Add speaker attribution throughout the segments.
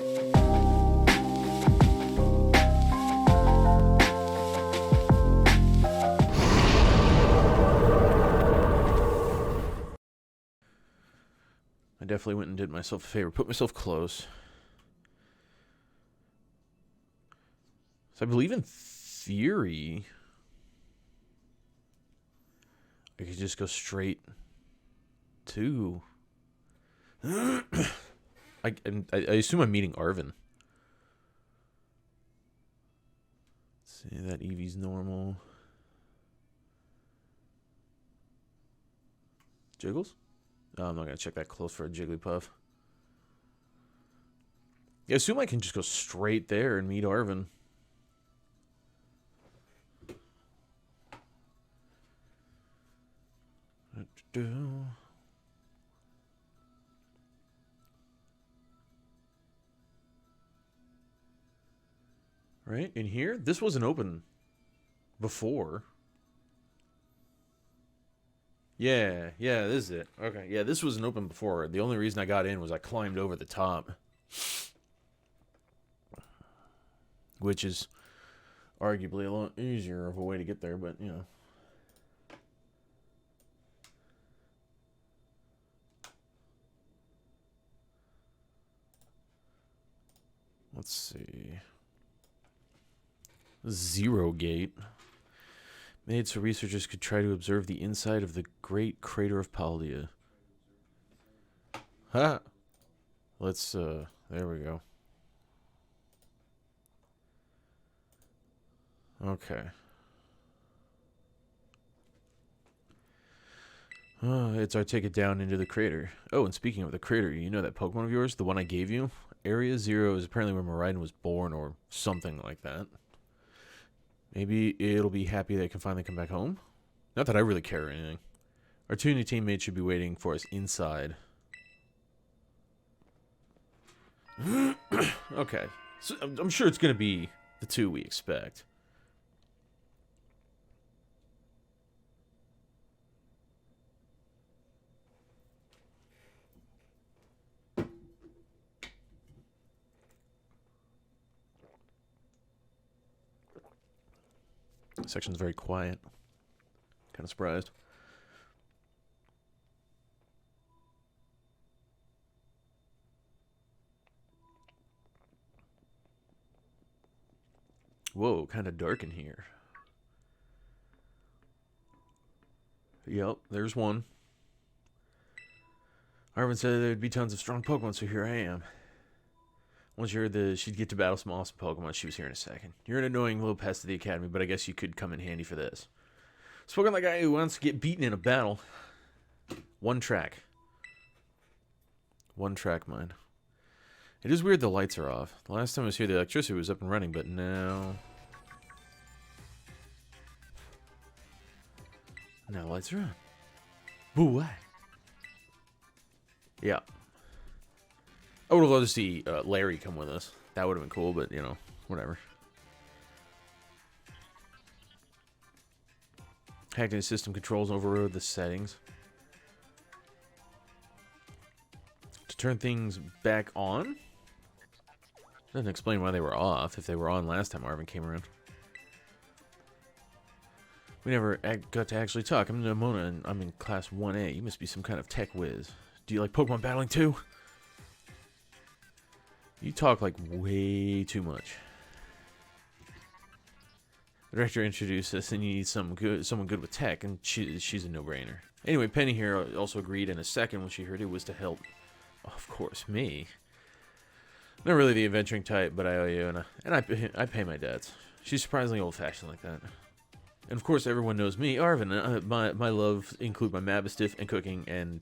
Speaker 1: I definitely went and did myself a favor. Put myself close. So I believe in theory, I could just go straight to... I assume I'm meeting Arvin. Let's see, that Eevee's normal. Jiggles? Oh, I'm not going to check that close for a Jigglypuff. Yeah, I assume I can just go straight there and meet Arvin. Right? In here? This wasn't open before. Yeah, this is it. Okay, yeah, this wasn't open before. The only reason I got in was I climbed over the top. Which is arguably a lot easier of a way to get there, but, you know. Let's see. Zero Gate. Made so researchers could try to observe the inside of the Great Crater of Paldea. Ha! Let's, there we go. Okay. It's our ticket down into the crater. Oh, and speaking of the crater, you know that Pokemon of yours? The one I gave you? Area 0 is apparently where Miraidon was born, or something like that. Maybe it'll be happy they can finally come back home? Not that I really care or anything. Our two new teammates should be waiting for us inside. Okay. So I'm sure it's going to be the two we expect. This section's very quiet. Kind of surprised. Whoa, kind of dark in here. Yep, there's one. Arvin said there'd be tons of strong Pokemon, so here I am. Once you heard she'd get to battle some awesome Pokemon, she was here in a second. You're an annoying little pest of the Academy, but I guess you could come in handy for this. Spoken like a guy who wants to get beaten in a battle. One track. One track mind. It is weird the lights are off. The last time I was here, the electricity was up and running, but now... Now the lights are on. Boo-wah. Yeah. I would have loved to see Larry come with us. That would have been cool, but, you know, whatever. Hacking the system controls overrode the settings. To turn things back on? Doesn't explain why they were off, if they were on last time Arvin came around. We never got to actually talk. I'm Mona, and I'm in Class 1A. You must be some kind of tech whiz. Do you like Pokemon battling too? You talk like way too much. The director introduced us, and you need someone good with tech, and she's a no-brainer. Anyway, Penny here also agreed in a second when she heard it was to help. Oh, of course, me. Not really the adventuring type, but I owe you, and I pay my debts. She's surprisingly old-fashioned like that. And of course, everyone knows me, Arvin. My loves include my Mabistiff and cooking and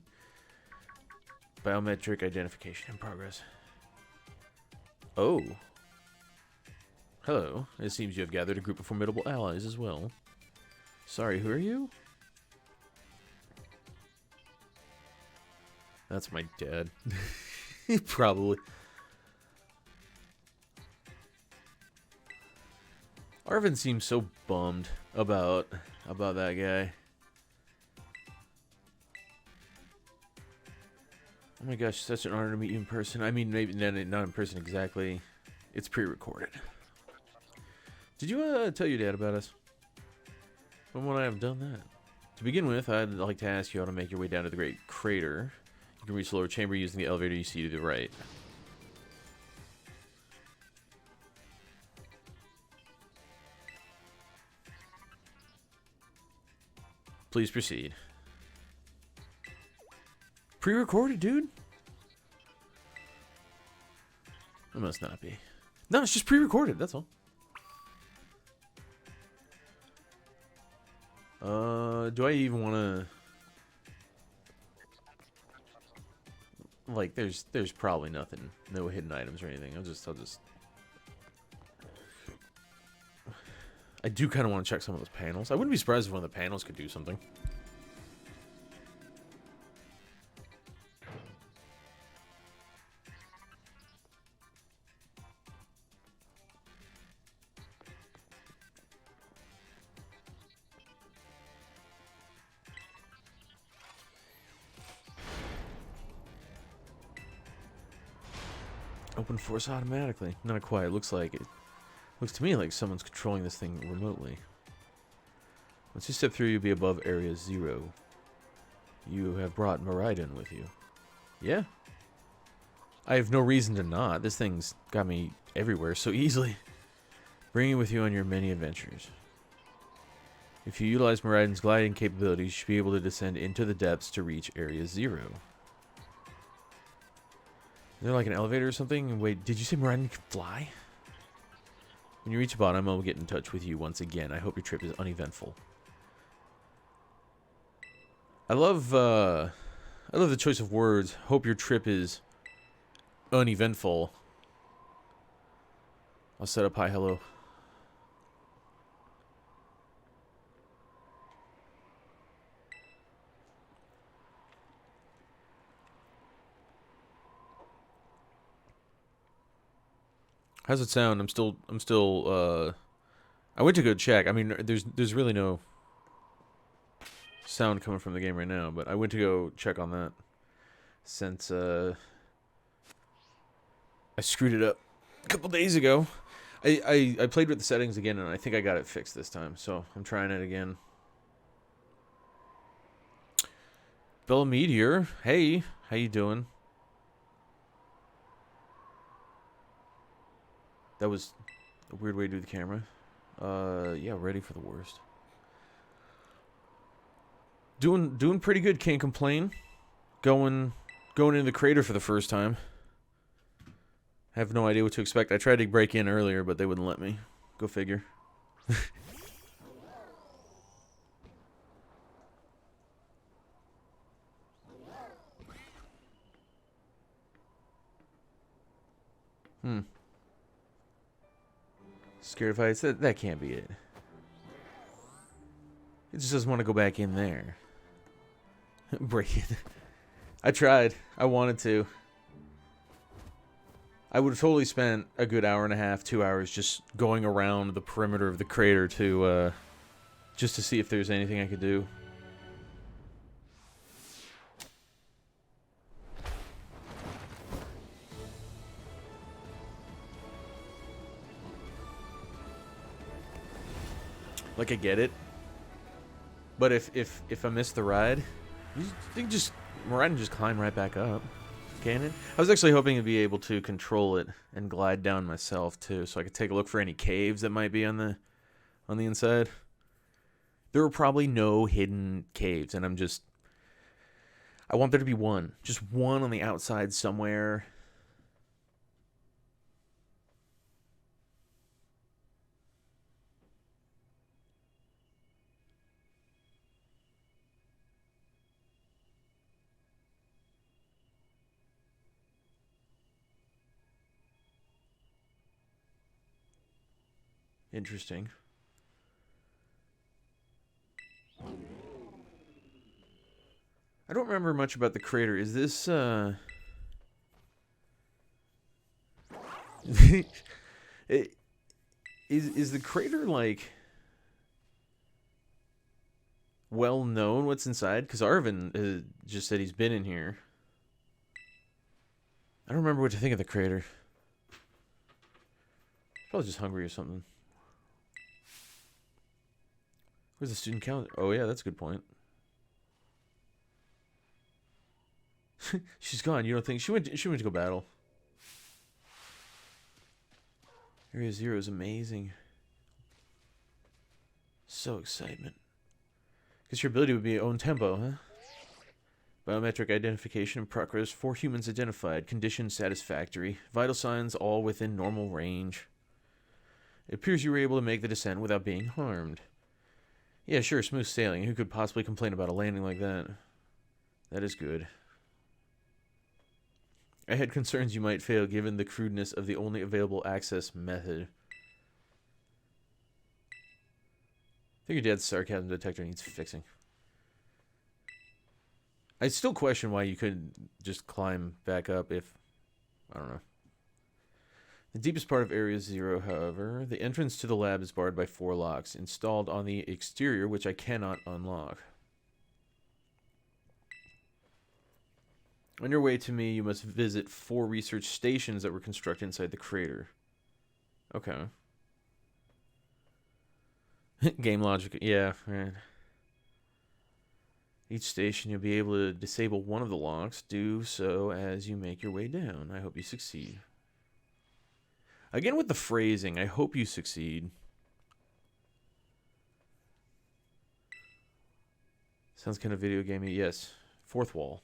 Speaker 1: biometric identification in progress. Oh. Hello. It seems you have gathered a group of formidable allies as well. Sorry, who are you? That's my dad. Probably. Arvin seems so bummed about that guy. Oh my gosh, such an honor to meet you in person. I mean, maybe not in person exactly. It's pre-recorded. Did you tell your dad about us? When would I have done that? To begin with, I'd like to ask you how to make your way down to the Great Crater. You can reach the lower chamber using the elevator you see to the right. Please proceed. Pre-recorded, dude? It must not be. No, it's just pre-recorded, that's all. Do I even want to... Like, there's probably nothing. No hidden items or anything. I'll just... I do kind of want to check some of those panels. I wouldn't be surprised if one of the panels could do something. Open force automatically. Not quite. Looks like it. Looks to me like someone's controlling this thing remotely. Once you step through, you'll be above Area 0. You have brought Miraidon with you. Yeah. I have no reason to not. This thing's got me everywhere so easily. Bring it with you on your many adventures. If you utilize Miraidon's gliding capabilities, you should be able to descend into the depths to reach Area 0. Is there like an elevator or something? Wait, did you say Miraidon can fly? When you reach the bottom, I'll get in touch with you once again. I hope your trip is uneventful. I love the choice of words. Hope your trip is uneventful. I'll set up hi, hello. How's it sound? I'm still I went to go check. I mean, there's really no sound coming from the game right now, but I went to go check on that since I screwed it up a couple days ago. I played with the settings again, and I think I got it fixed this time, so I'm trying it again. Bella Meteor, hey, how you doing? That was a weird way to do the camera. Yeah, ready for the worst. Doing pretty good, can't complain. Going into the crater for the first time. Have no idea what to expect. I tried to break in earlier, but they wouldn't let me. Go figure. Scared of heights? That can't be it. It just doesn't want to go back in there. Break it. I tried. I wanted to. I would have totally spent a good hour and a half, 2 hours just going around the perimeter of the crater to, just to see if there's anything I could do. Like, I get it. But if I miss the ride, you can just ride and just climb right back up. Can it? I was actually hoping to be able to control it and glide down myself too, so I could take a look for any caves that might be on the inside. There are probably no hidden caves, and I want there to be one. Just one on the outside somewhere. Interesting. I don't remember much about the crater. Is this, is the crater, like, well known what's inside? Because Arvin just said he's been in here. I don't remember what to think of the crater. Probably just hungry or something. Where's the student calendar? Oh yeah, that's a good point. She's gone. You don't think she went to go battle? Area 0 is amazing. So excitement. Guess your ability would be own tempo, huh? Biometric identification in progress. 4 humans identified. Condition satisfactory. Vital signs all within normal range. It appears you were able to make the descent without being harmed. Yeah, sure, smooth sailing. Who could possibly complain about a landing like that? That is good. I had concerns you might fail given the crudeness of the only available access method. I think your dad's sarcasm detector needs fixing. I still question why you couldn't just climb back up if... I don't know. The deepest part of Area 0, however, the entrance to the lab is barred by 4 locks, installed on the exterior, which I cannot unlock. On your way to me, you must visit 4 research stations that were constructed inside the crater. Okay. Game logic, yeah, right. Each station you'll be able to disable one of the locks. Do so as you make your way down. I hope you succeed. Again with the phrasing, I hope you succeed. Sounds kind of video gamey. Yes. 4th wall.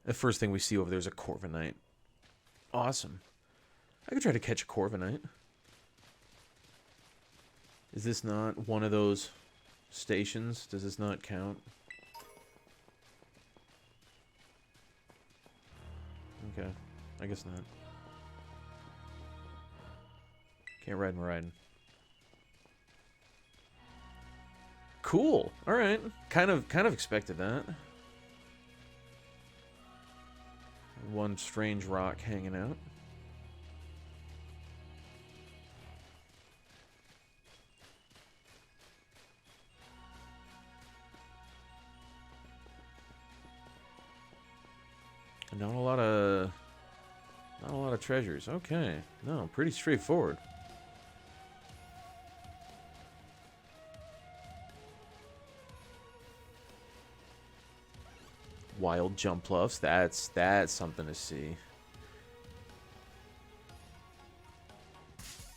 Speaker 1: The first thing we see over there is a Corviknight. Awesome. I could try to catch a Corviknight. Is this not one of those stations? Does this not count? Okay. I guess not. Can't ride my riding. Cool. All right. Kind of expected that. One strange rock hanging out. Not a lot of treasures. Okay. No, pretty straightforward. Wild jump bluffs. That's something to see.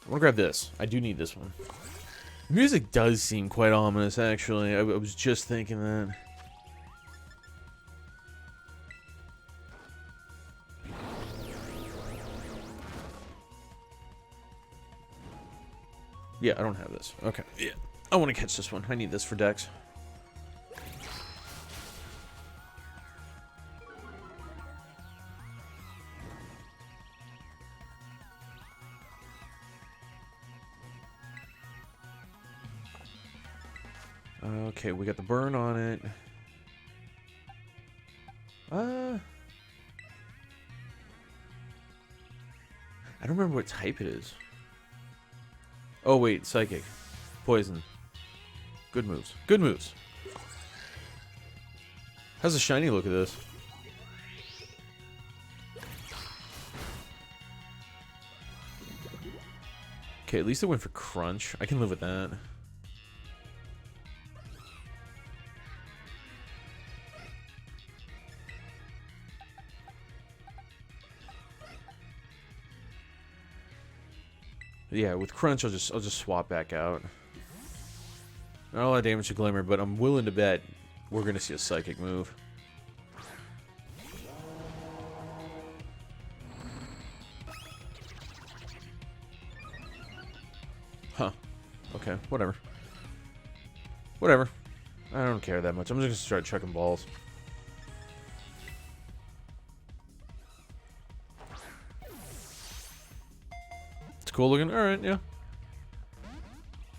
Speaker 1: I want to grab this. I do need this one. The music does seem quite ominous, actually. I was just thinking that. Yeah, I don't have this. Okay. Yeah. I want to catch this one. I need this for Dex. Okay, we got the burn on it. I don't remember what type it is. Oh, wait. Psychic. Poison. Good moves. Good moves. How's the shiny look at this? Okay, at least it went for crunch. I can live with that. Yeah, with crunch, I'll just swap back out. Not a lot of damage to Glimmer, but I'm willing to bet we're gonna see a psychic move. Huh. Okay, whatever. Whatever. I don't care that much. I'm just gonna start chucking balls. Cool looking. All right, yeah.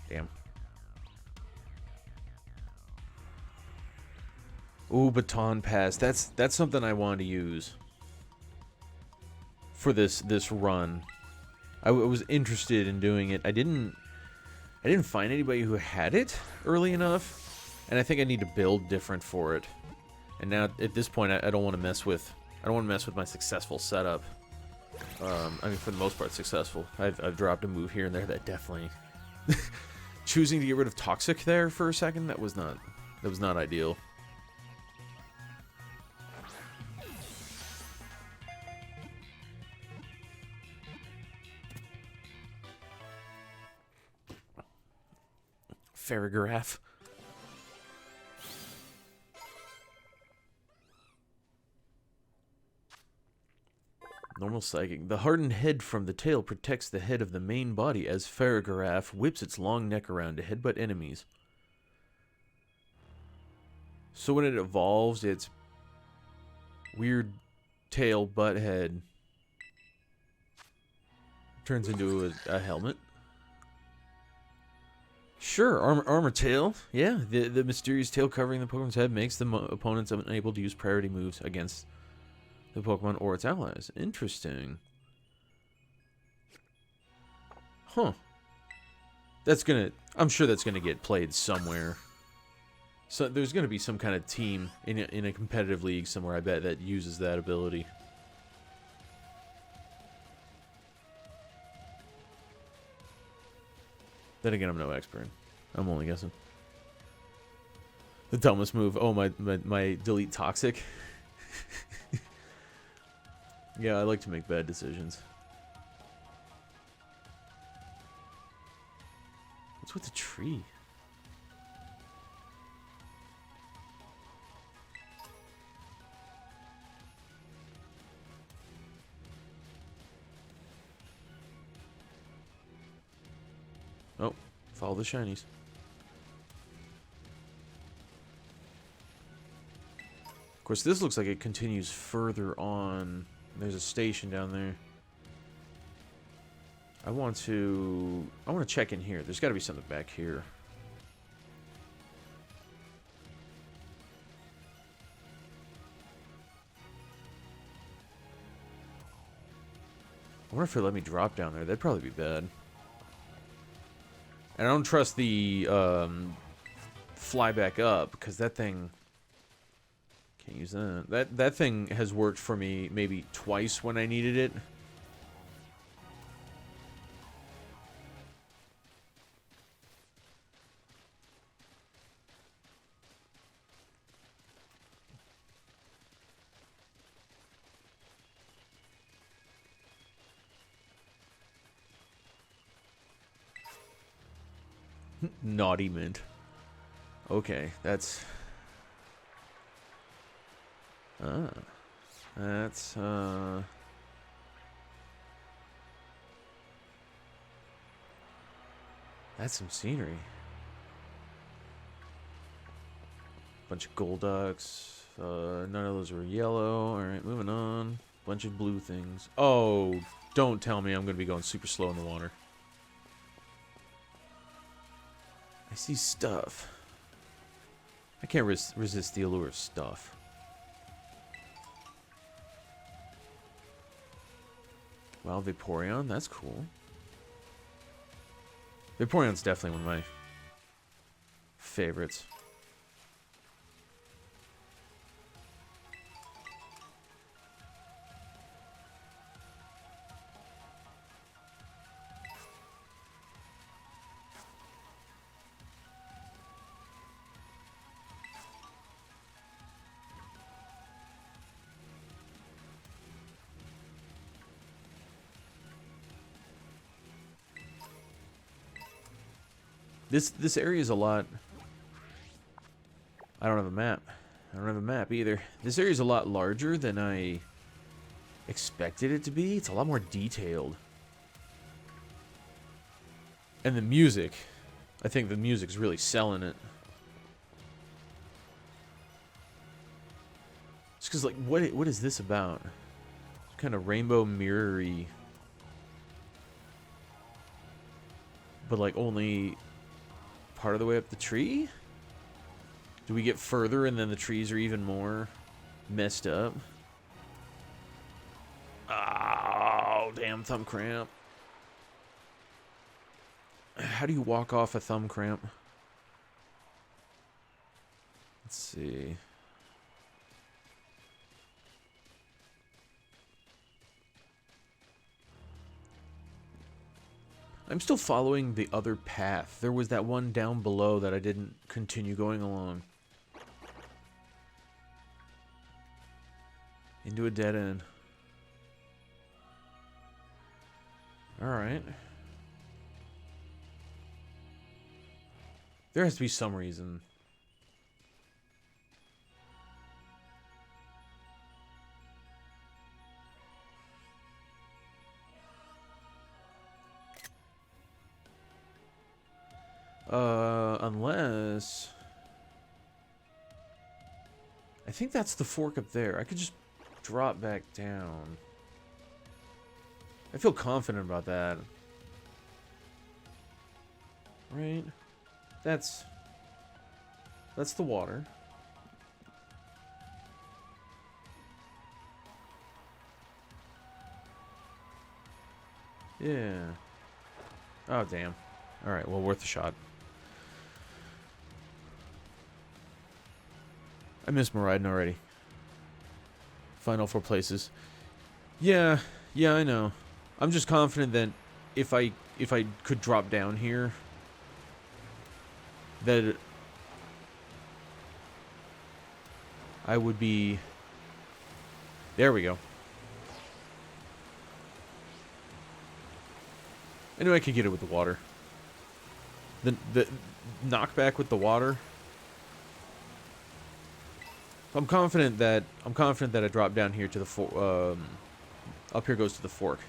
Speaker 1: Damn. Ooh, baton pass. That's something I want to use for this run. I was interested in doing it. I didn't find anybody who had it early enough, and I think I need to build different for it. And now at this point, I don't want to mess with. I don't want to mess with my successful setup. I mean, for the most part, successful. I've dropped a move here and there that definitely choosing to get rid of toxic there for a second. That was not ideal. Farragraph. Normal psychic. The hardened head from the tail protects the head of the main body as Farragraph whips its long neck around to headbutt enemies. So when it evolves, its weird tail butt head turns into a helmet. Sure, armor tail. Yeah, the mysterious tail covering the Pokemon's head makes the opponents unable to use priority moves against the Pokemon or its allies. Interesting. Huh. I'm sure that's gonna get played somewhere. So there's gonna be some kind of team in a competitive league somewhere, I bet, that uses that ability. Then again, I'm no expert. I'm only guessing. The dumbest move. Oh, my delete toxic. Yeah, I like to make bad decisions. What's with the tree? Oh, follow the shinies. Of course, this looks like it continues further on. There's a station down there. I want to check in here. There's got to be something back here. I wonder if it'll let me drop down there. That'd probably be bad. And I don't trust the fly back up, because that thing... Can't use that. That thing has worked for me maybe twice when I needed it. Naughty mint. Okay, that's... That's, that's some scenery. Bunch of gold ducks. None of those were yellow. Alright, moving on. Bunch of blue things. Oh, don't tell me I'm going to be going super slow in the water. I see stuff. I can't resist the allure of stuff. Well, Vaporeon, that's cool. Vaporeon's definitely one of my favorites. This area is a lot... I don't have a map. I don't have a map either. This area is a lot larger than I expected it to be. It's a lot more detailed. And the music. I think the music's really selling it. Just because, like, what is this about? It's kind of rainbow mirror-y. But, like, only... part of the way up the tree? Do we get further and then the trees are even more messed up? Oh, damn thumb cramp. How do you walk off a thumb cramp? Let's see. I'm still following the other path. There was that one down below that I didn't continue going along. Into a dead end. Alright. There has to be some reason. Unless... I think that's the fork up there. I could just drop back down. I feel confident about that. Right? That's the water. Yeah. Oh, damn. Alright, well, worth a shot. I missed my riding already. Final 4 places. Yeah, I know. I'm just confident that if I could drop down here, that I would be... There we go. I knew I could get it with the water. The knockback with the water. I'm confident that I drop down here to the up here goes to the fork.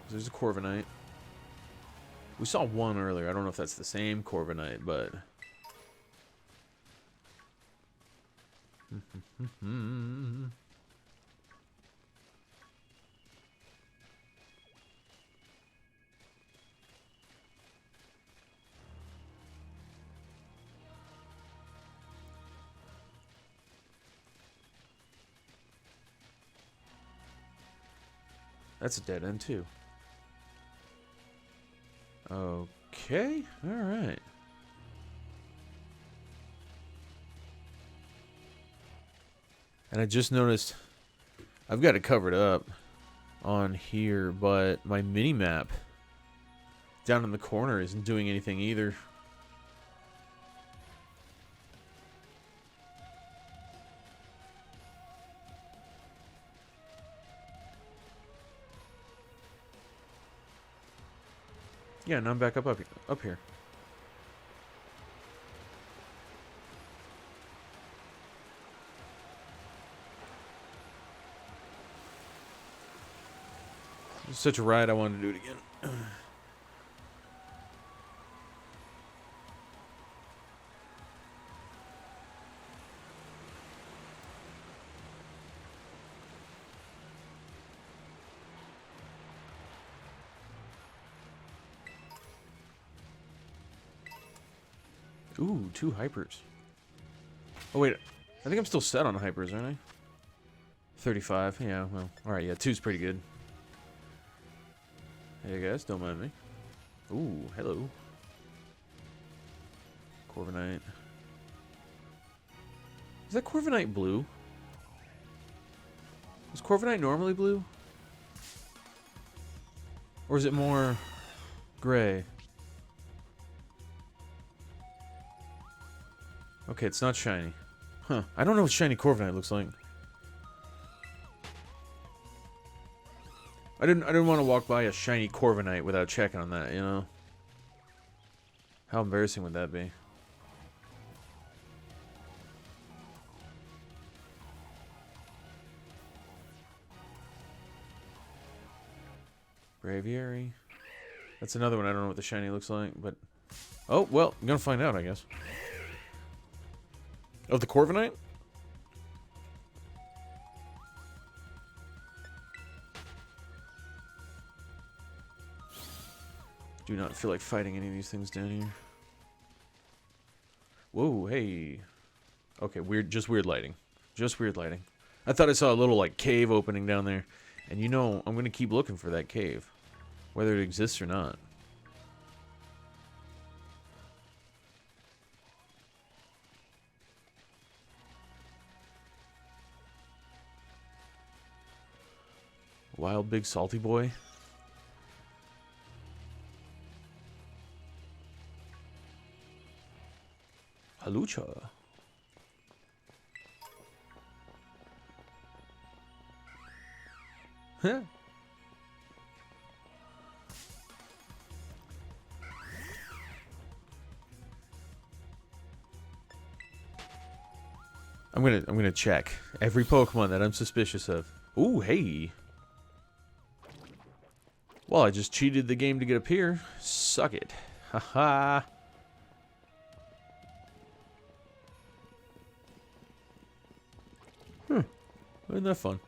Speaker 1: There's a Corviknight. We saw one earlier. I don't know if that's the same Corviknight, but that's a dead end too. Okay, alright. And I just noticed I've got it covered up on here, but my mini-map down in the corner isn't doing anything either. Yeah, now I'm back up here. It's such a ride, I wanted to do it again. Ooh, 2 hypers. Oh, wait. I think I'm still set on hypers, aren't I? 35. Yeah, well. Alright, yeah. 2's pretty good. Hey, guys. Don't mind me. Ooh, hello. Corviknight. Is that Corviknight blue? Is Corviknight normally blue? Or is it more gray? Okay, it's not shiny. Huh. I don't know what shiny Corviknight looks like. I didn't want to walk by a shiny Corviknight without checking on that, you know? How embarrassing would that be? Braviary. That's another one I don't know what the shiny looks like, but... Oh, well, I'm gonna find out, I guess. Of the Corviknight? Do not feel like fighting any of these things down here. Whoa, hey. Okay, weird, just weird lighting. Just weird lighting. I thought I saw a little, like, cave opening down there. And you know, I'm going to keep looking for that cave. Whether it exists or not. Wild big salty boy. Halucha. Huh. I'm gonna check every Pokemon that I'm suspicious of. Ooh, hey. Well, I just cheated the game to get up here. Suck it. Haha. Isn't that fun?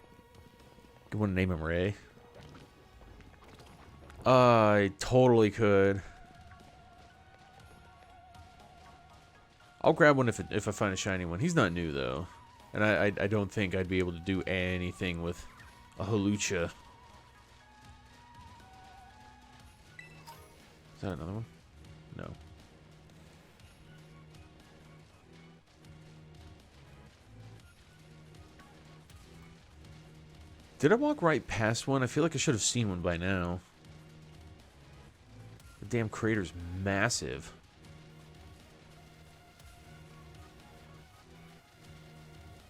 Speaker 1: You want to name him Ray? I totally could. I'll grab one if I find a shiny one. He's not new though, and I don't think I'd be able to do anything with a Halucha. Is that another one? No. Did I walk right past one? I feel like I should have seen one by now. The damn crater's massive.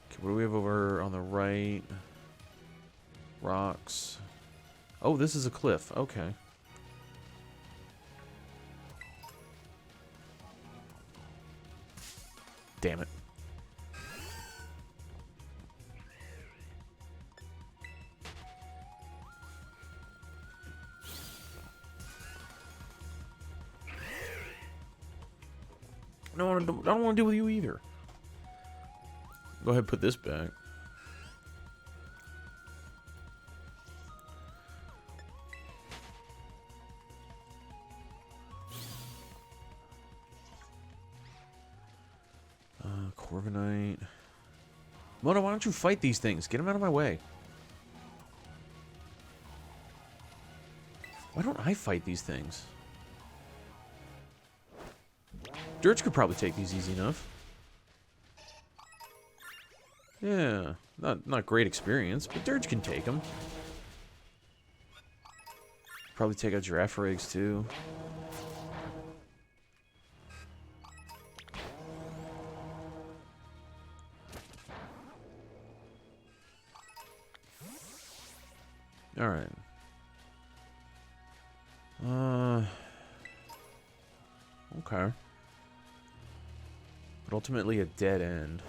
Speaker 1: Okay, what do we have over on the right? Rocks. Oh, this is a cliff. Okay. Damn it. No, I don't want to deal with you either. Go ahead and put this back. Corviknight. Mona, why don't you fight these things? Get them out of my way. Why don't I fight these things? Dirge could probably take these easy enough. Yeah, not great experience, but Dirge can take them. Probably take out Girafarig too. All right. Okay. But ultimately a dead end.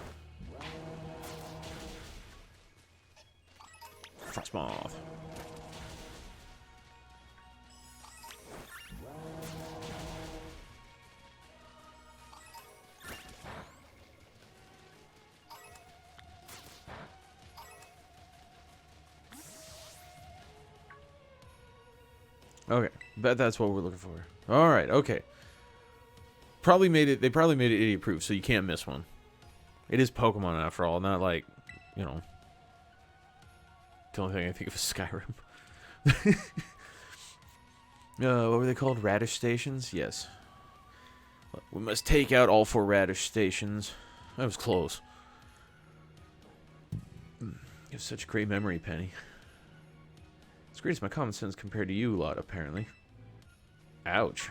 Speaker 1: Frostmoth. Okay, bet that's what we're looking for. All right, okay. Probably made it. They probably made it idiot proof, so you can't miss one. It is Pokemon after all, not like, you know. The only thing I think of is Skyrim. What were they called? Radish stations? Yes. We must take out all 4 radish stations. That was close. You have such a great memory, Penny. It's great as my common sense compared to you lot, apparently. Ouch.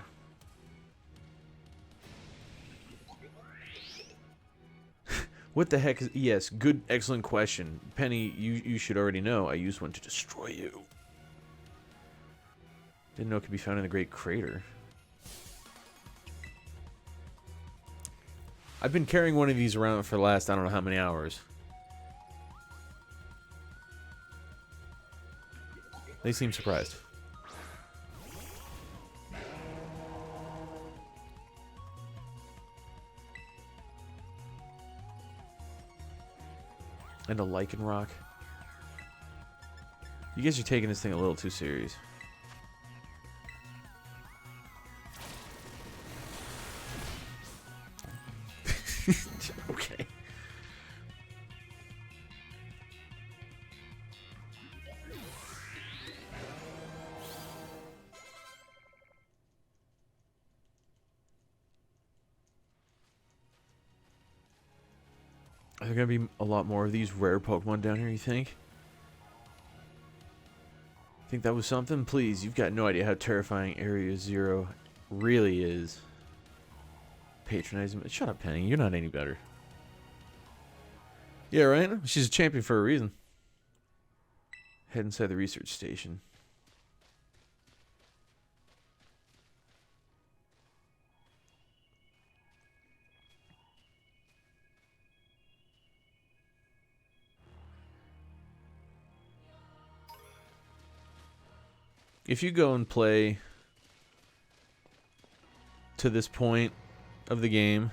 Speaker 1: What the heck is... Yes, good, excellent question. Penny, you should already know. I used one to destroy you. Didn't know it could be found in the Great Crater. I've been carrying one of these around for the last I don't know how many hours. They seem surprised. And a lichen rock. You guys are taking this thing a little too serious. Okay. there going to be a lot more of these rare Pokemon down here, you think? Think that was something? Please, you've got no idea how terrifying Area Zero really is. Patronizing. Shut up, Penny. You're not any better. Yeah, right? She's a champion for a reason. Head inside the research station. If you go and play to this point of the game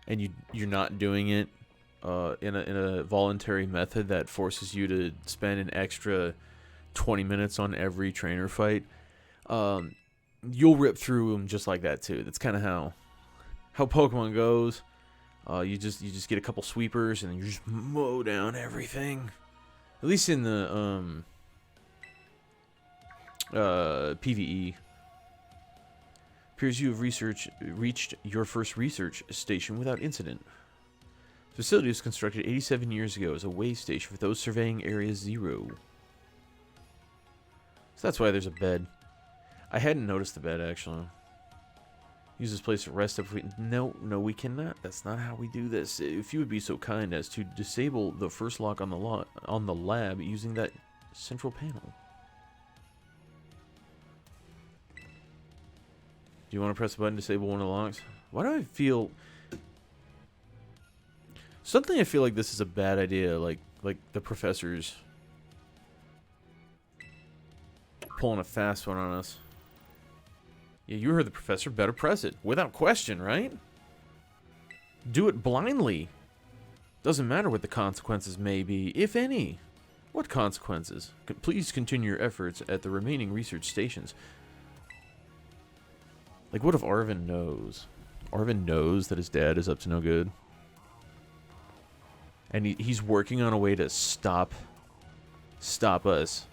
Speaker 1: and you're not doing it in a voluntary method that forces you to spend an extra 20 minutes on every trainer fight, you'll rip through them just like that too. That's kind of how Pokemon goes. You just get a couple sweepers and you just mow down everything. At least in the PvE. Appears you have reached your first research station without incident. The facility was constructed 87 years ago as a way station for those surveying Area Zero. So that's why there's a bed. I hadn't noticed the bed, actually. Use this place to rest if we... No, we cannot. That's not how we do this. If you would be so kind as to disable the first lock on the lab using that central panel. Do you want to press the button to disable one of the locks? Why do I feel... Suddenly I feel like this is a bad idea, like the professor's pulling a fast one on us. Yeah, you heard the professor, better press it. Without question, right? Do it blindly. Doesn't matter what the consequences may be, if any. What consequences? Please continue your efforts at the remaining research stations. Like, what if Arvin knows? Arvin knows that his dad is up to no good. And he's working on a way to stop us.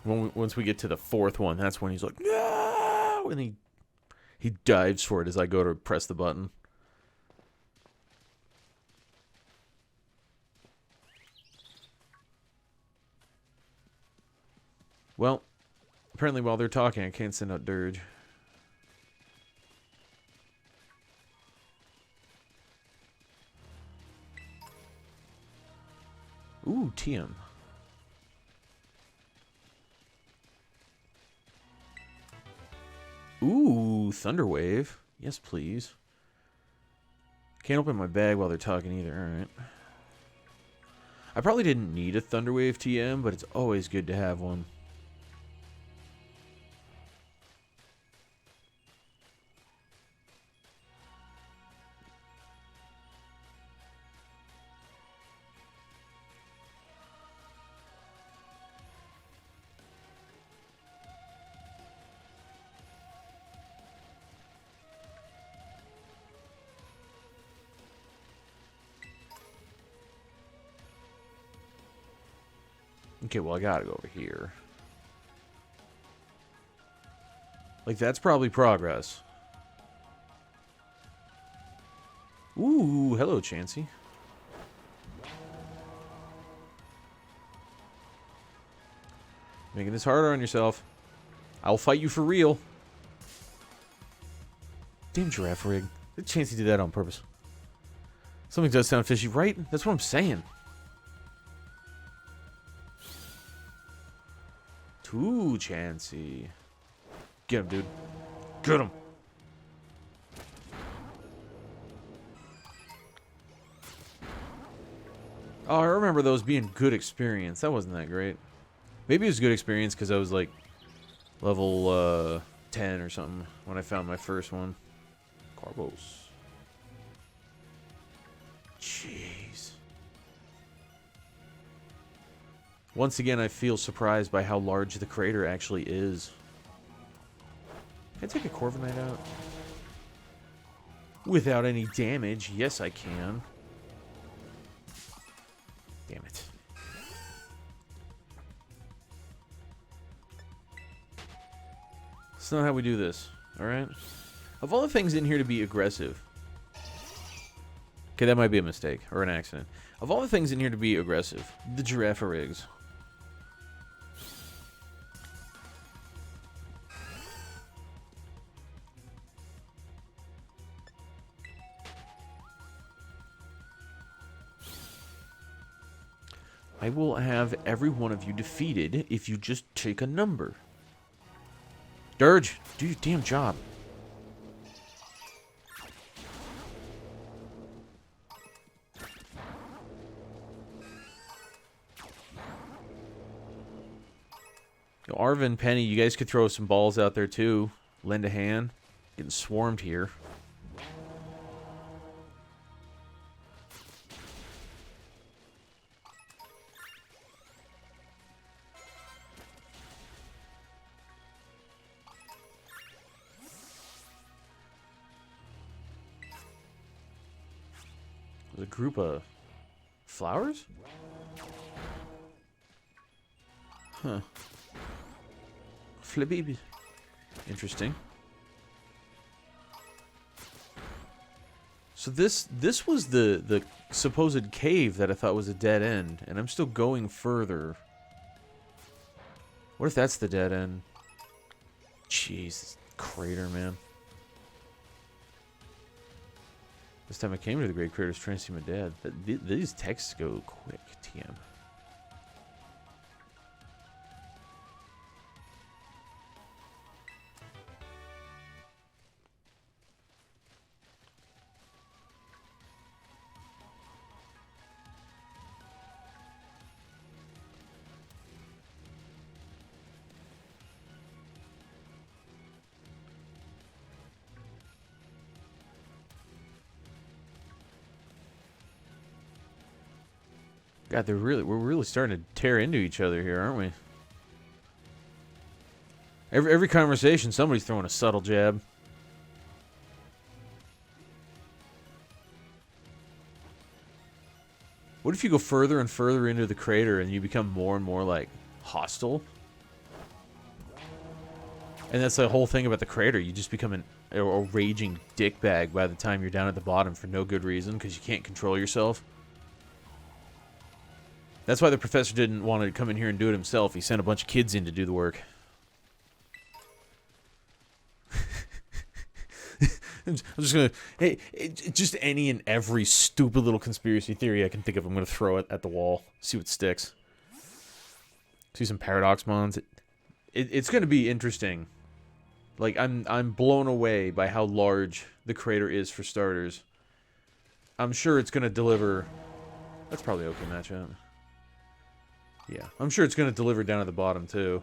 Speaker 1: Once we get to the fourth one, that's when he's like, no! And he dives for it as I go to press the button. Well, apparently while they're talking, I can't send out Dirge. Ooh, TM. Ooh, Thunderwave. Yes, please. Can't open my bag while they're talking either. Alright. I probably didn't need a Thunderwave TM, but it's always good to have one. Okay, well, I gotta go over here. Like, that's probably progress. Ooh, hello, Chansey. Making this harder on yourself. I'll fight you for real. Damn giraffe rig. Did Chansey do that on purpose? Something does sound fishy, right? That's what I'm saying. Ooh, Chansey. Get him, dude. Get him. Oh, I remember those being good experience. That wasn't that great. Maybe it was good experience because I was like level 10 or something when I found my first one. Carbos. Jeez. Once again, I feel surprised by how large the crater actually is. Can I take a Corviknight out? Without any damage? Yes, I can. Damn it. That's not how we do this, alright? Of all the things in here to be aggressive, Okay, that might be a mistake or an accident. Of all the things in here to be aggressive, the iirix. I will have every one of you defeated if you just take a number. Dirge, do your damn job. Yo, Arvin, Penny, you guys could throw some balls out there too. Lend a hand. Getting swarmed here. A group of flowers? Huh. Flippy. Interesting. So this was the supposed cave that I thought was a dead end, and I'm still going further. What if that's the dead end? Jeez, this crater, man. This time I came to the Great Craters trying to see my dad. These texts go quick, TM. God, we're really starting to tear into each other here, aren't we? Every conversation, somebody's throwing a subtle jab. What if you go further and further into the crater and you become more and more, like, hostile? And that's the whole thing about the crater. You just become a raging dickbag by the time you're down at the bottom for no good reason because you can't control yourself. That's why the professor didn't want to come in here and do it himself. He sent a bunch of kids in to do the work. I'm just gonna... Hey, just any and every stupid little conspiracy theory I can think of, I'm gonna throw it at the wall. See what sticks. See some paradox mons. It's gonna be interesting. Like, I'm blown away by how large the crater is for starters. I'm sure it's gonna deliver... That's probably okay matchup. Yeah, I'm sure it's going to deliver down at the bottom, too.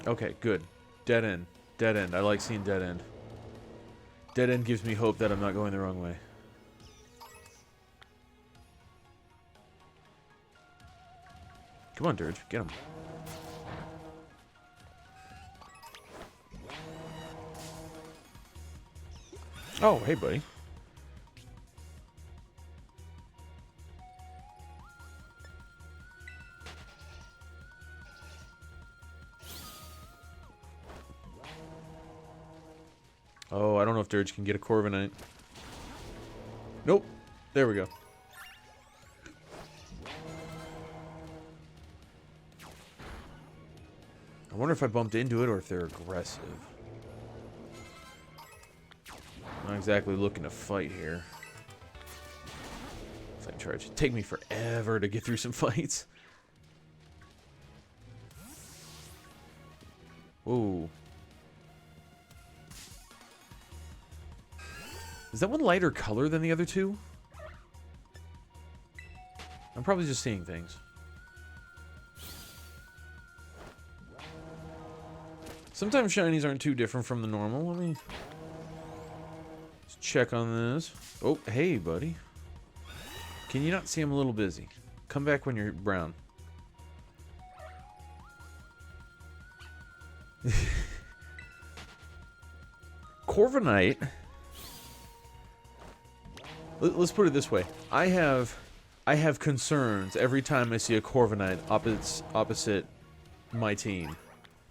Speaker 1: Okay, good. Dead end. Dead end. I like seeing dead end. Dead end gives me hope that I'm not going the wrong way. Come on, Dirge. Get him. Oh, hey, buddy. Oh, I don't know if Dirge can get a Corviknight. Nope. There we go. I wonder if I bumped into it or if they're aggressive. I'm not exactly looking to fight here. Flame charge. It'd take me forever to get through some fights. Whoa. Is that one lighter color than the other two? I'm probably just seeing things. Sometimes shinies aren't too different from the normal. Let me just check on this. Oh, hey, buddy. Can you not see I'm a little busy? Come back when you're brown. Corviknight. Let's put it this way. I have concerns every time I see a Corviknight opposite my team.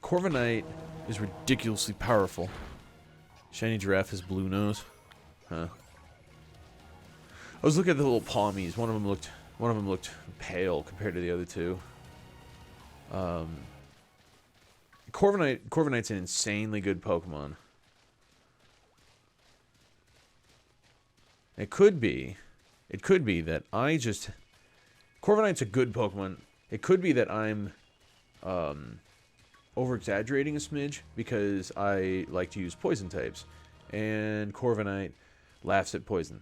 Speaker 1: Corviknight is ridiculously powerful. Shiny Giraffe has blue nose. Huh. I was looking at the little palmies. One of them looked pale compared to the other two. Corviknight's an insanely good Pokemon. It could be that I just... Corviknight's a good Pokemon. It could be that I'm over-exaggerating a smidge because I like to use poison types. And Corviknight laughs at poison.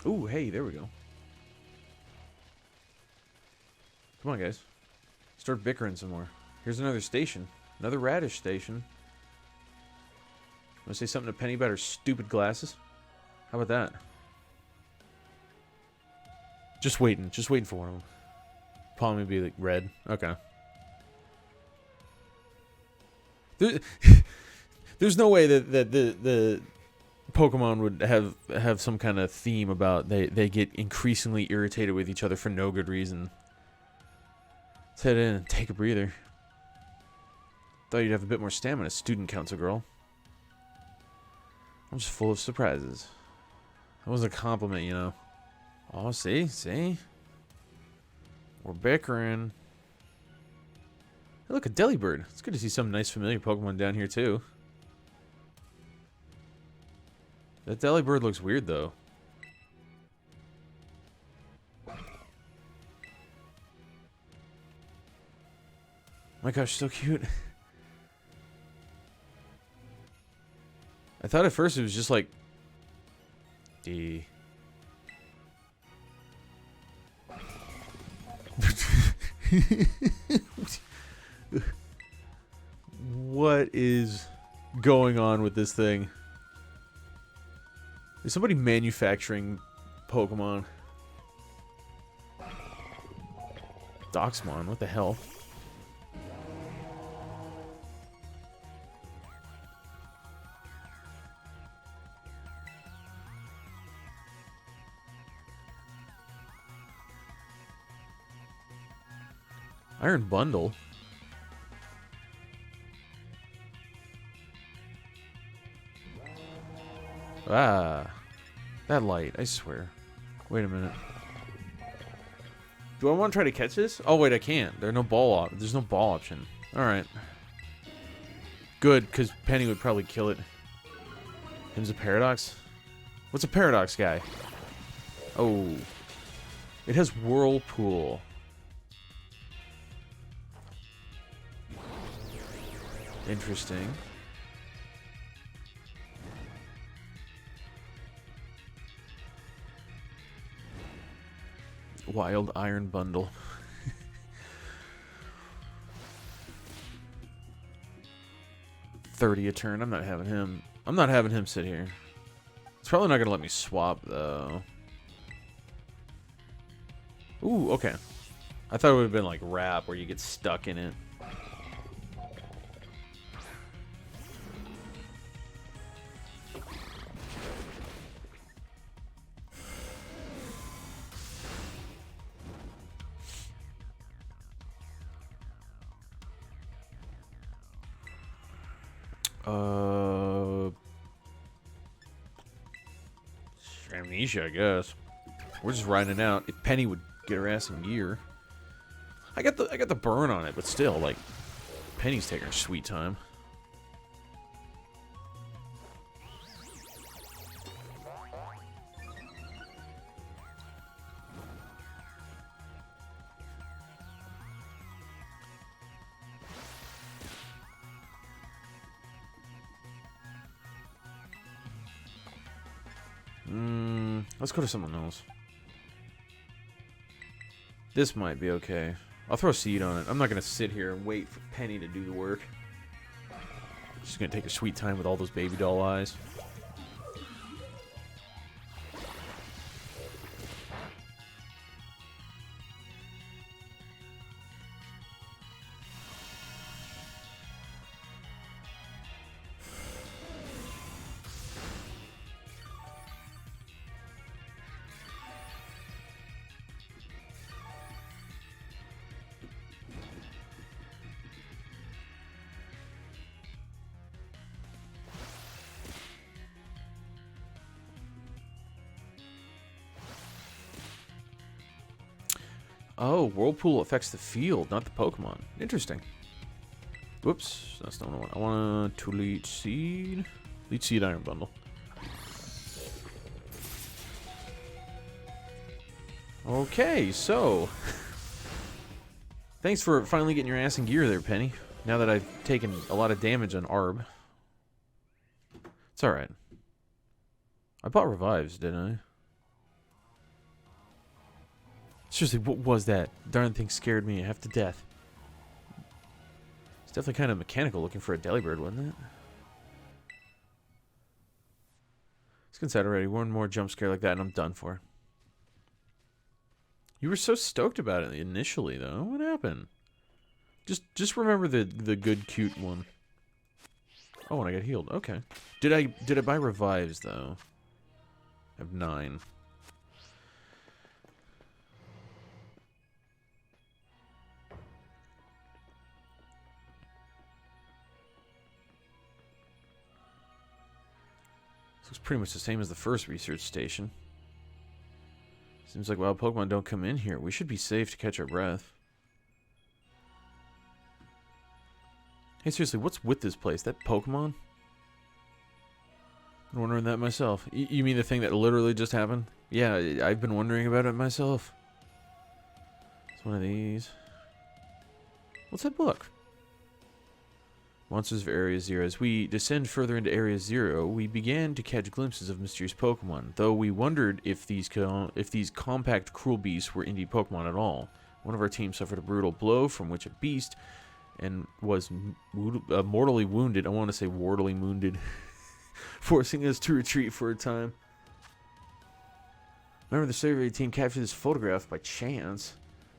Speaker 1: Ooh, hey, there we go. Come on, guys. Start bickering some more. Here's another station. Another radish station. Want to say something to Penny about her stupid glasses? How about that? Just waiting for one of them. Probably be like red. Okay. There's no way that the Pokemon would have some kind of theme about they get increasingly irritated with each other for no good reason. Let's head in and take a breather. Thought you'd have a bit more stamina, student council girl. I'm just full of surprises. That was a compliment, you know. Oh, see? We're bickering. Hey, look, a Delibird. It's good to see some nice familiar Pokemon down here, too. That Delibird looks weird, though. My gosh, so cute. I thought at first it was just like... D. What is going on with this thing? Is somebody manufacturing Pokemon? Doxmon, what the hell? Iron Bundle. Ah. That light, I swear. Wait a minute. Do I want to try to catch this? Oh, wait, I can't. There's no ball option. Alright. Good, because Penny would probably kill it. Him's a Paradox? What's a Paradox guy? Oh. It has Whirlpool. Interesting. Wild Iron Bundle. $30 a turn. I'm not having him sit here. It's probably not gonna let me swap though. Ooh, okay. I thought it would have been like Wrap where you get stuck in it. Amnesia, I guess. We're just riding it out. If Penny would get her ass in gear. I got the burn on it, but still, like, Penny's taking her sweet time. Let's go to someone else. This might be okay. I'll throw a seed on it. I'm not going to sit here and wait for Penny to do the work. She's going to take her sweet time with all those baby doll eyes. Oh, Whirlpool affects the field, not the Pokemon. Interesting. Whoops, that's not what I want. I want to Leech Seed. Leech Seed Iron Bundle. Okay, so... Thanks for finally getting your ass in gear there, Penny. Now that I've taken a lot of damage on Arb. It's alright. I bought revives, didn't I? Seriously, what was that? Darn thing scared me half to death. It's definitely kind of mechanical looking for a Delibird, wasn't it? It's consent already. One more jump scare like that and I'm done for. You were so stoked about it initially, though. What happened? Just remember the good, cute one. Oh, and I got healed. Okay. Did I buy revives, though? I have 9. This looks pretty much the same as the first research station. Seems like wild Pokemon don't come in here. We should be safe to catch our breath. Hey, seriously, what's with this place? That Pokemon? I'm wondering that myself. You mean the thing that literally just happened? Yeah, I've been wondering about it myself. It's one of these. What's that book? Monsters of Area 0. As we descend further into Area 0, we began to catch glimpses of mysterious Pokemon, though we wondered if these compact, cruel beasts were indeed Pokemon at all. One of our team suffered a brutal blow from which a beast and was mortally wounded. I want to say mortally wounded, forcing us to retreat for a time. Remember, the survey team captured this photograph by chance.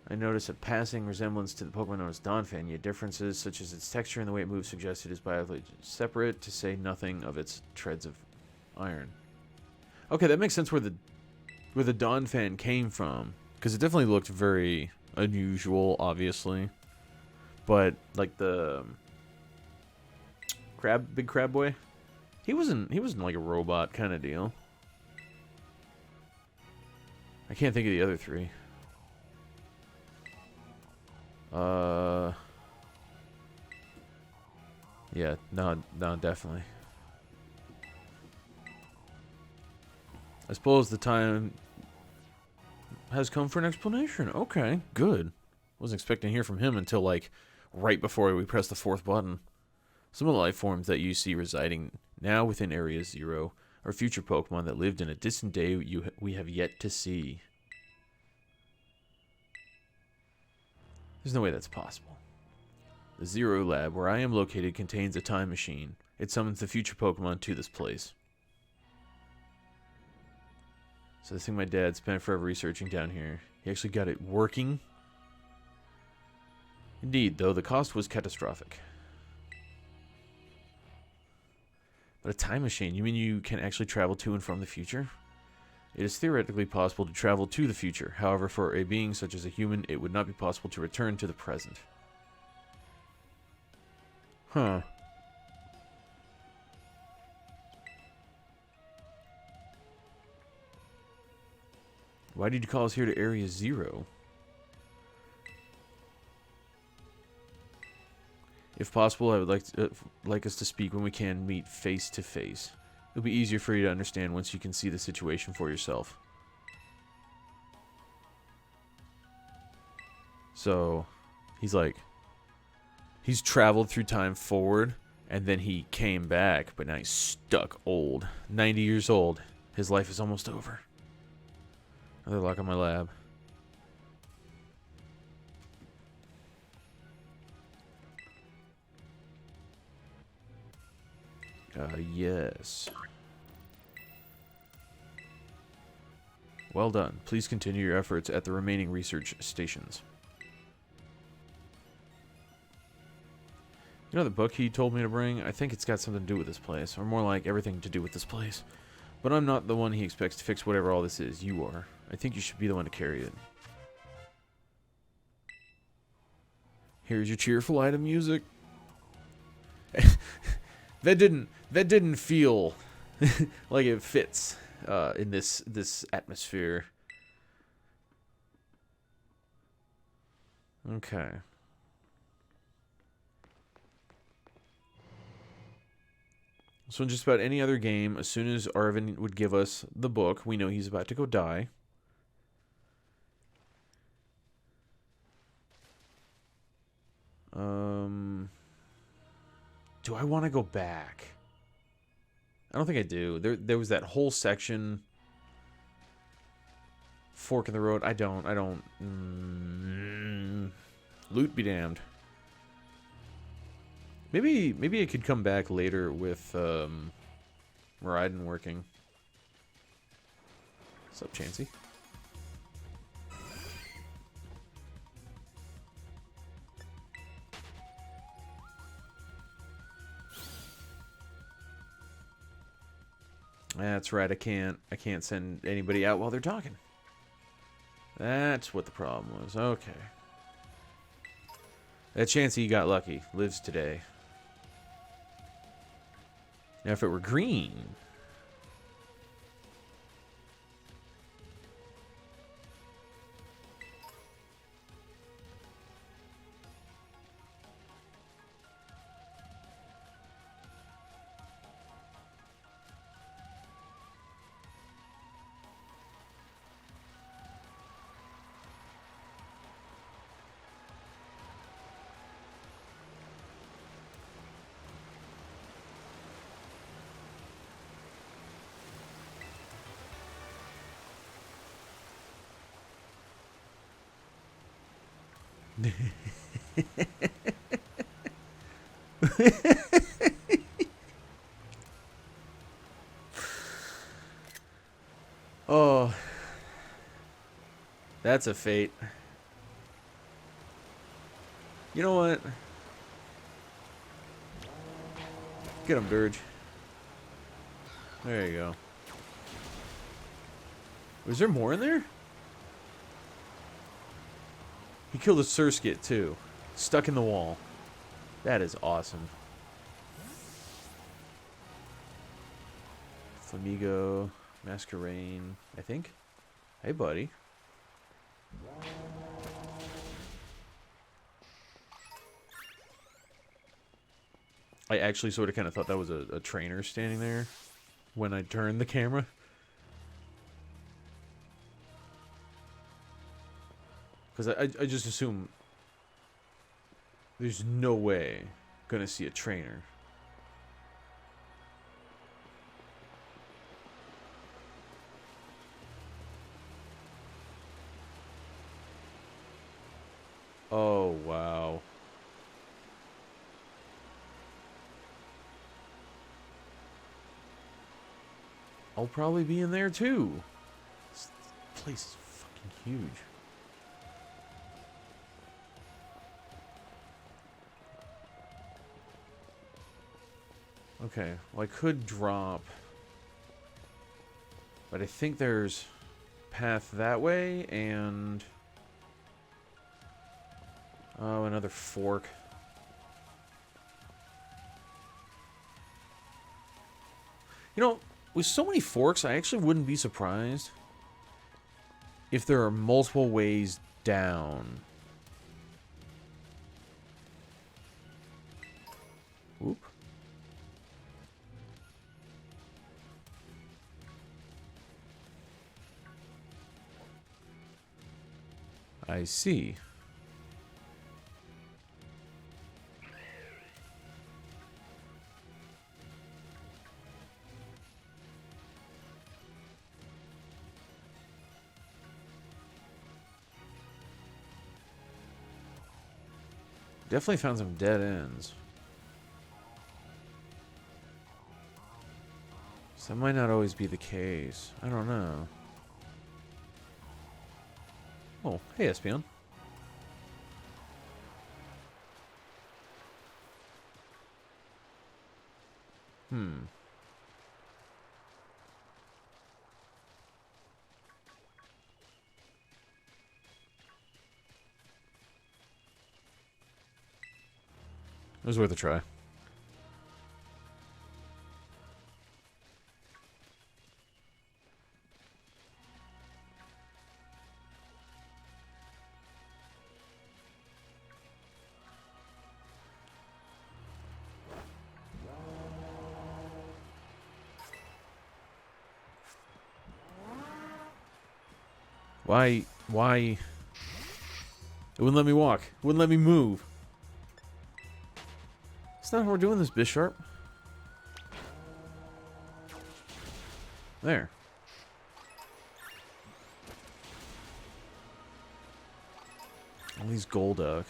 Speaker 1: I noticed a passing resemblance to the Pokemon known as Donphan, yet differences such as its texture and the way it moves suggested it is biologically separate, to say nothing of its treads of iron. Okay, that makes sense where the Donphan came from, because it definitely looked very unusual, obviously. But like the big crab boy, he wasn't like a robot kind of deal. I can't think of the other 3. Yeah, no, definitely. I suppose the time has come for an explanation. Okay, good. Wasn't expecting to hear from him until, like, right before we pressed the 4th button. Some of the life forms that you see residing now within Area 0 are future Pokemon that lived in a distant day we have yet to see. There's no way that's possible. The Zero Lab, where I am located, contains a time machine. It summons the future Pokemon to this place. So this thing my dad spent forever researching down here, he actually got it working. Indeed, though the cost was catastrophic. But a time machine, you mean you can actually travel to and from the future? It is theoretically possible to travel to the future. However, for a being such as a human, it would not be possible to return to the present. Huh. Why did you call us here to Area 0? If possible, I would like us to speak when we can meet face to face. It'll be easier for you to understand once you can see the situation for yourself. So, he's traveled through time forward, and then he came back, but now he's stuck old. 90 years old. His life is almost over. Another lock on my lab. Yes. Well done. Please continue your efforts at the remaining research stations. You know the book he told me to bring? I think it's got something to do with this place, or more like everything to do with this place. But I'm not the one he expects to fix whatever all this is. You are. I think you should be the one to carry it. Here's your cheerful item music. That didn't feel like it fits in this atmosphere. Okay. So in just about any other game, as soon as Arvin would give us the book, we know he's about to go die. Do I want to go back? I don't think I do. There was that whole section. Fork in the road. I don't. Loot be damned. Maybe I could come back later with Raiden working. What's up, Chansey? That's right. I can't send anybody out while they're talking. That's what the problem was. Okay. That Chansey got lucky. Lives today. Now, if it were green... Oh, that's a fate. You know what? Get him, Dirge. There you go. Was there more in there? He killed a Surskit too. Stuck in the wall. That is awesome. Flamigo, Masquerain, I think. Hey, buddy. I actually sort of kind of thought that was a trainer standing there when I turned the camera. Because I just assume there's no way gonna see a trainer. Oh, wow. I'll probably be in there too. This place is fucking huge. Okay, well I could drop, but I think there's path that way and oh, another fork. You know, with so many forks, I actually wouldn't be surprised if there are multiple ways down. Whoop. I see. Definitely found some dead ends. So that might not always be the case. I don't know. Oh, hey, Espeon. It was worth a try. Why? Why? It wouldn't let me walk. It wouldn't let me move. That's not how we're doing this, Bisharp. There. All these Golduck.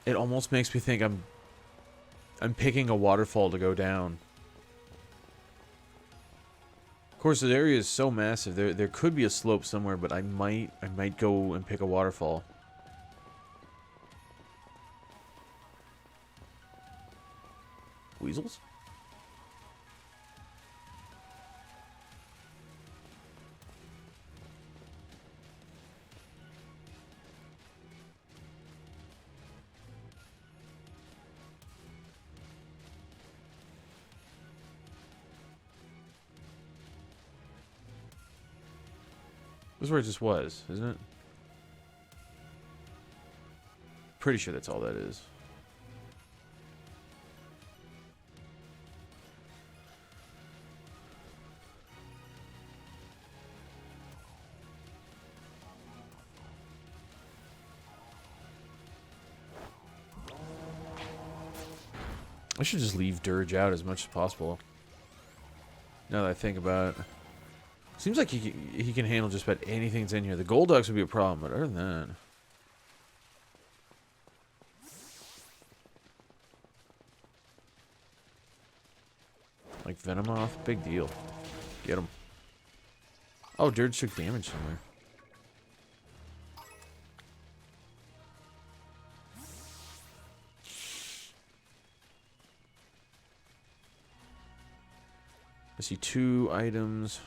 Speaker 1: It almost makes me think I'm picking a waterfall to go down. Of course, the area is so massive. There could be a slope somewhere, but I might go and pick a waterfall. Weasels? This is where it just was, isn't it? Pretty sure that's all that is. I should just leave Dirge out as much as possible. Now that I think about it. Seems like he can handle just about anything that's in here. The Golducks would be a problem, but other than that... Like Venomoth? Big deal. Get him. Oh, Dirge took damage somewhere. I see 2 items.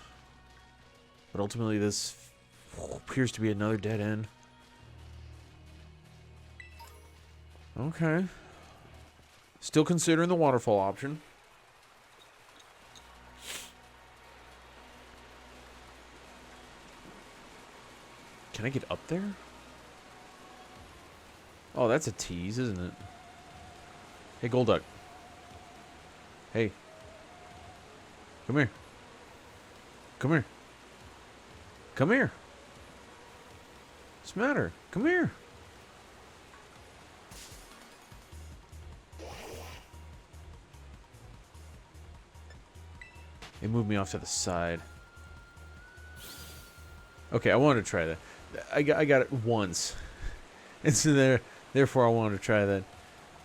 Speaker 1: But ultimately this appears to be another dead end. Okay. Still considering the waterfall option. Can I get up there? Oh, that's a tease, isn't it? Hey, Golduck. Hey. Come here. Come here. Come here. What's the matter? Come here. It moved me off to the side. Okay, I wanted to try that. I got it once. And so therefore I wanted to try that.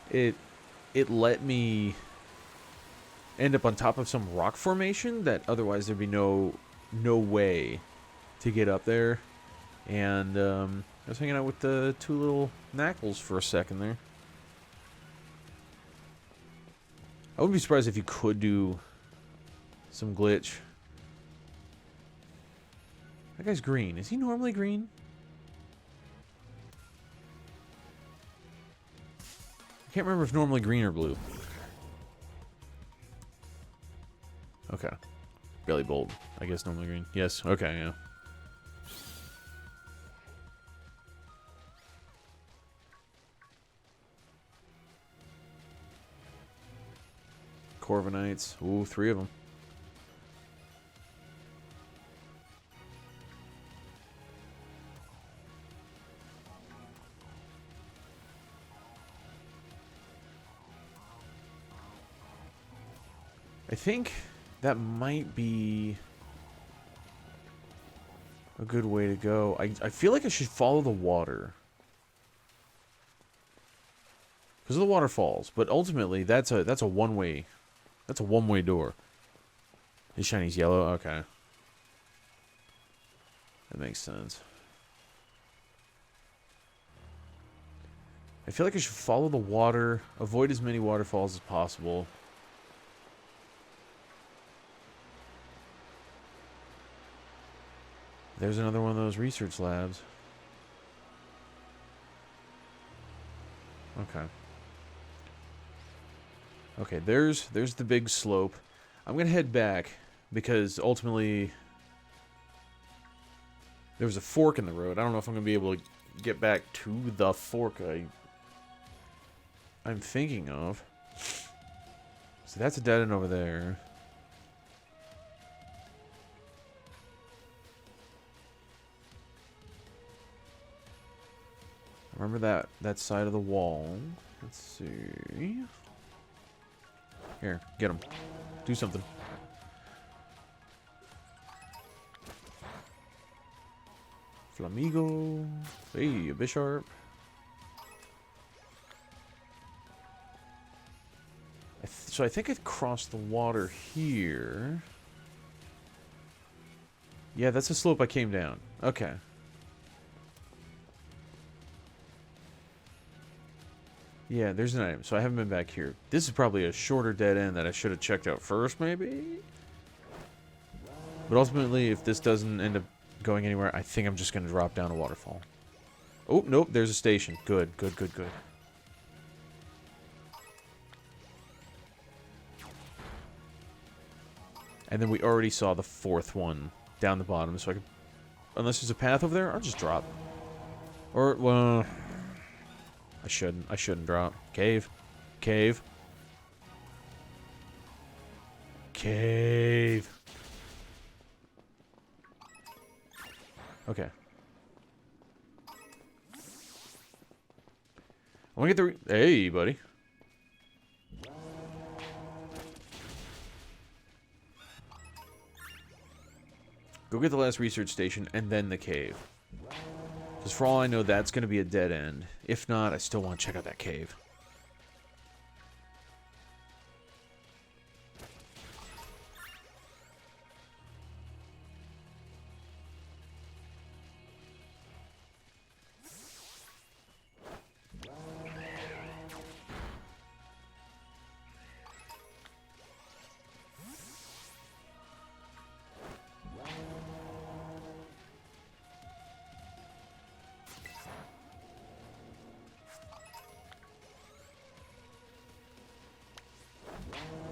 Speaker 1: It let me end up on top of some rock formation that otherwise there'd be no way to get up there. And I was hanging out with the 2 little Knackles for a second there. I wouldn't be surprised if you could do some glitch. That guy's green. Is he normally green? I can't remember if normally green or blue. Okay. Belly bolt. I guess normally green. Yes. Okay, yeah. Corviknights. Ooh, 3 of them. I think that might be a good way to go. I feel like I should follow the water. Because of the waterfalls. But ultimately, that's a one-way... That's a one-way door. His shiny's yellow? Okay. That makes sense. I feel like I should follow the water, avoid as many waterfalls as possible. There's another one of those research labs. Okay. Okay, there's the big slope. I'm gonna head back because ultimately there was a fork in the road. I don't know if I'm gonna be able to get back to the fork I'm thinking of. So that's a dead end over there. Remember that side of the wall. Let's see. Here, get him. Do something. Flamigo. Hey, a Bisharp. So I think it crossed the water here. Yeah, that's the slope I came down. Okay. Yeah, there's an item. So I haven't been back here. This is probably a shorter dead end that I should have checked out first, maybe? But ultimately, if this doesn't end up going anywhere, I think I'm just going to drop down a waterfall. Oh, nope, there's a station. Good, good, good, good. And then we already saw the fourth one down the bottom, so I could... Unless there's a path over there, I'll just drop. Or, well... I shouldn't drop. Cave. Cave. Cave. Okay. I want to get the... Hey, buddy. Go get the last research station and then the cave. Because for all I know, that's going to be a dead end. If not, I still want to check out that cave.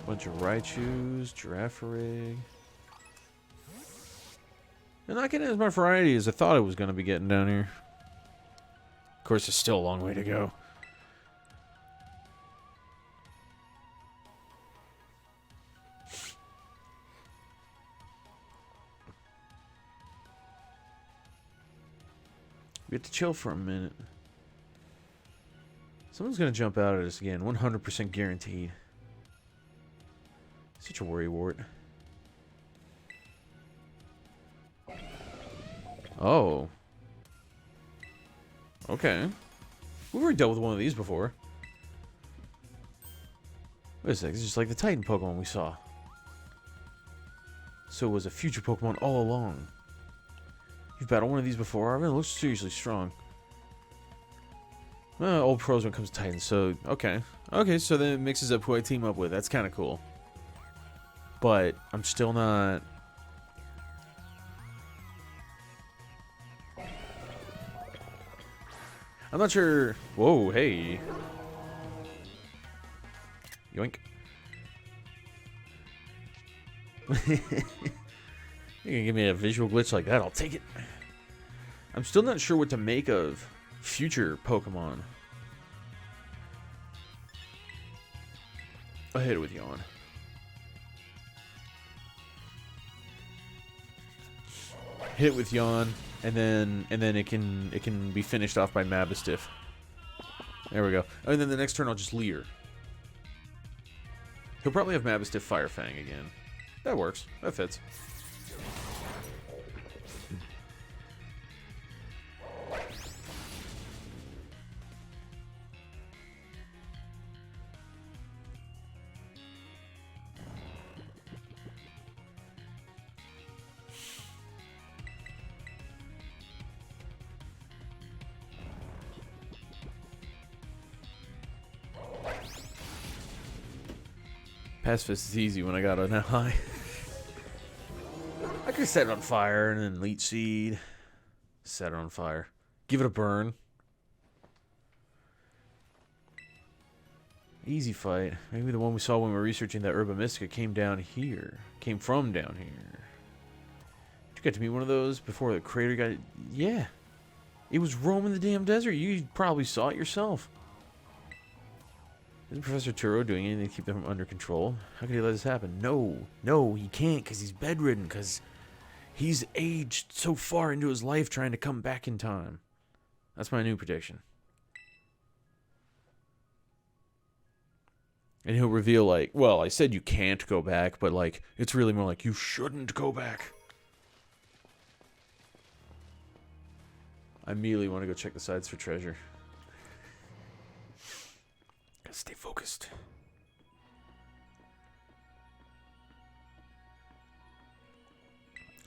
Speaker 1: Bunch of Raichus, Girafarig. I'm not getting as much variety as I thought I was going to be getting down here. Of course, there's still a long way to go. We have to chill for a minute. Someone's going to jump out at us again. 100% guaranteed. Such a worrywart. Oh. Okay. We've already dealt with one of these before. Wait a sec, it's just like the Titan Pokemon we saw. So it was a future Pokemon all along. You've battled one of these before, Arvin? It looks seriously strong. Old pros when it comes to Titans, so okay. Okay, so then it mixes up who I team up with. That's kind of cool. But I'm still not... I'm not sure... Whoa, hey. Yoink. You're gonna give me a visual glitch like that, I'll take it. I'm still not sure what to make of future Pokemon. I'll hit it with Yawn. Hit it with Yawn, and then it can be finished off by Mabistiff. There we go. And then the next turn I'll just Leer. He'll probably have Mabistiff Fire Fang again. That works. That fits. Pacifist is easy when I got an ally. I could set it on fire and then Leech Seed. Set it on fire. Give it a burn. Easy fight. Maybe the one we saw when we were researching that Herba Mystica came down here. Came from down here. Did you get to meet one of those before the crater got... Yeah. It was roaming the damn desert. You probably saw it yourself. Isn't Professor Turo doing anything to keep them under control? How could he let this happen? No, he can't, because he's bedridden, because he's aged so far into his life trying to come back in time. That's my new prediction. And he'll reveal, like, well, I said you can't go back, but, like, it's really more like, you shouldn't go back. I immediately want to go check the sides for treasure. Gotta stay focused.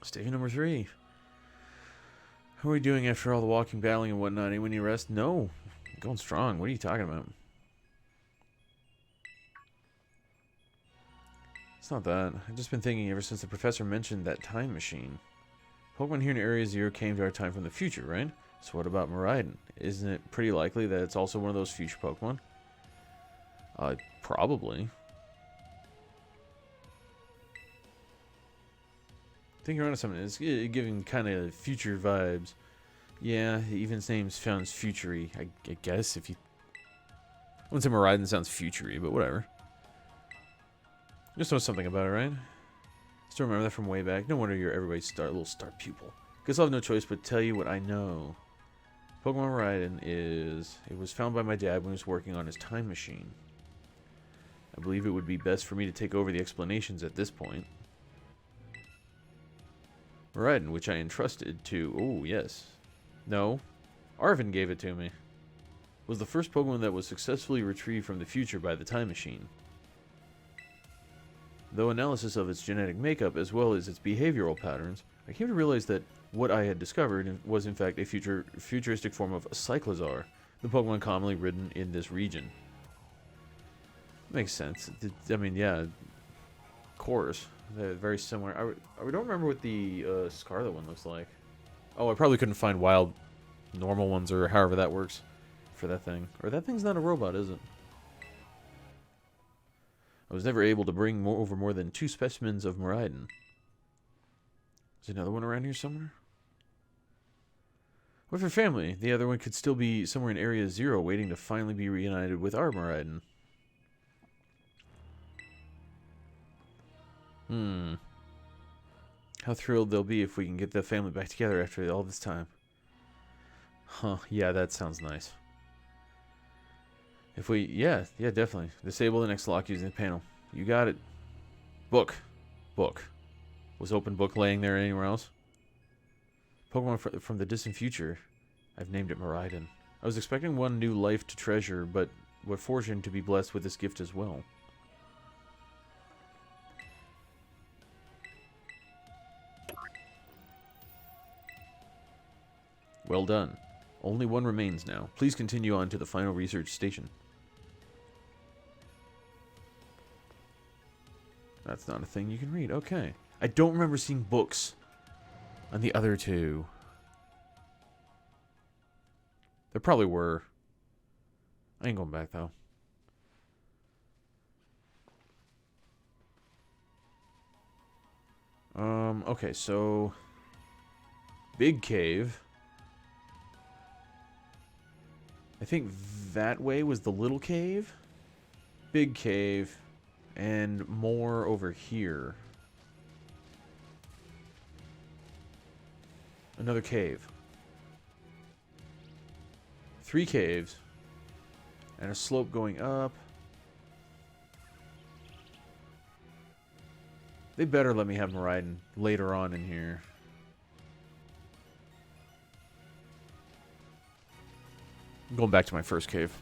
Speaker 1: Station number 3. How are we doing after all the walking, battling, and whatnot? Anyone need rest? No. I'm going strong. What are you talking about? It's not that. I've just been thinking ever since the professor mentioned that time machine. Pokemon here in Area 0 came to our time from the future, right? So what about Miraidon? Isn't it pretty likely that it's also one of those future Pokemon? Probably. I think you're onto something. It's giving kind of future vibes. Yeah, even its name sounds futury. I guess if you... I wouldn't say Miraidon sounds futury, but whatever. Just know something about it, right? Still remember that from way back. No wonder you're everybody's little star pupil. Guess I'll have no choice but tell you what I know. Pokemon Miraidon is... It was found by my dad when he was working on his time machine. I believe it would be best for me to take over the explanations at this point. Miraidon, which I entrusted to... Oh, yes. No. Arvin gave it to me. Was the first Pokemon that was successfully retrieved from the future by the time machine. Though analysis of its genetic makeup as well as its behavioral patterns, I came to realize that what I had discovered was in fact a futuristic form of Cyclizar, the Pokemon commonly ridden in this region. Makes sense. I mean, yeah, of course. They're very similar. I don't remember what the Scarlet one looks like. Oh, I probably couldn't find wild normal ones or however that works for that thing. Or that thing's not a robot, is it? I was never able to bring over more than 2 specimens of Miraidon. Is there another one around here somewhere? What for family? The other one could still be somewhere in Area 0 waiting to finally be reunited with our Miraidon. How thrilled they'll be if we can get the family back together after all this time. Huh, yeah, that sounds nice. If we, yeah, definitely. Disable the next lock using the panel. You got it. Book. Was open book laying there anywhere else? Pokemon from the distant future. I've named it Miraidon. I was expecting one new life to treasure, but what fortune to be blessed with this gift as well. Well done. Only one remains now. Please continue on to the final research station. That's not a thing you can read. Okay. I don't remember seeing books on the other 2. There probably were. I ain't going back, though. Okay, so... Big Cave. I think that way was the little cave. Big cave. And more over here. Another cave. 3 caves. And a slope going up. They better let me have Miraidon later on in here. I'm going back to my first cave.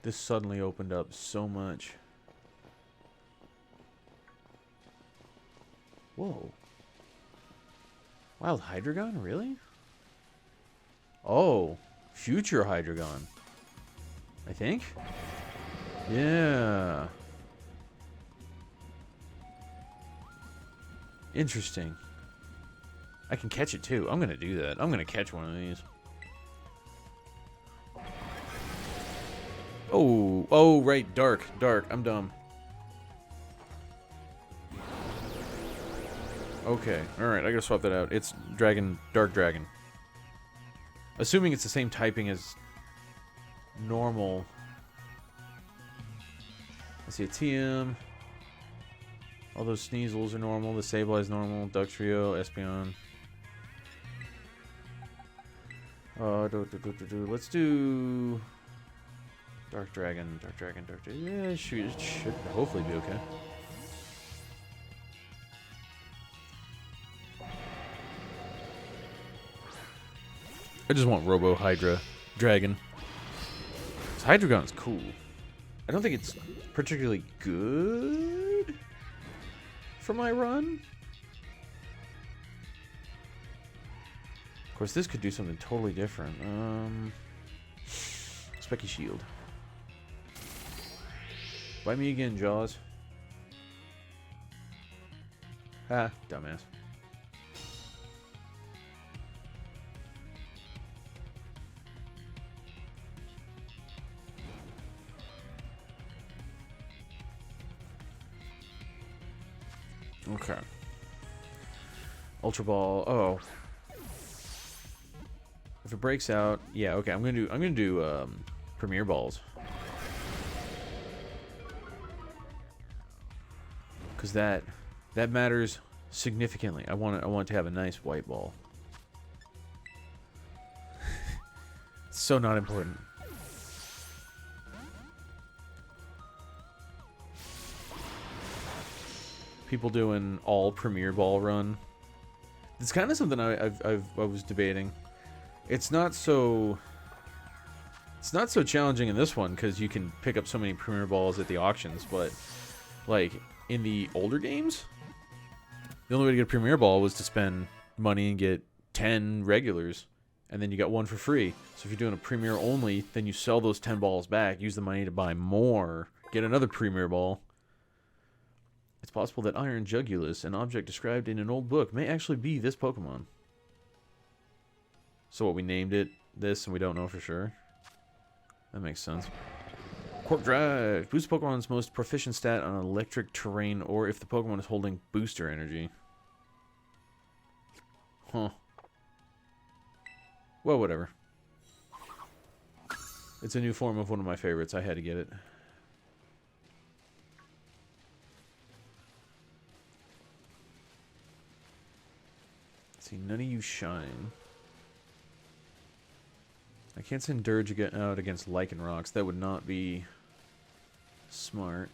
Speaker 1: This suddenly opened up so much. Whoa. Wild Hydreigon? Really? Oh. Future Hydreigon. I think? Yeah. Interesting. I can catch it too. I'm gonna do that. I'm gonna catch one of these. Oh, oh, right, dark, dark. I'm dumb. Okay, alright, I gotta swap that out. It's dragon, dark dragon. Assuming it's the same typing as normal. I see a TM. All those Sneasels are normal. The Sableye normal. Ductrio, Espeon. Let's do Dark Dragon, Dark Dragon, Dark Dragon. Yeah, it should hopefully be okay. I just want Robo Hydra Dragon. This Hydreigon is cool. I don't think it's particularly good for my run. Of course, this could do something totally different. Specky Shield. Bite me again, Jaws. Ah, dumbass. Okay. Ultra Ball. Oh. If it breaks out, yeah, okay. I'm gonna do Premier Balls. Cause that matters significantly. I want to have a nice white ball. It's so not important. People doing all Premier Ball run. It's kind of something I was debating. It's not so challenging in this one because you can pick up so many Premier Balls at the auctions, but like in the older games, the only way to get a Premier Ball was to spend money and get 10 regulars, and then you got one for free. So if you're doing a Premier only, then you sell those 10 balls back, use the money to buy more, get another Premier Ball. It's possible that Iron Jugulus, an object described in an old book, may actually be this Pokemon. So what, we named it this and we don't know for sure? That makes sense. Quark Drive. Boosts Pokemon's most proficient stat on electric terrain or if the Pokemon is holding booster energy. Huh. Well, whatever. It's a new form of one of my favorites. I had to get it. Let's see, none of you shine. I can't send Dirge out against Lycanrocs. That would not be smart.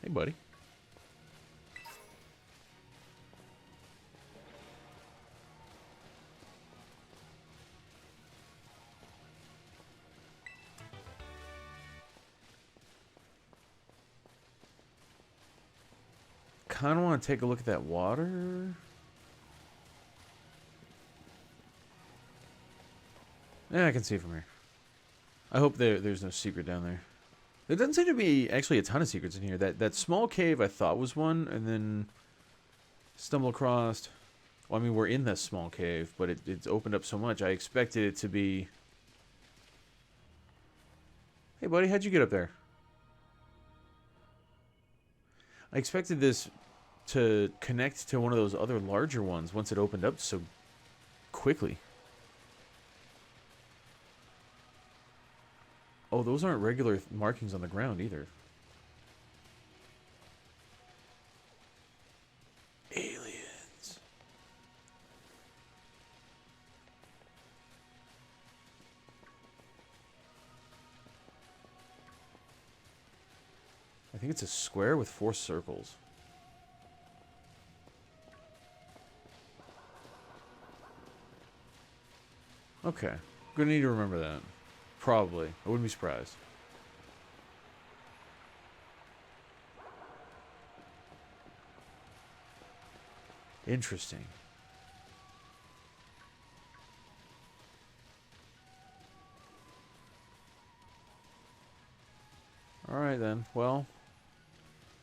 Speaker 1: Hey, buddy. Kind of want to take a look at that water. Yeah, I can see from here. I hope there's no secret down there. There doesn't seem to be actually a ton of secrets in here. That small cave I thought was one, and then stumble across. Well, I mean, we're in this small cave, but it's opened up so much. I expected it to be. Hey, buddy, how'd you get up there? I expected this to connect to one of those other larger ones once it opened up so quickly. Oh, those aren't regular markings on the ground either. Aliens. I think it's a square with 4 circles. Okay. Gonna need to remember that. Probably. I wouldn't be surprised. Interesting. Alright then. Well,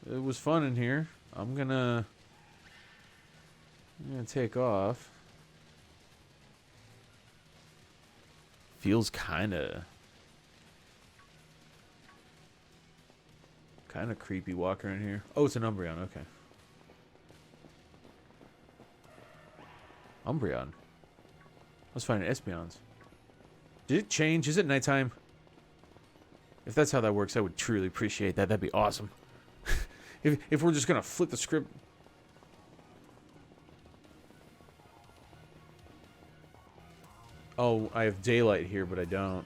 Speaker 1: it was fun in here. I'm gonna take off. Feels kinda creepy walking in here. Oh, it's an Umbreon, okay. Umbreon. Let's find an Espeons. Did it change? Is it nighttime? If that's how that works, I would truly appreciate that. That'd be awesome. if we're just gonna flip the script. Oh, I have daylight here, but I don't.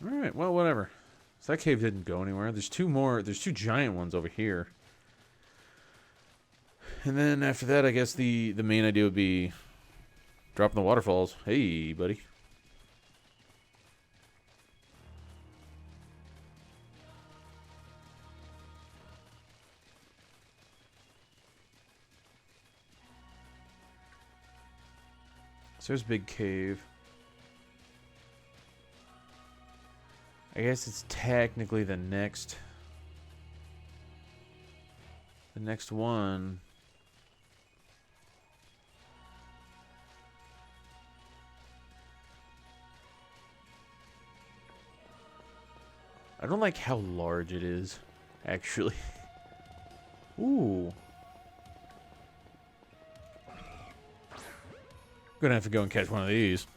Speaker 1: Alright, well, whatever. So that cave didn't go anywhere. There's two more. There's two giant ones over here. And then after that, I guess the main idea would be dropping the waterfalls. Hey, buddy. So there's Big Cave. I guess it's technically the next one. I don't like how large it is, actually. Ooh. Gonna have to go and catch one of these.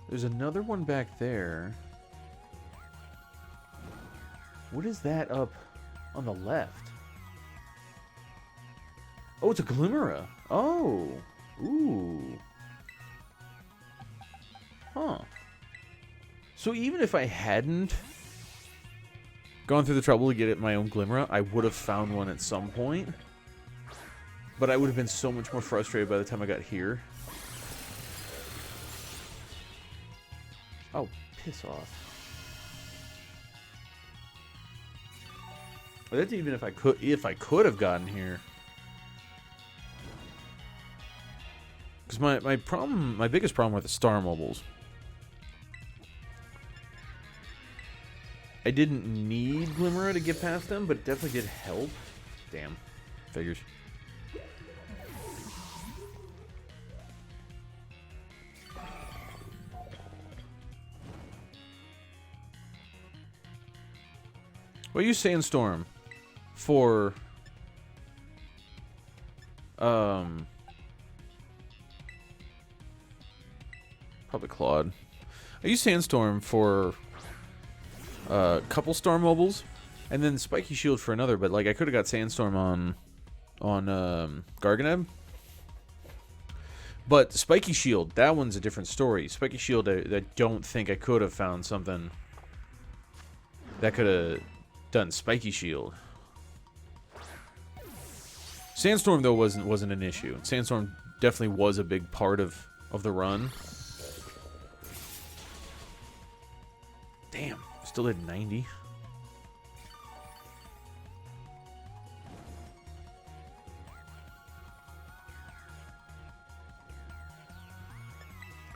Speaker 1: There's another one back there. What is that up on the left? Oh, it's a Glimera. Oh. Ooh. Huh. So even if I hadn't gone through the trouble to get it my own Glimera, I would have found one at some point. But I would have been so much more frustrated by the time I got here. Oh, piss off. That's even if I could have gotten here. Because my biggest problem with the Star Mobiles, I didn't need Glimera to get past them, but it definitely did help. Damn. Figures. Well, use Sandstorm for probably Claude. I use Sandstorm for a couple Star Mobiles, and then Spiky Shield for another. But like, I could have got Sandstorm on Garganeb. But Spiky Shield, that one's a different story. Spiky Shield, I don't think I could have found something that could have done Spiky Shield. Sandstorm though wasn't an issue. Sandstorm definitely was a big part of the run. Damn, still at 90.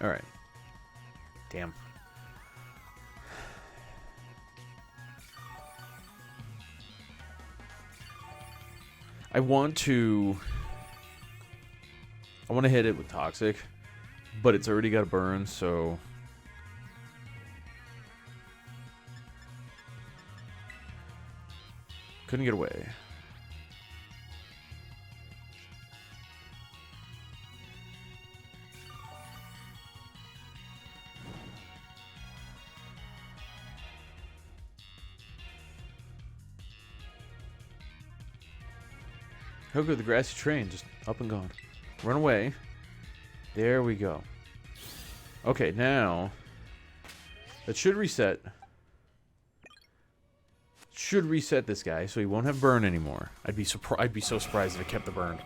Speaker 1: All right. Damn. I want to hit it with Toxic, but it's already got a burn, so couldn't get away. How good the grassy train, just up and gone. Run away. There we go. Okay, now that should reset. Should reset this guy, so he won't have burn anymore. I'd be so surprised if it kept the burn.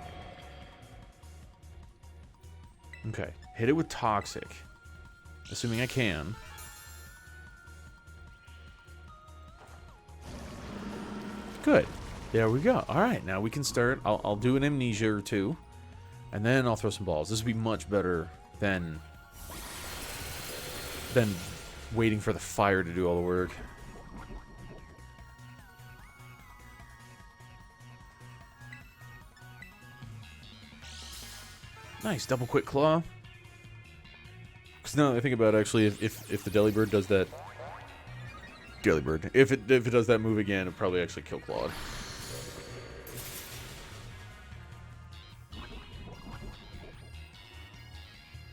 Speaker 1: Okay, hit it with toxic, assuming I can. Good. There we go. All right, now we can start. I'll do an amnesia or two, and then I'll throw some balls. This would be much better than waiting for the fire to do all the work. Nice, double quick claw. Because now that I think about it, actually, if the Delibird does that... Delibird. If it does that move again, it'll probably actually kill Claude.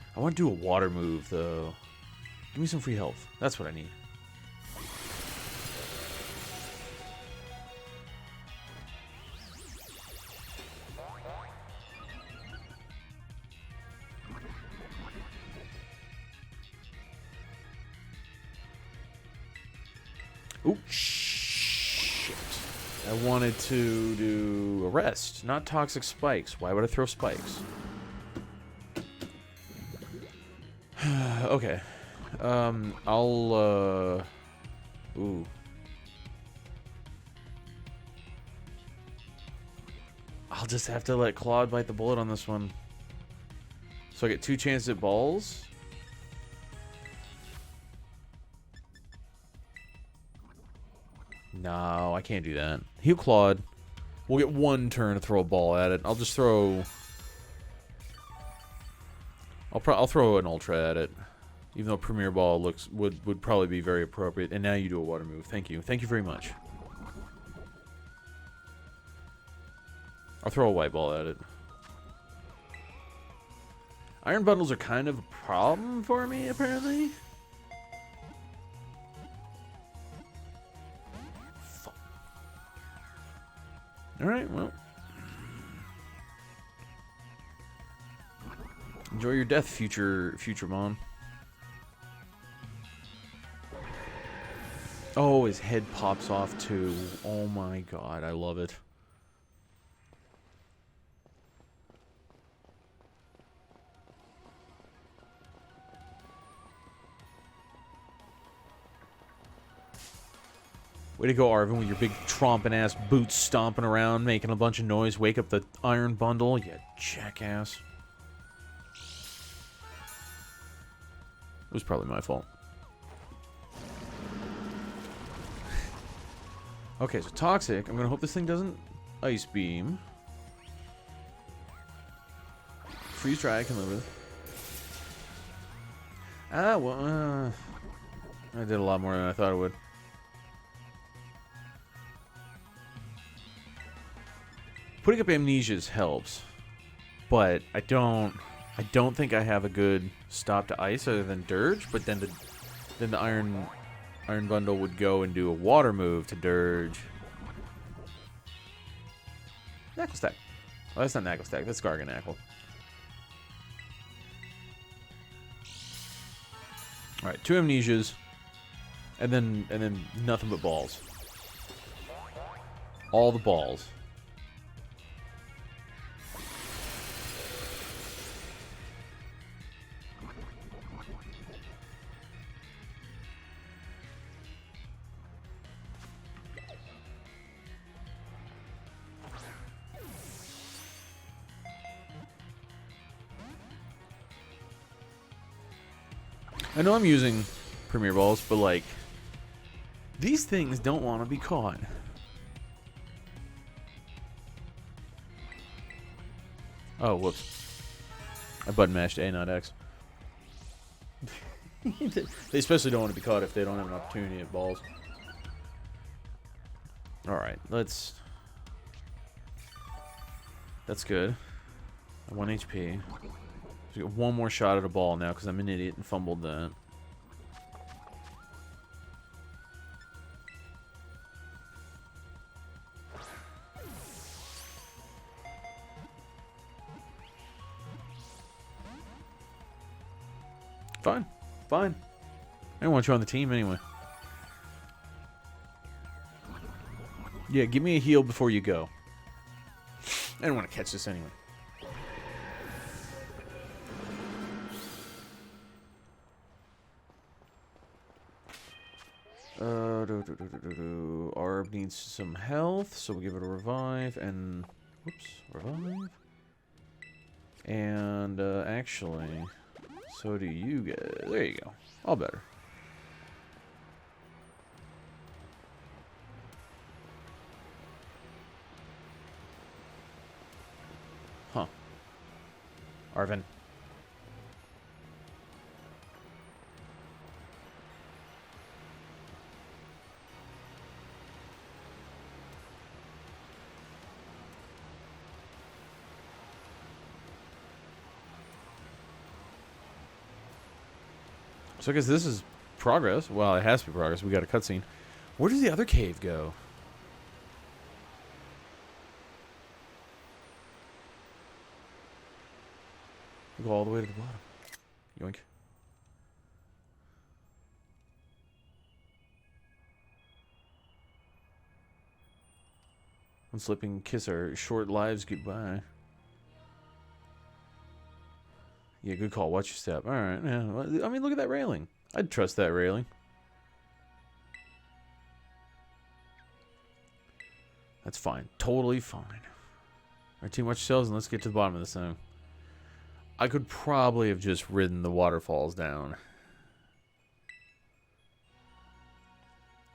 Speaker 1: I want to do a water move, though. Give me some free health. That's what I need. Oh, shit. I wanted to do arrest, not toxic spikes. Why would I throw spikes? Okay. Ooh. I'll just have to let Claude bite the bullet on this one. So I get 2 chances at balls. No, I can't do that. Heal Claude. We'll get 1 turn to throw a ball at it. I'll just throw... I'll throw an Ultra at it. Even though Premier Ball would probably be very appropriate. And now you do a water move. Thank you. Thank you very much. I'll throw a white ball at it. Iron bundles are kind of a problem for me, apparently. Alright, well. Enjoy your death, future Mon. Oh, his head pops off too. Oh my god, I love it. Way to go, Arvin, with your big tromping-ass boots stomping around, making a bunch of noise. Wake up the iron bundle, you jackass. It was probably my fault. Okay, so Toxic. I'm gonna hope this thing doesn't Ice Beam. Freeze Dry, I can live with. Ah, well, I did a lot more than I thought it would. Putting up amnesias helps, but I don't think I have a good stop to ice other than Dirge. But then the iron bundle would go and do a water move to Dirge. Knuckle Stack. Oh, that's not Knuckle Stack. That's Garganackle. All right, 2 amnesias, and then nothing but balls. All the balls. I know I'm using Premier Balls, but like, these things don't want to be caught. Oh, whoops. I button mashed A, not X. They especially don't want to be caught if they don't have an opportunity at balls. Alright, that's good. 1 HP. So get 1 more shot at a ball now because I'm an idiot and fumbled that. Fine. Fine. I don't want you on the team anyway. Yeah, give me a heal before you go. I don't want to catch this anyway. Arb needs some health, so we'll give it a revive and... Whoops, revive. And, actually, so do you guys. There you go. All better. Huh. Arvin. So I guess this is progress. Well, it has to be progress. We got a cutscene. Where does the other cave go? Go all the way to the bottom. Yoink. Unslip and kiss our short lives goodbye. Yeah, good call. Watch your step. All right. Yeah. I mean, look at that railing. I'd trust that railing. That's fine. Totally fine. All right, team, watch yourselves, and let's get to the bottom of this thing. I could probably have just ridden the waterfalls down.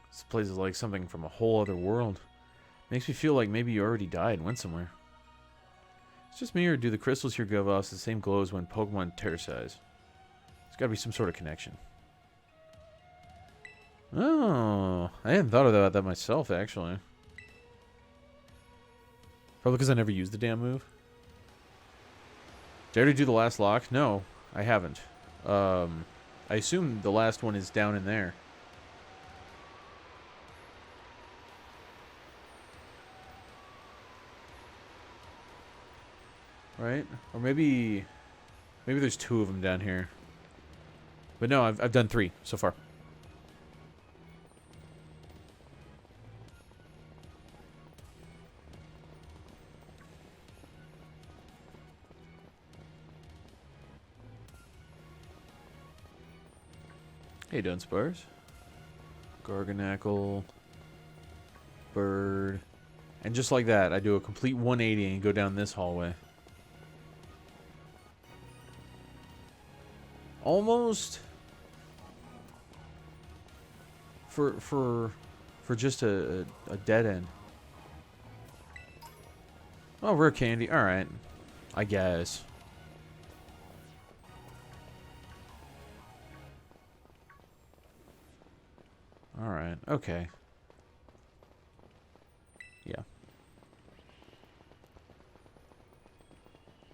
Speaker 1: This place is like something from a whole other world. Makes me feel like maybe you already died and went somewhere. It's just me, or do the crystals here give off the same glow as when Pokemon terrorize? There's got to be some sort of connection. Oh, I hadn't thought about that myself, actually. Probably because I never used the damn move. Did I already do the last lock? No, I haven't. I assume the last one is down in there. Right? Or maybe there's two of them down here. But no, I've done 3 so far. Hey, Dunsparce. Garganackle. Bird. And just like that, I do a complete 180 and go down this hallway. Almost for just a dead end. Oh, rare candy. All right, I guess. All right. Okay. Yeah.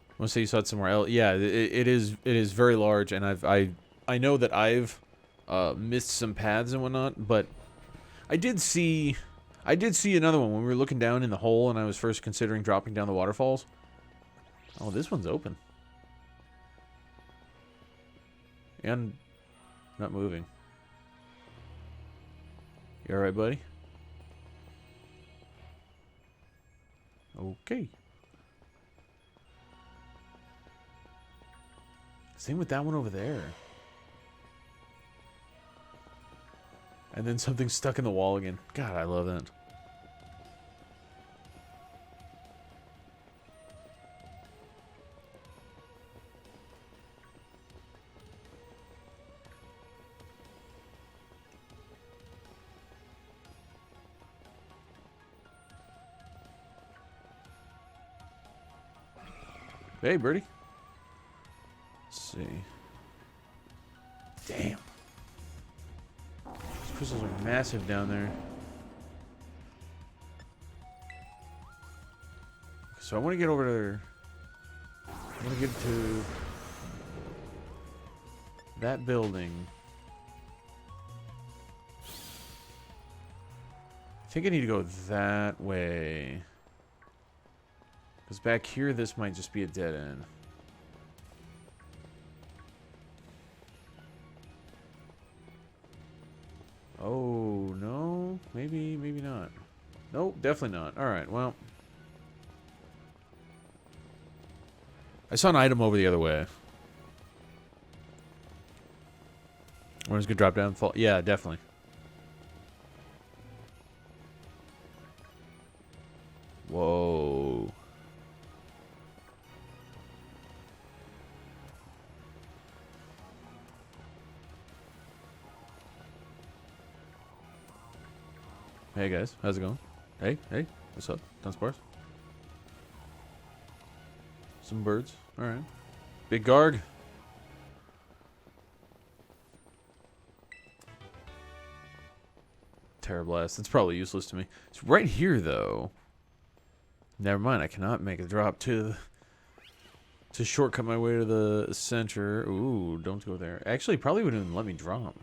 Speaker 1: I want to say you saw it somewhere else. Yeah, it is very large, and I know that I've missed some paths and whatnot, but I did see another one when we were looking down in the hole, and I was first considering dropping down the waterfalls. Oh, this one's open. And not moving. You alright, buddy? Okay. Same with that one over there. And then something stuck in the wall again. God, I love that. Hey, birdie. Let's see. Damn. These crystals are massive down there. So I want to get over there. I want to get to that building. I think I need to go that way. Because back here, this might just be a dead end. Nope, definitely not. Alright, well. I saw an item over the other way. Where's gonna drop down and fall? Yeah, definitely. Whoa. Hey guys, how's it going? Hey, what's up? Dunspars? Some birds. Alright. Big Garg. Terra Blast. That's probably useless to me. It's right here, though. Never mind. I cannot make a drop to shortcut my way to the center. Ooh, don't go there. Actually, probably wouldn't even let me drop.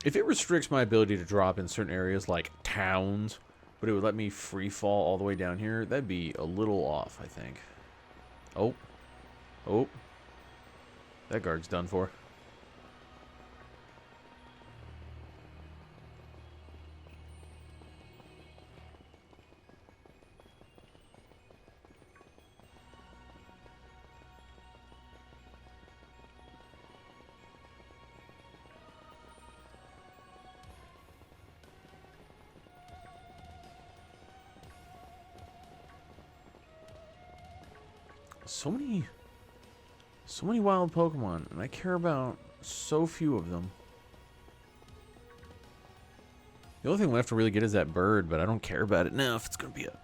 Speaker 1: If it restricts my ability to drop in certain areas, like towns, but it would let me free fall all the way down here, that'd be a little off, I think. Oh. Oh. That Garg's done for. So many wild Pokemon, and I care about so few of them. The only thing left to really get is that bird, but I don't care about it now if it's gonna be a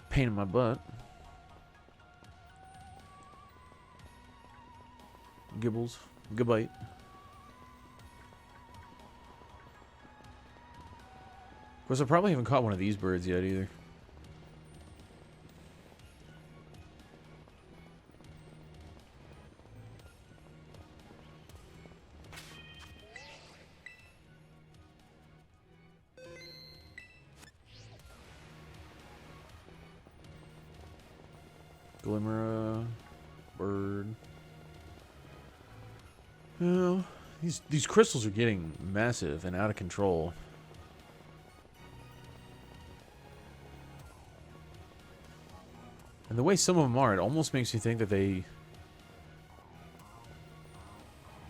Speaker 1: pain in my butt. Gibbles. Goodbye. Of course, I probably haven't caught one of these birds yet either. Glimmer, bird. Well, these crystals are getting massive and out of control. And the way some of them are, it almost makes you think that they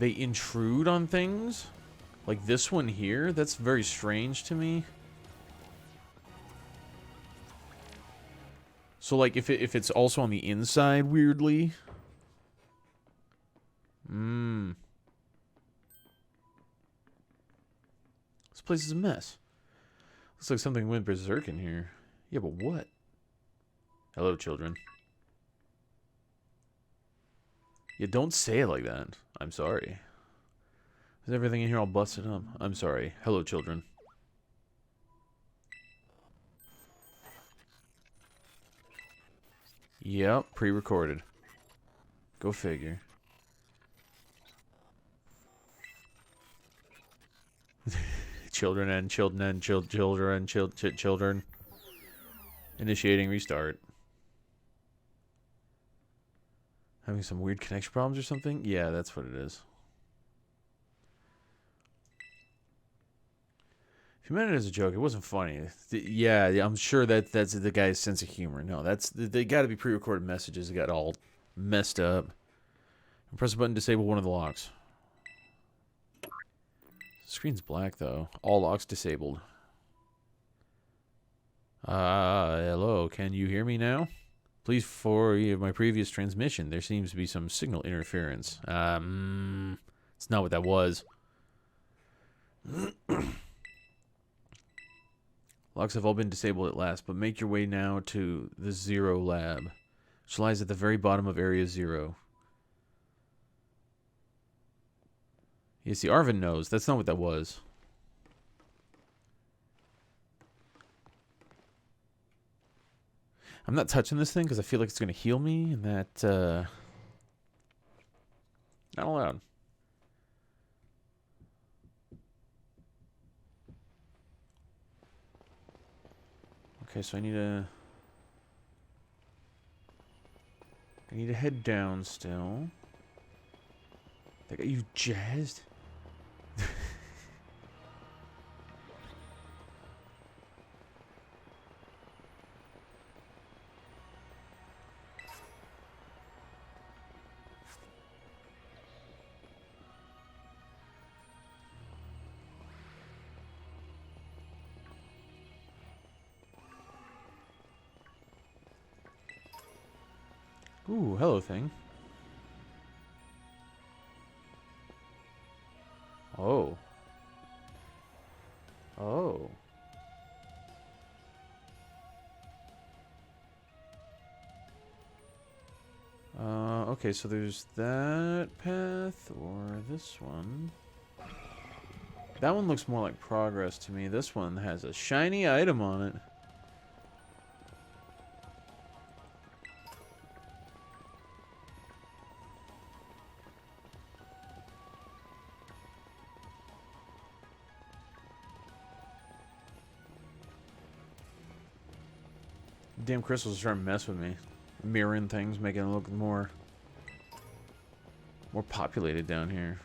Speaker 1: intrude on things. Like this one here, that's very strange to me. So, like, if it's also on the inside, weirdly. This place is a mess. Looks like something went berserk in here. Yeah, but what? Hello, children. Yeah, don't say it like that. I'm sorry. Is everything in here all busted up? I'm sorry. Hello, children. Yep, pre-recorded. Go figure. Children and children and children. Initiating restart. Having some weird connection problems or something? Yeah, that's what it is. If you meant it as a joke, it wasn't funny. Yeah, I'm sure that's the guy's sense of humor. No, they got to be pre-recorded messages. They got all messed up. And press the button to disable one of the locks. The screen's black though. All locks disabled. Hello. Can you hear me now? Please forward my previous transmission. There seems to be some signal interference. It's not what that was. Locks have all been disabled at last, but make your way now to the Zero Lab, which lies at the very bottom of Area 0. Yes, the Arvin knows. That's not what that was. I'm not touching this thing because I feel like it's going to heal me, and that, not allowed. Okay, so I need to head down still. They got you jazzed? Ooh, hello thing. Oh. Oh. Okay, so there's that path, or this one. That one looks more like progress to me. This one has a shiny item on it. Damn crystals are trying to mess with me. Mirroring things, making it look more populated down here.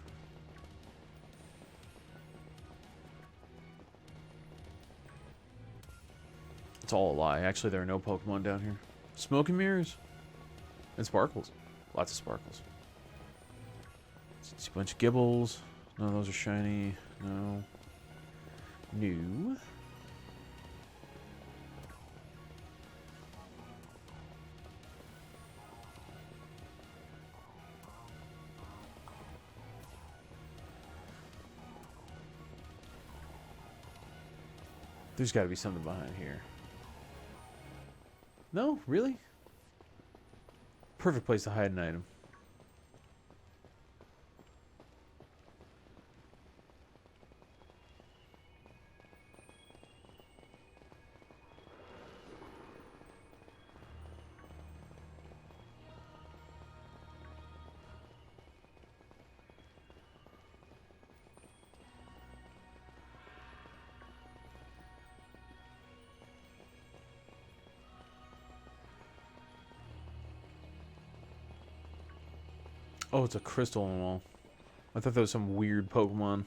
Speaker 1: It's all a lie. Actually, there are no Pokemon down here. Smoke and mirrors. And sparkles. Lots of sparkles. It's a bunch of gibbles. No, those are shiny. No. New. There's got to be something behind here. No? Really? Perfect place to hide an item. Oh, it's a crystal on the wall. I thought that was some weird Pokemon.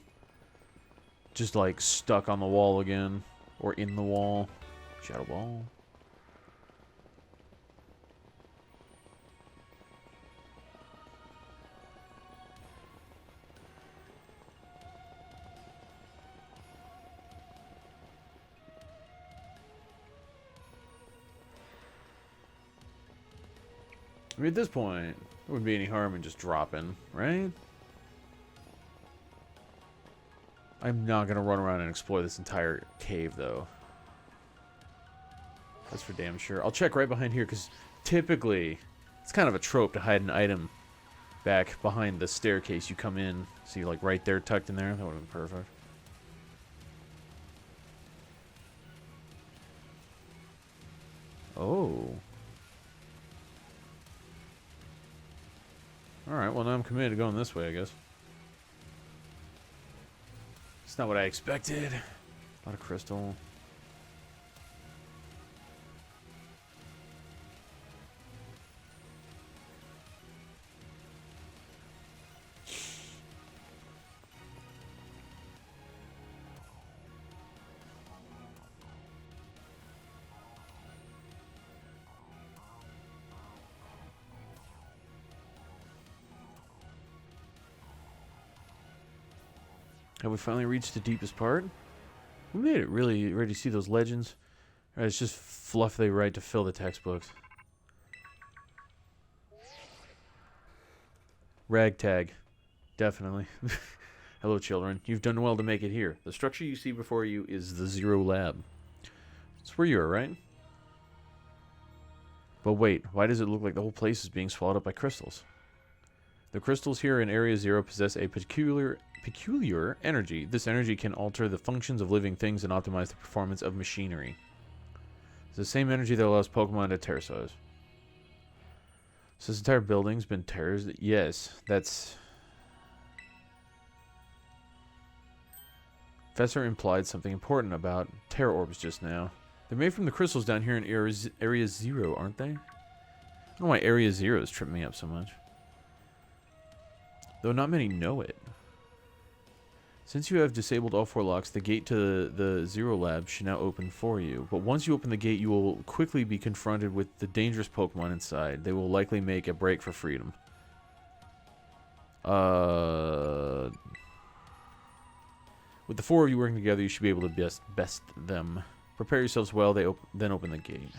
Speaker 1: Just like stuck on the wall again. Or in the wall. Shadow Ball. I mean, at this point, there wouldn't be any harm in just dropping, right? I'm not going to run around and explore this entire cave, though. That's for damn sure. I'll check right behind here, because typically, it's kind of a trope to hide an item back behind the staircase you come in. See, like, right there, tucked in there? That would have been perfect. Oh. Alright, well now I'm committed to going this way, I guess. It's not what I expected. A lot of crystal. Have we finally reached the deepest part? We made it. Really ready to see those legends? Or it's just fluff they write to fill the textbooks. Ragtag. Definitely. Hello, children. You've done well to make it here. The structure you see before you is the Zero Lab. That's where you are, right? But wait, why does it look like the whole place is being swallowed up by crystals? The crystals here in Area Zero possess a peculiar energy. This energy can alter the functions of living things and optimize the performance of machinery. It's the same energy that allows Pokemon to terrorize. So this entire building's been terrorized? Yes, that's... Professor implied something important about Terra Orbs just now. They're made from the crystals down here in Area Zero, aren't they? I don't know why Area Zero is tripping me up so much. Though not many know it. Since you have disabled all 4 locks, the gate to the Zero Lab should now open for you. But once you open the gate, you will quickly be confronted with the dangerous Pokemon inside. They will likely make a break for freedom. With the 4 of you working together, you should be able to best them. Prepare yourselves well, then open the gate.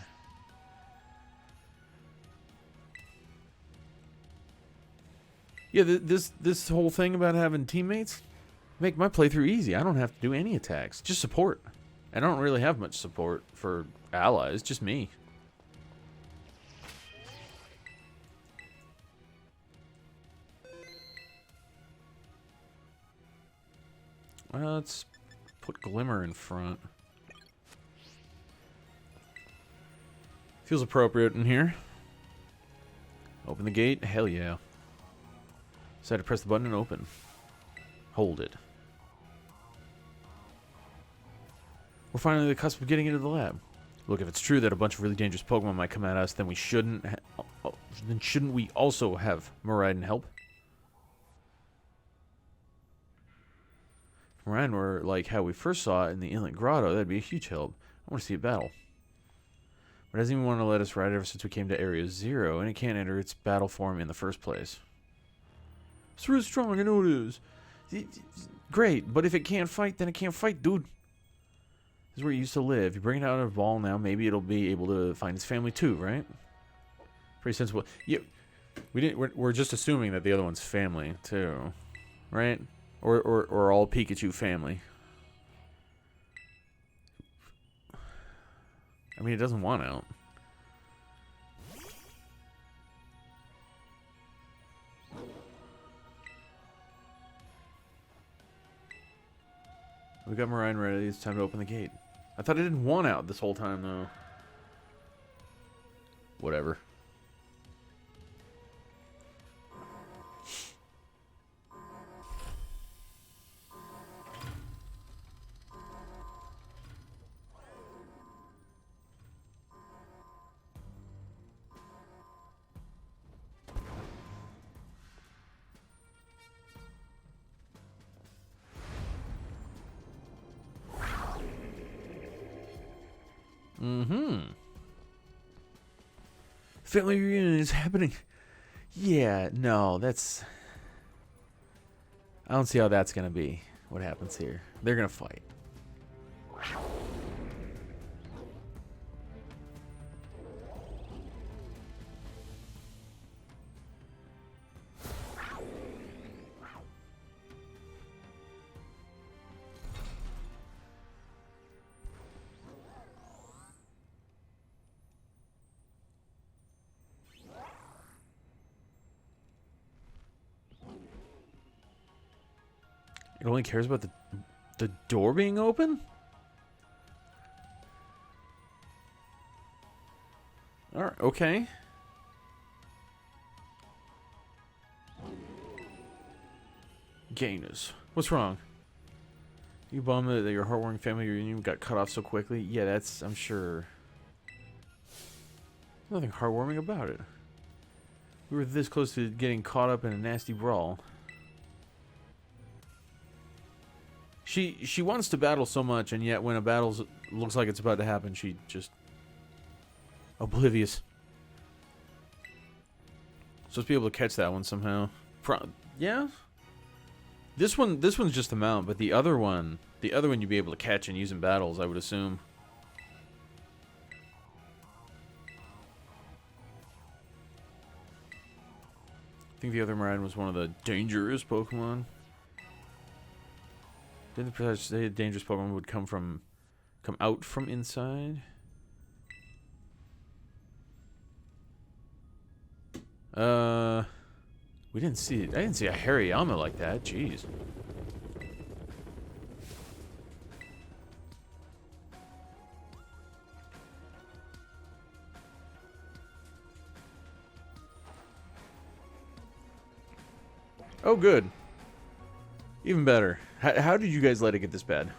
Speaker 1: Yeah, this whole thing about having teammates make my playthrough easy. I don't have to do any attacks, just support. I don't really have much support for allies, just me. Let's put Glimmer in front. Feels appropriate in here. Open the gate. Hell yeah. Decide to press the button and open. Hold it. We're finally at the cusp of getting into the lab. Look, if it's true that a bunch of really dangerous Pokemon might come at us, then we shouldn't. Then shouldn't we also have Miraidon help? If Miraidon were like how we first saw it in the Inlet Grotto, that'd be a huge help. I want to see a battle. But it doesn't even want to let us ride ever since we came to Area 0, and it can't enter its battle form in the first place. It's really strong, I know it is. Great, but if it can't fight, then it can't fight, dude. This is where it used to live. You bring it out of a ball now, maybe it'll be able to find its family too, right? Pretty sensible. Yeah, we're just assuming that the other one's family too, right? Or all Pikachu family. I mean, it doesn't want out. We got Miraidon ready. It's time to open the gate. I thought it didn't want out this whole time, though. Whatever. Family reunion is happening. Yeah, no, that's... I don't see how that's gonna be. What happens here? They're gonna fight. It only cares about the door being open? Alright, okay. Gainers. What's wrong? You bummed that your heartwarming family reunion got cut off so quickly? Yeah, that's, I'm sure. Nothing heartwarming about it. We were this close to getting caught up in a nasty brawl. She wants to battle so much, and yet when a battle looks like it's about to happen, she just oblivious. Supposed to be able to catch that one somehow. Yeah. This one's just the mount, but the other one you'd be able to catch and use in battles, I would assume. I think the other Miraidon was one of the dangerous Pokemon. Didn't the professor say a dangerous Pokemon would come out from inside? We didn't see it. I didn't see a Hariyama like that. Jeez. Oh, good. Even better. How did you guys let it get this bad?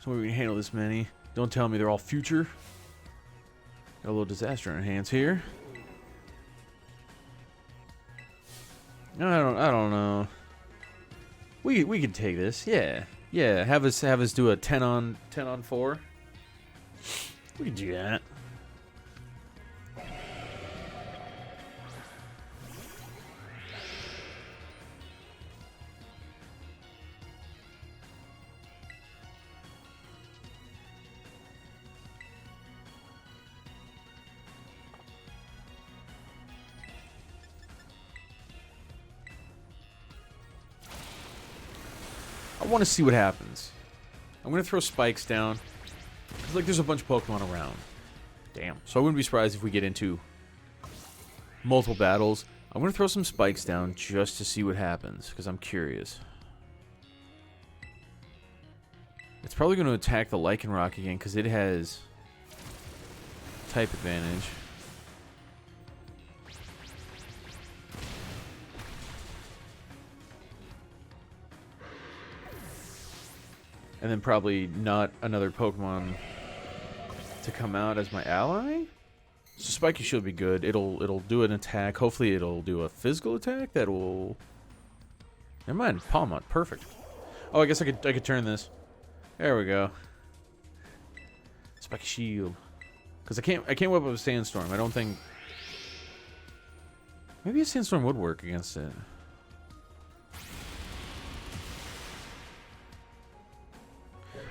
Speaker 1: So we can handle this many. Don't tell me they're all future. Got a little disaster on our hands here. I don't know. We can take this. Yeah. Yeah, have us do a 10 on 4. We can do that. want to see what happens. I'm going to throw spikes down. Because, like, there's a bunch of Pokemon around. Damn. So I wouldn't be surprised if we get into multiple battles. I'm going to throw some spikes down just to see what happens. Because I'm curious. It's probably going to attack the Lycanroc again. Because it has type advantage. And then probably not another Pokemon to come out as my ally. So Spiky should be good. It'll do an attack. Hopefully it'll do a physical attack that will. Never mind, Palmot, perfect. Oh, I guess I could turn this. There we go. Spiky Shield. Because I can't whip up a Sandstorm. I don't think. Maybe a Sandstorm would work against it.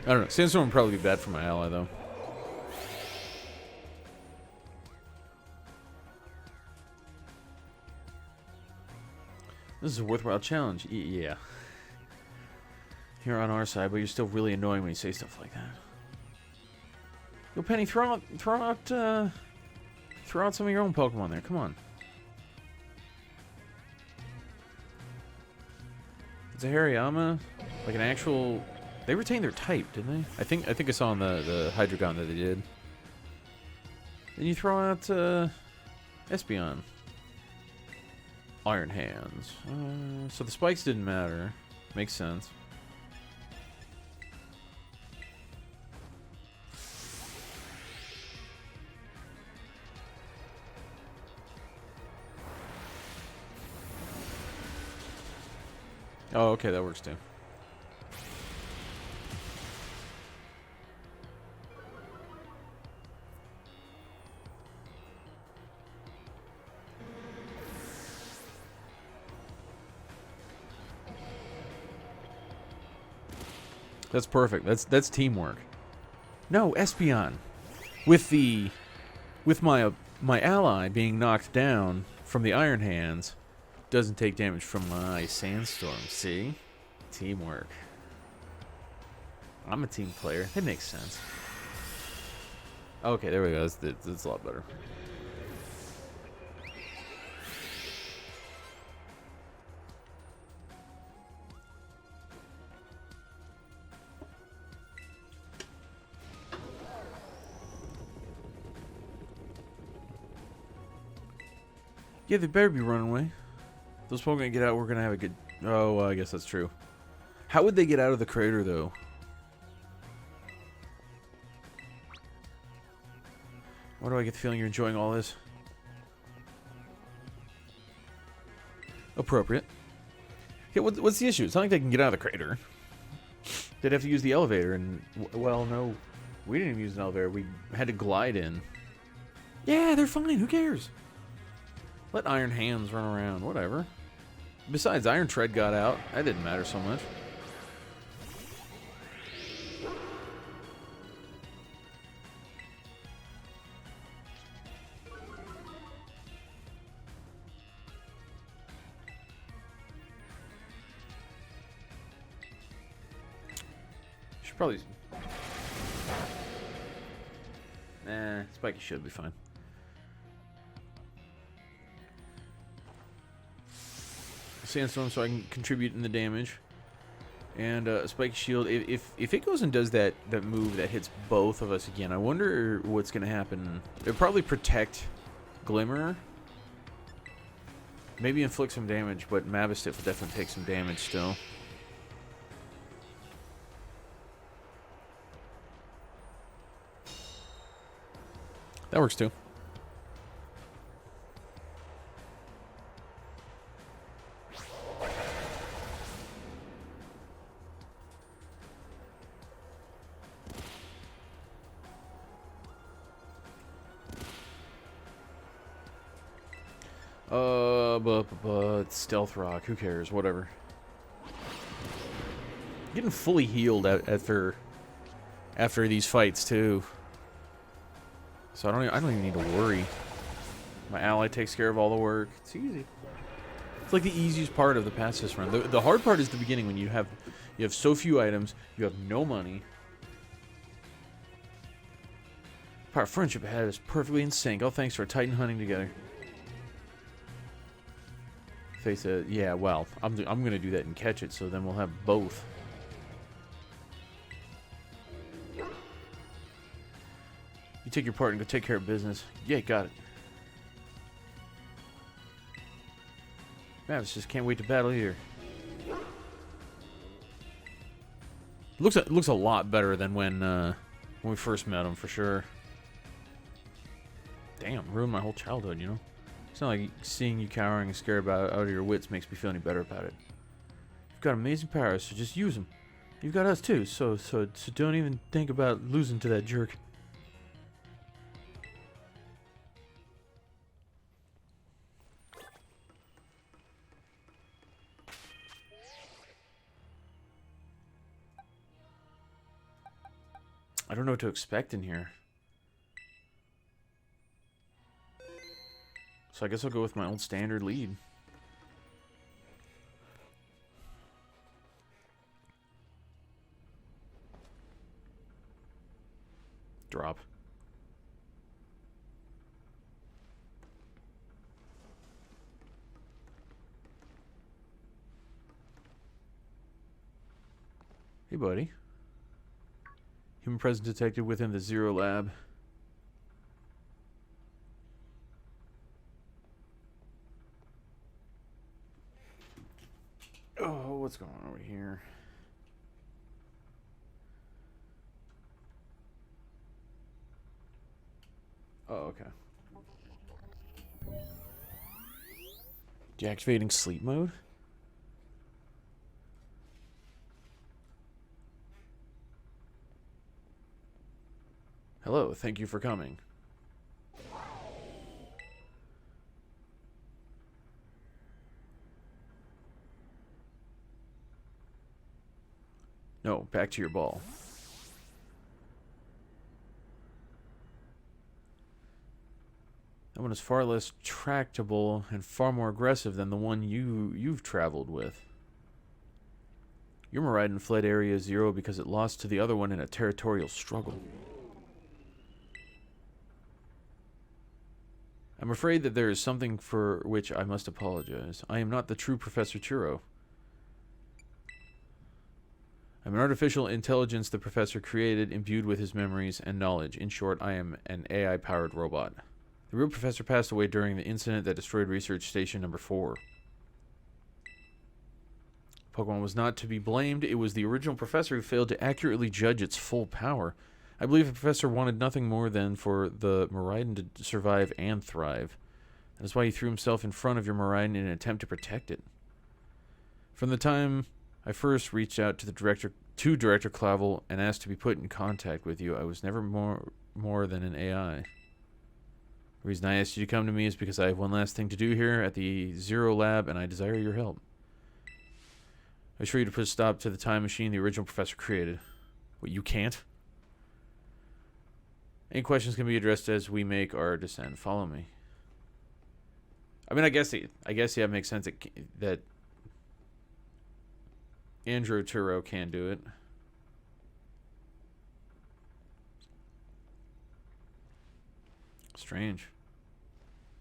Speaker 1: I don't know. Sandstorm would probably be bad for my ally, though. This is a worthwhile challenge. Yeah. You're on our side, but you're still really annoying when you say stuff like that. Yo, Penny, throw out some of your own Pokemon there. Come on. It's a Hariyama, like an actual. They retained their type, didn't they? I think I saw on the Hydreigon that they did. Then you throw out Espeon. Iron Hands. So the spikes didn't matter. Makes sense. Oh, okay, that works too. That's perfect. That's teamwork. No, Espeon. With my ally being knocked down from the Iron Hands, doesn't take damage from my Sandstorm. See? Teamwork. I'm a team player. That makes sense. Okay, there we go. That's a lot better. Yeah, they better be running away. Those Pokemon get out, we're gonna have a good. Oh, I guess that's true. How would they get out of the crater, though? Why do I get the feeling you're enjoying all this? Appropriate. Okay, what's the issue? It's not like they can get out of the crater. They'd have to use the elevator, and well, no, we didn't even use an elevator. We had to glide in. Yeah, they're fine. Who cares? Let Iron Hands run around, whatever. Besides, Iron Tread got out. That didn't matter so much. Should probably. Nah, Spiky should be fine. Sandstorm so I can contribute in the damage. And Spike Shield, if it goes and does that move that hits both of us again, I wonder what's going to happen. It'll probably protect Glimmer. Maybe inflict some damage, but Mabosstiff will definitely take some damage still. That works too. But Stealth Rock, who cares? Whatever. Getting fully healed after these fights too, so I don't even need to worry. My ally takes care of all the work. It's easy. It's like the easiest part of the pacifist run. The hard part is the beginning when you have so few items, you have no money. Our friendship ahead is perfectly in sync. All thanks to our titan hunting together. Face it, yeah. Well, I'm gonna do that and catch it, so then we'll have both. You take your part and go take care of business. Yeah, got it. Man, just can't wait to battle here. It looks a lot better than when we first met him, for sure. Damn, ruined my whole childhood, you know? It's not like seeing you cowering and scared out of your wits makes me feel any better about it. You've got amazing powers, so just use them. You've got us too, so don't even think about losing to that jerk. I don't know what to expect in here. So I guess I'll go with my old standard lead. Drop. Hey, buddy. Human presence detected within the Zero Lab. Oh, what's going on over here? Oh, okay. Deactivating sleep mode? Hello, thank you for coming. No, back to your ball. That one is far less tractable and far more aggressive than the one you've traveled with. Your Miraidon fled Area Zero because it lost to the other one in a territorial struggle. I'm afraid that there is something for which I must apologize. I am not the true Professor Churro. I'm an artificial intelligence the Professor created, imbued with his memories and knowledge. In short, I am an AI-powered robot. The real Professor passed away during the incident that destroyed Research Station Number 4. Pokemon was not to be blamed. It was the original Professor who failed to accurately judge its full power. I believe the Professor wanted nothing more than for the Miraidon to survive and thrive. That is why he threw himself in front of your Miraidon in an attempt to protect it. From the time I first reached out to Director Clavel and asked to be put in contact with you, I was never more than an AI. The reason I asked you to come to me is because I have one last thing to do here at the Zero Lab, and I desire your help. I assure you to put a stop to the time machine the original Professor created. What, you can't? Any questions can be addressed as we make our descent. Follow me. I mean, I guess yeah, it makes sense that Andrew Turo can do it. Strange.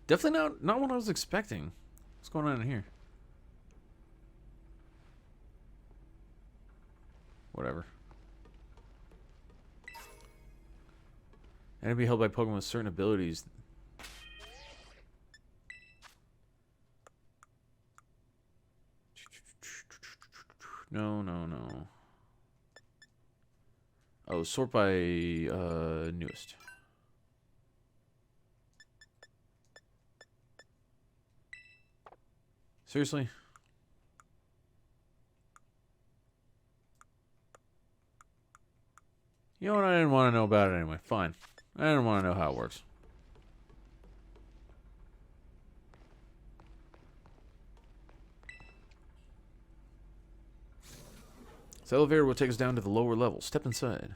Speaker 1: Definitely not what I was expecting. What's going on in here? Whatever. And be held by Pokemon with certain abilities. No. Oh, sort by newest. Seriously? You know what? I didn't want to know about it anyway. Fine. I didn't want to know how it works. This elevator will take us down to the lower level. Step inside.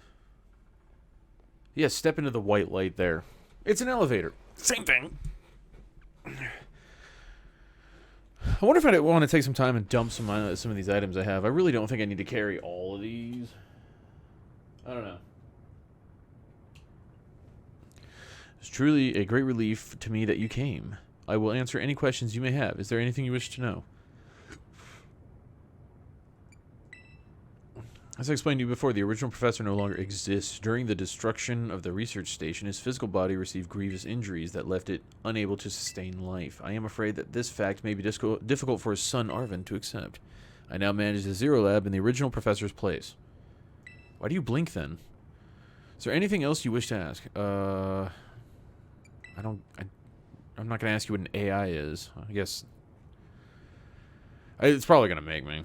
Speaker 1: Yes, step into the white light there. It's an elevator. Same thing. I wonder if I want to take some time and dump some of these items I have. I really don't think I need to carry all of these. I don't know. It's truly a great relief to me that you came. I will answer any questions you may have. Is there anything you wish to know? As I explained to you before, the original professor no longer exists. During the destruction of the research station, his physical body received grievous injuries that left it unable to sustain life. I am afraid that this fact may be difficult for his son Arvin to accept. I now manage the Zero Lab in the original professor's place. Why do you blink then? Is there anything else you wish to ask? I'm not going to ask you what an AI is. I guess it's probably going to make me.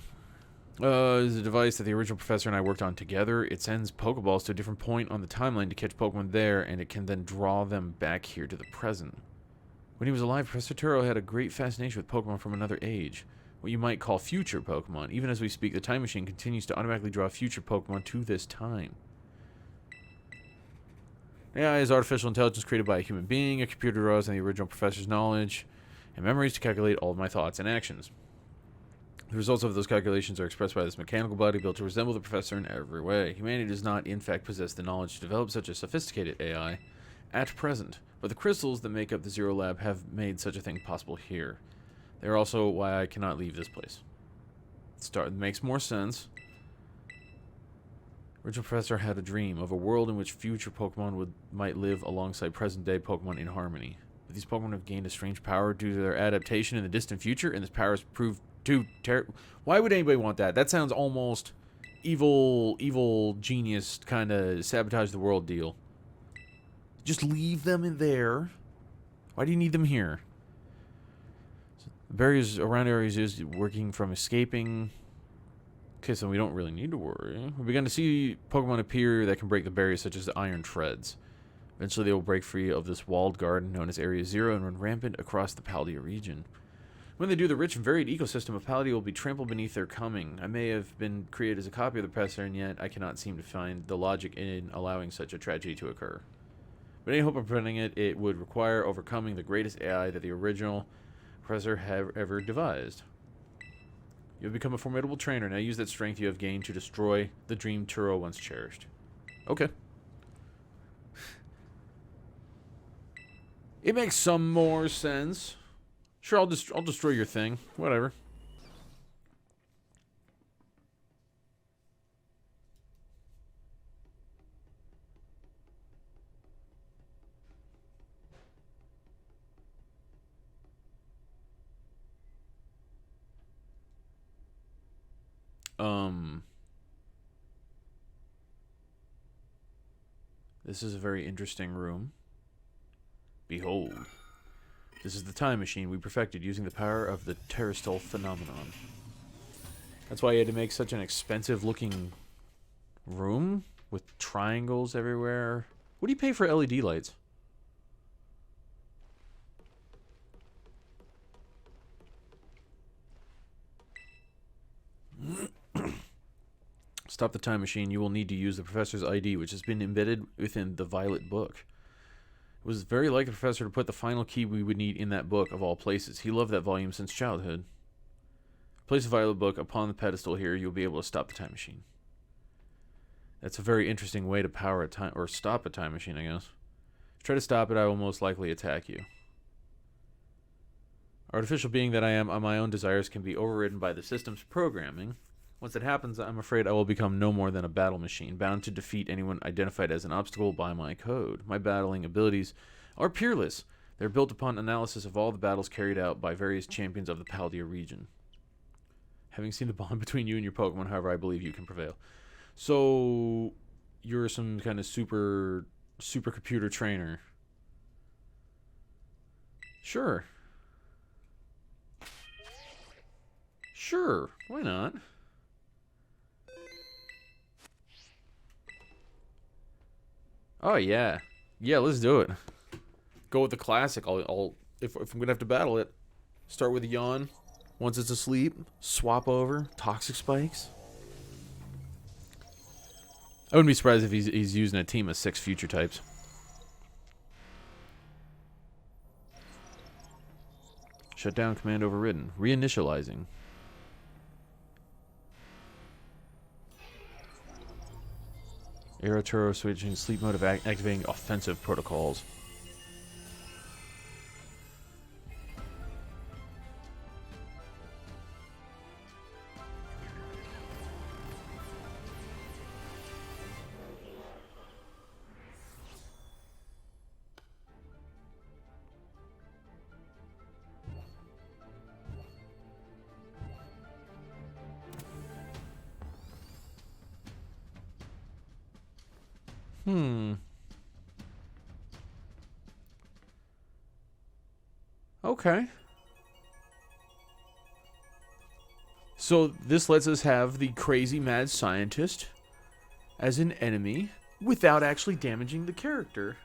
Speaker 1: Is a device that the original professor and I worked on together. It sends Pokeballs to a different point on the timeline to catch Pokemon there, and it can then draw them back here to the present. When he was alive, Professor Turo had a great fascination with Pokemon from another age. What you might call future Pokemon. Even as we speak, the time machine continues to automatically draw future Pokemon to this time. AI is artificial intelligence created by a human being. A computer draws on the original professor's knowledge and memories to calculate all of my thoughts and actions. The results of those calculations are expressed by this mechanical body built to resemble the professor in every way. Humanity does not, in fact, possess the knowledge to develop such a sophisticated AI at present, but the crystals that make up the Zero Lab have made such a thing possible here. They are also why I cannot leave this place. Makes more sense. Original professor had a dream of a world in which future Pokemon might live alongside present-day Pokemon in harmony. But these Pokemon have gained a strange power due to their adaptation in the distant future, and this power has proved too terrible. Why would anybody want that? That sounds almost evil genius kind of sabotage the world deal. Just leave them in there. Why do you need them here? So the barriers around areas is working from escaping. Okay, so we don't really need to worry. We've begun to see Pokemon appear that can break the barriers, such as the Iron Treads. Eventually, they will break free of this walled garden known as Area Zero and run rampant across the Paldea region. When they do, the rich and varied ecosystem of Paldea will be trampled beneath their coming. I may have been created as a copy of the professor, and yet I cannot seem to find the logic in allowing such a tragedy to occur. But any hope of preventing it, it would require overcoming the greatest AI that the original professor have ever devised. You have become a formidable trainer. Now use that strength you have gained to destroy the dream Turo once cherished. Okay. It makes some more sense. Sure, I'll destroy your thing. Whatever. This is a very interesting room. Behold. This is the time machine we perfected using the power of the terrestrial phenomenon. That's why you had to make such an expensive looking room with triangles everywhere. What do you pay for LED lights? Stop the time machine. You will need to use the professor's ID, which has been embedded within the Violet Book. It was very like the professor to put the final key we would need in that book of all places. He loved that volume since childhood. Place the Violet Book upon the pedestal here. You'll be able to stop the time machine. That's a very interesting way to power a time or stop a time machine, I guess. Try to stop it, I will most likely attack you. Artificial being that I am, my own desires can be overridden by the system's programming. Once it happens, I'm afraid I will become no more than a battle machine, bound to defeat anyone identified as an obstacle by my code. My battling abilities are peerless. They're built upon analysis of all the battles carried out by various champions of the Paldea region. Having seen the bond between you and your Pokemon, however, I believe you can prevail. So, you're some kind of supercomputer trainer. Sure. Sure, why not? Oh yeah, yeah. Let's do it. Go with the classic. If I'm gonna have to battle it, start with a yawn. Once it's asleep, swap over toxic spikes. I wouldn't be surprised if he's using a team of 6 future types. Shutdown command overridden. Reinitializing. Aero turbo switching sleep mode of activating offensive protocols. Okay. So this lets us have the crazy mad scientist as an enemy without actually damaging the character.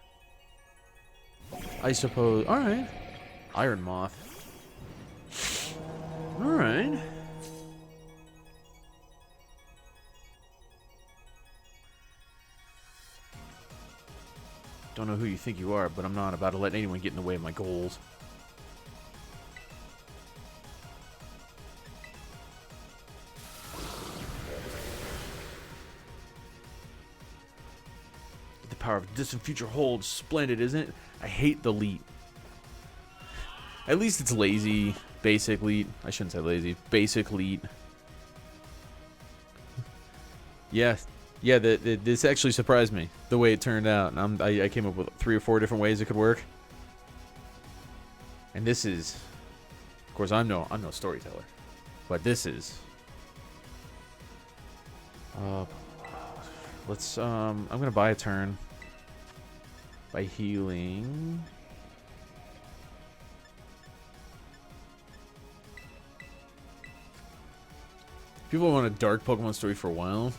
Speaker 1: I suppose. Alright. Iron Moth. Alright. Don't know who you think you are, but I'm not about to let anyone get in the way of my goals. The power of distant future holds. Splendid, isn't it? I hate the leap. At least it's lazy. Basic lead. I shouldn't say lazy. Basic lead. Yeah. Yeah, this actually surprised me, the way it turned out. And I came up with 3 or 4 different ways it could work. And this is... Of course, I'm no storyteller. But this is... let's, I'm gonna buy a turn. By healing... People want a dark Pokemon story for a while.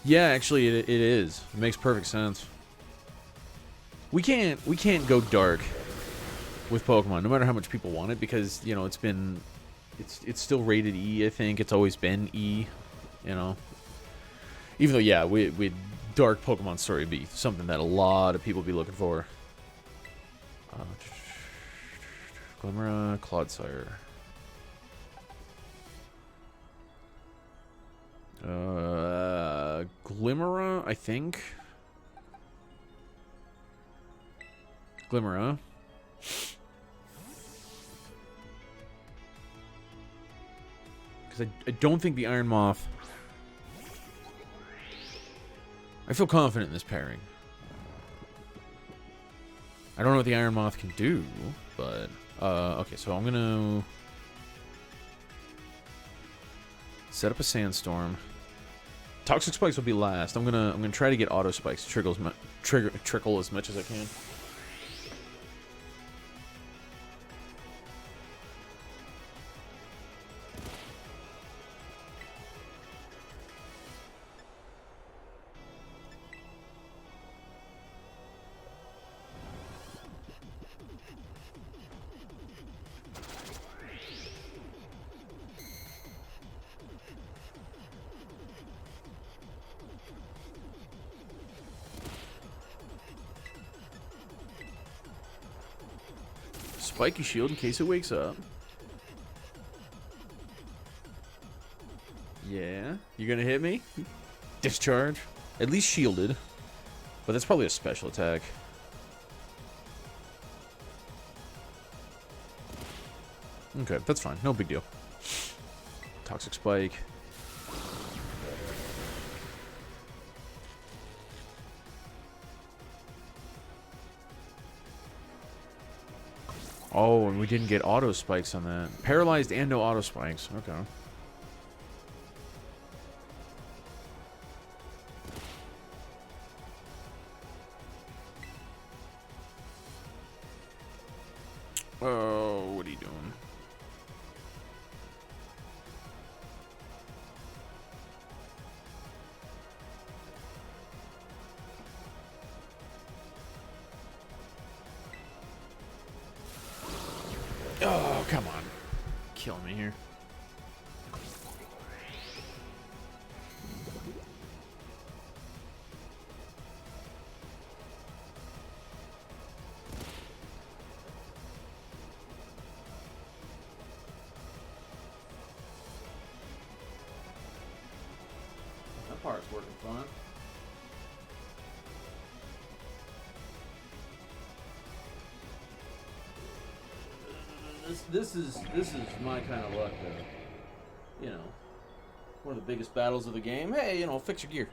Speaker 1: Yeah, actually, it is. It makes perfect sense. We can't go dark with Pokemon, no matter how much people want it, because you know it's still rated E. I think it's always been E. You know, even though yeah, we dark Pokemon story would be something that a lot of people would be looking for. Glimmera, Clodsire. Glimmera, I think. Glimmera. Because I don't think the Iron Moth... I feel confident in this pairing. I don't know what the Iron Moth can do, but... okay, so I'm gonna... set up a Sandstorm. Toxic Spikes will be last. I'm gonna try to get Auto Spikes trickle as much as I can. Spiky Shield in case it wakes up. Yeah. You gonna hit me? Discharge. At least shielded. But that's probably a special attack. Okay, that's fine. No big deal. Toxic Spike. Oh, and we didn't get auto spikes on that. Paralyzed and no auto spikes. Okay. Oh, what are you doing? Oh, come on. Kill me here. part's working fine. This is my kind of luck, though. You know, one of the biggest battles of the game. Hey, you know, fix your gear.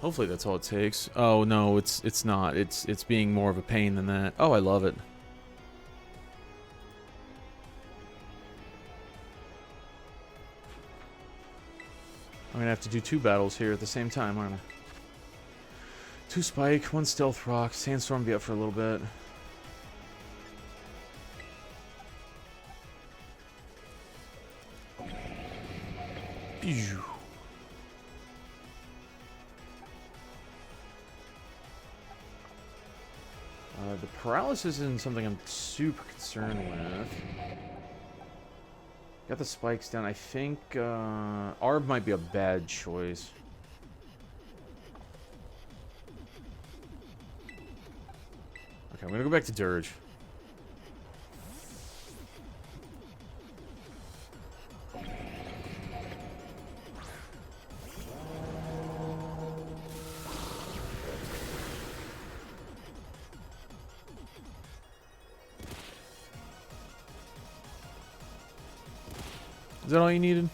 Speaker 1: Hopefully that's all it takes. Oh no, it's not. It's being more of a pain than that. Oh, I love it. I'm gonna have to do 2 battles here at the same time, aren't I? 2 spike, 1 stealth rock, sandstorm be up for a little bit. Pew. The paralysis isn't something I'm super concerned with. Got the spikes down. I think Arb might be a bad choice. Okay, I'm gonna go back to Dirge. Is that all you needed?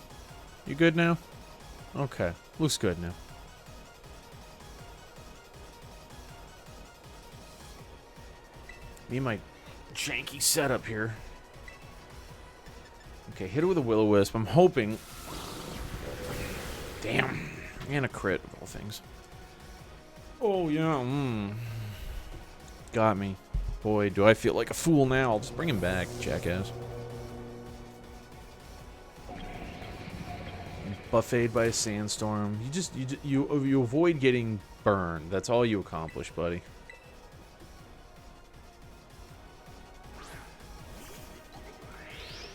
Speaker 1: You good now? Okay. Looks good now. Me and my janky setup here. Okay, hit it with a Will-O-Wisp. I'm hoping... Damn. And a crit, of all things. Oh, yeah. Got me. Boy, do I feel like a fool now. I'll just bring him back, jackass. Buffeted by a sandstorm. You avoid getting burned. That's all you accomplish, buddy.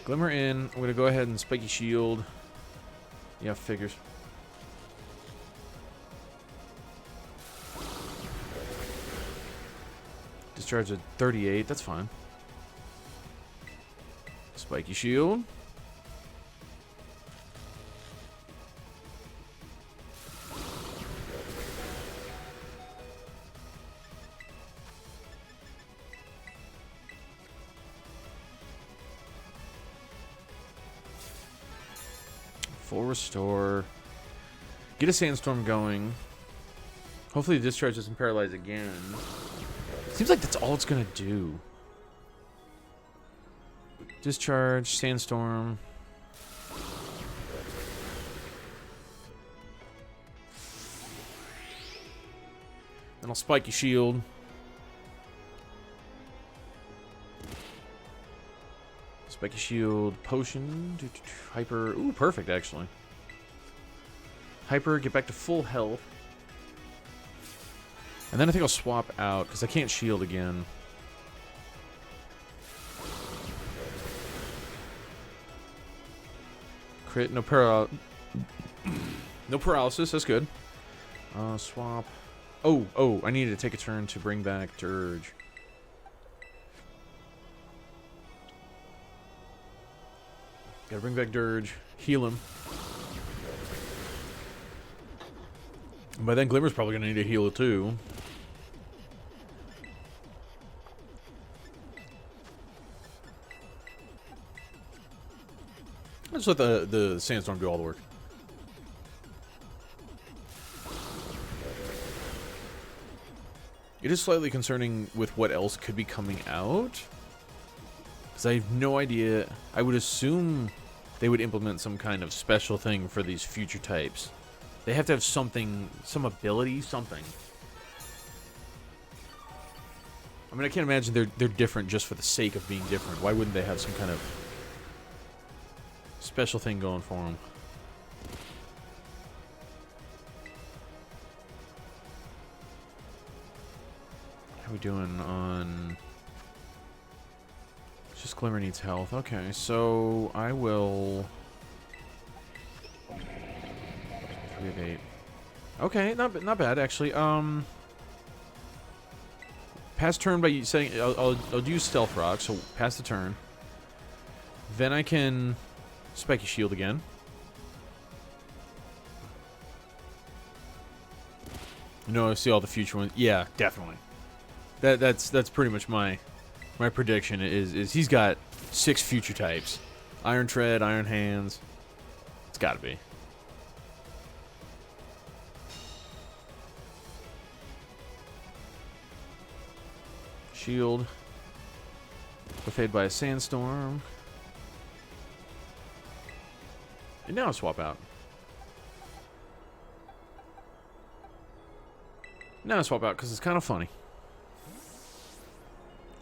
Speaker 1: Glimmer in. I'm gonna go ahead and spiky shield. Yeah, figures. Discharge at 38. That's fine. Spiky shield. Full restore. Get a sandstorm going. Hopefully the discharge doesn't paralyze again. Seems like that's all it's gonna do. Discharge, sandstorm. Then I'll spike your shield. Spiky shield, potion, hyper. Ooh, perfect actually. Hyper, get back to full health. And then I think I'll swap out because I can't shield again. Crit, no paralysis, that's good. Swap. Oh, I needed to take a turn to bring back Dirge. Gotta bring back Dirge, heal him. And by then, Glimmer's probably gonna need to heal it too. Let's let the sandstorm do all the work. It is slightly concerning with what else could be coming out. Because I have no idea. I would assume they would implement some kind of special thing for these future types. They have to have something, some ability, something. I mean, I can't imagine they're different just for the sake of being different. Why wouldn't they have some kind of special thing going for them? How are we doing on... Just Glimmer needs health. Okay, so I will... 3 of 8. Okay, not bad actually. Pass turn by saying I'll use Stealth Rock, so pass the turn. Then I can Spiky shield again. No, I see all the future ones. Yeah, definitely. That's pretty much my prediction is he's got 6 future types. Iron Tread, Iron Hands. It's gotta be. Shield. Buffeted by a sandstorm. And now swap out. Now swap out because it's kind of funny.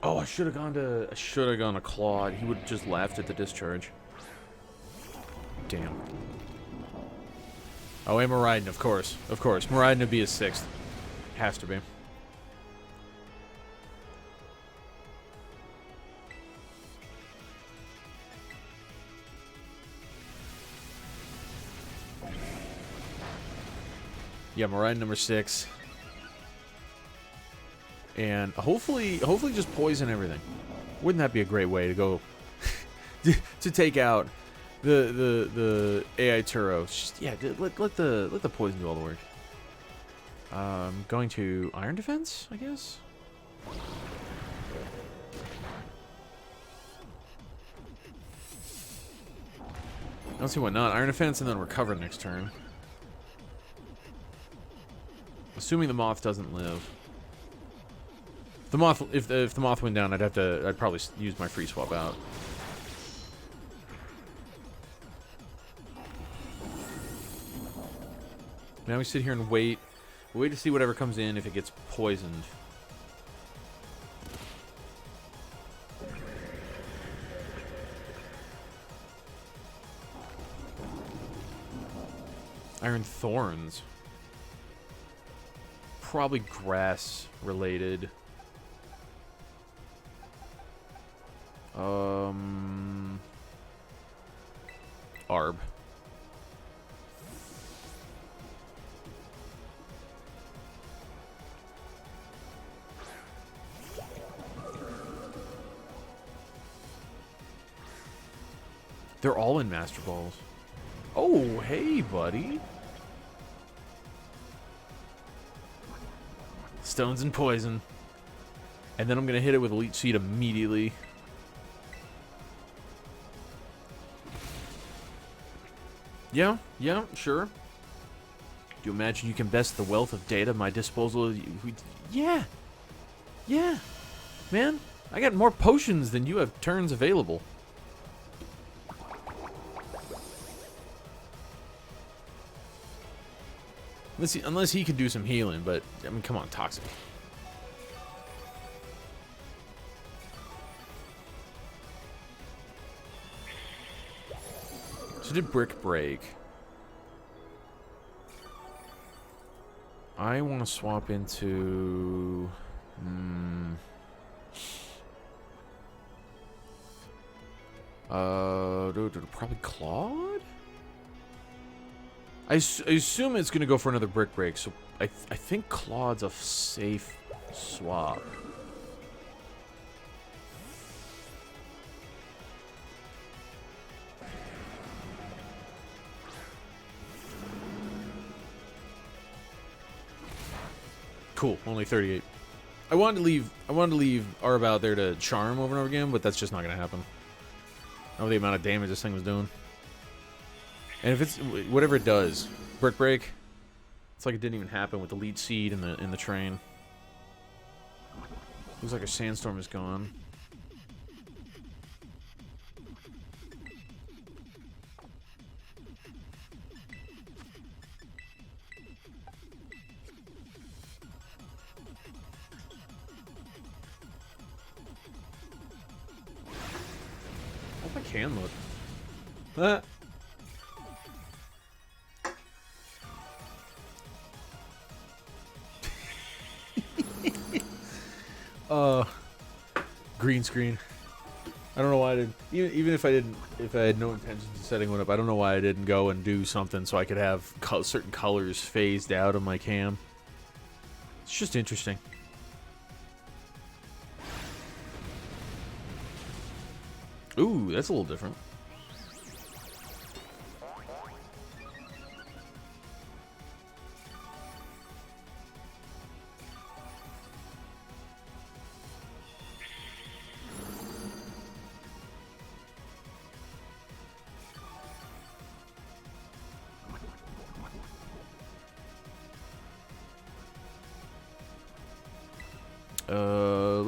Speaker 1: Oh, I should have gone to Claude. He would have just laughed at the discharge. Damn. Oh, and Miraidon, of course. Of course. Miraidon would be his 6th. Has to be. Yeah, Miraidon number 6. And hopefully just poison everything. Wouldn't that be a great way to go to take out the AI Turo? Just, yeah, let the poison do all the work. Going to Iron Defense, I guess. I don't see why not. Iron Defense and then recover next turn. Assuming the moth doesn't live. The moth, if the moth went down, I'd probably use my free swap out. Now we sit here and wait to see whatever comes in if it gets poisoned. Iron Thorns. Probably grass related. Arb. They're all in Master Balls. Oh, hey, buddy. Stones and poison. And then I'm going to hit it with Elite Seed immediately. Yeah, sure. Do you imagine you can best the wealth of data at my disposal? Yeah. Yeah. Man, I got more potions than you have turns available. Unless he could do some healing, but, I mean, come on, Toxic. So did Brick Break. I want to swap into... probably Claude? I assume it's going to go for another Brick Break, so I think Claude's a safe swap. Cool, only 38. I wanted to leave Arb out there to charm over and over again, but that's just not going to happen. I don't know the amount of damage this thing was doing. And if it's whatever it does, Brick Break, it's like it didn't even happen with the lead seed in the train. Looks like a sandstorm is gone. Hope I can look. Ah. Green screen. I don't know why I didn't. Even if I had no intentions of setting one up, I don't know why I didn't go and do something so I could have certain colors phased out of my cam. It's just interesting. Ooh, that's a little different.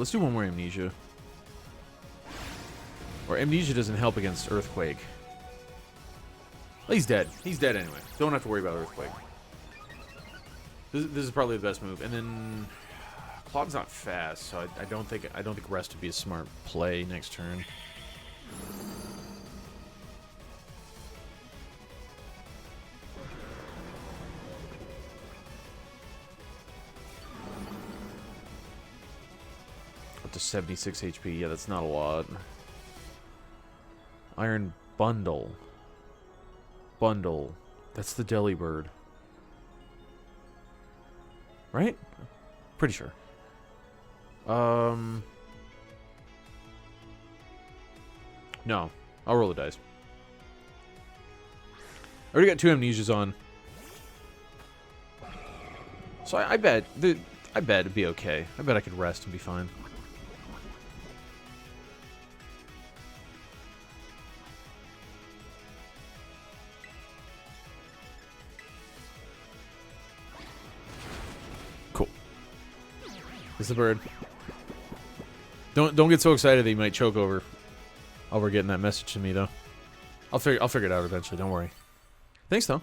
Speaker 1: let's do one more Amnesia. Or Amnesia doesn't help against Earthquake. Well, he's dead. He's dead anyway. Don't have to worry about Earthquake. This is probably the best move. And then Claude's not fast, so I don't think Rest would be a smart play next turn. Up to 76 HP. Yeah, that's not a lot. Iron Bundle. Bundle. That's the Delibird. Right? Pretty sure. No. I'll roll the dice. I already got 2 Amnesias on. So I bet it'd be okay. I bet I could rest and be fine. Cool. It's the bird. Don't get so excited that you might choke over getting that message to me though. I'll figure it out eventually. Don't worry. Thanks though.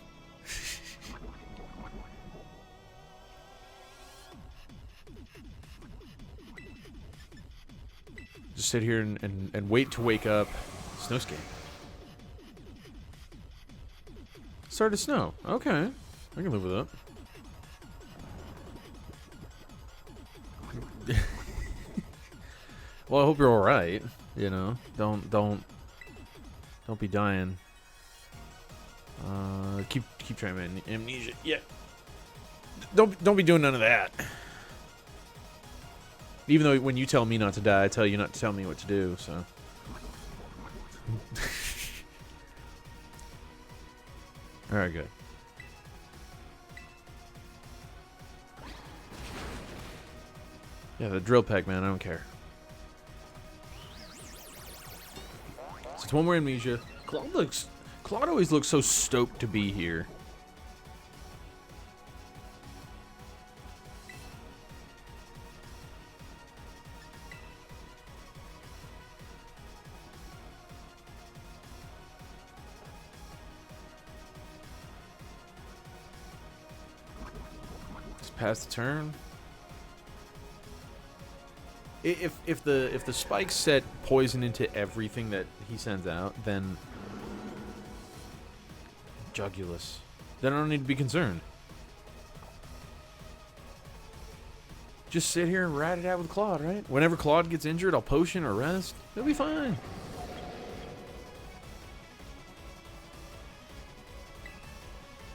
Speaker 1: Just sit here and wait to wake up. Snowscape. Started to snow. Okay. I can live with that. Well, I hope you're all right. You know, don't be dying. Keep trying my amnesia. Yeah. Don't be doing none of that. Even though when you tell me not to die, I tell you not to tell me what to do. So. All right, good. Yeah, the drill pack, man. I don't care. So it's one more amnesia. Claude always looks so stoked to be here. Just pass the turn. If the spikes set poison into everything that he sends out, then Jugulus. Then I don't need to be concerned. Just sit here and ride it out with Claude, right? Whenever Claude gets injured, I'll potion or rest. It'll be fine.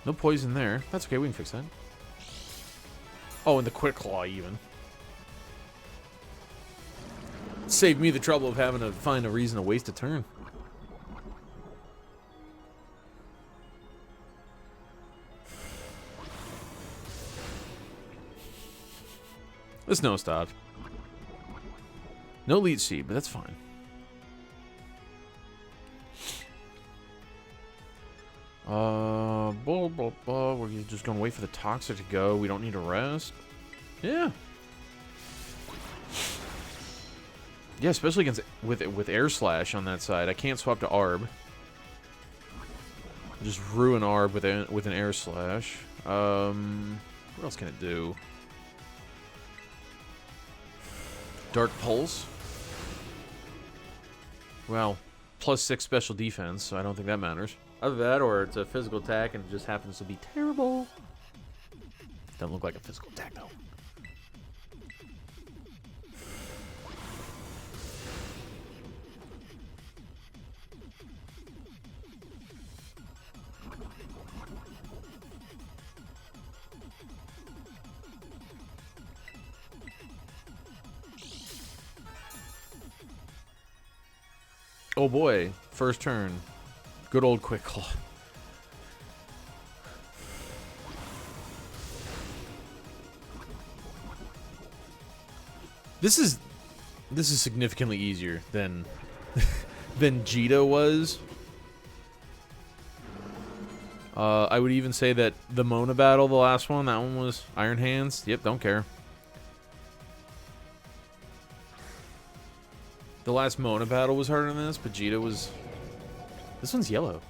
Speaker 1: No poison there. That's okay, we can fix that. Oh, and the quick claw even. Saved me the trouble of having to find a reason to waste a turn. The snow stopped. No leech seed, but that's fine. Blah, blah, blah. We're just gonna wait for the toxic to go. We don't need to rest. Yeah. Yeah, especially against with air slash on that side. I can't swap to Arb. Just ruin Arb with an air slash. What else can it do? Dark Pulse. Well, +6 special defense, so I don't think that matters. Either that or it's a physical attack and it just happens to be terrible. Doesn't look like a physical attack though. Oh boy, first turn. Good old Quick Claw. This is significantly easier than than Jita was. I would even say that the Mona battle, the last one, that one was Iron Hands. Yep, don't care. The last Mona battle was harder than this. Vegeta was... This one's yellow.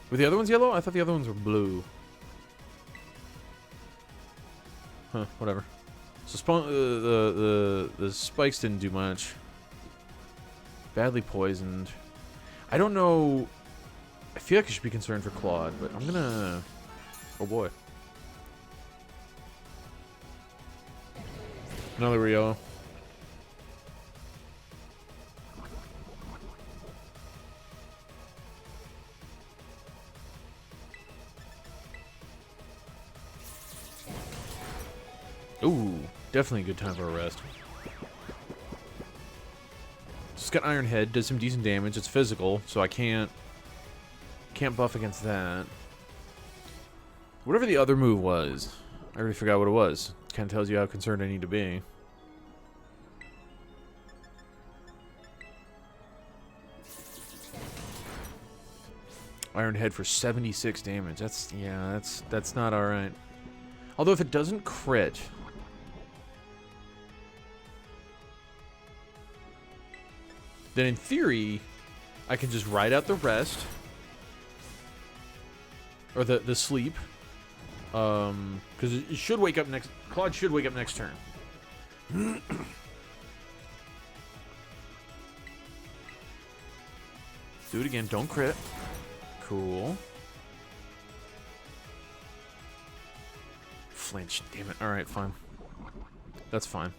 Speaker 1: Were the other ones yellow? I thought the other ones were blue. Huh, whatever. So the spikes didn't do much. Badly poisoned. I don't know... I feel like I should be concerned for Claude, but I'm gonna... Oh boy. Another yellow. Ooh, definitely a good time for a rest. Just got Iron Head, does some decent damage. It's physical, so I can't buff against that. Whatever the other move was, I already forgot what it was. Kind of tells you how concerned I need to be. Iron Head for 76 damage. That's not all right. Although if it doesn't crit, then in theory, I can just ride out the rest. Or the sleep. Because it should wake up next... Claude should wake up next turn. Do it again. Don't crit. Cool. Flinch. Damn it. Alright, fine. That's fine.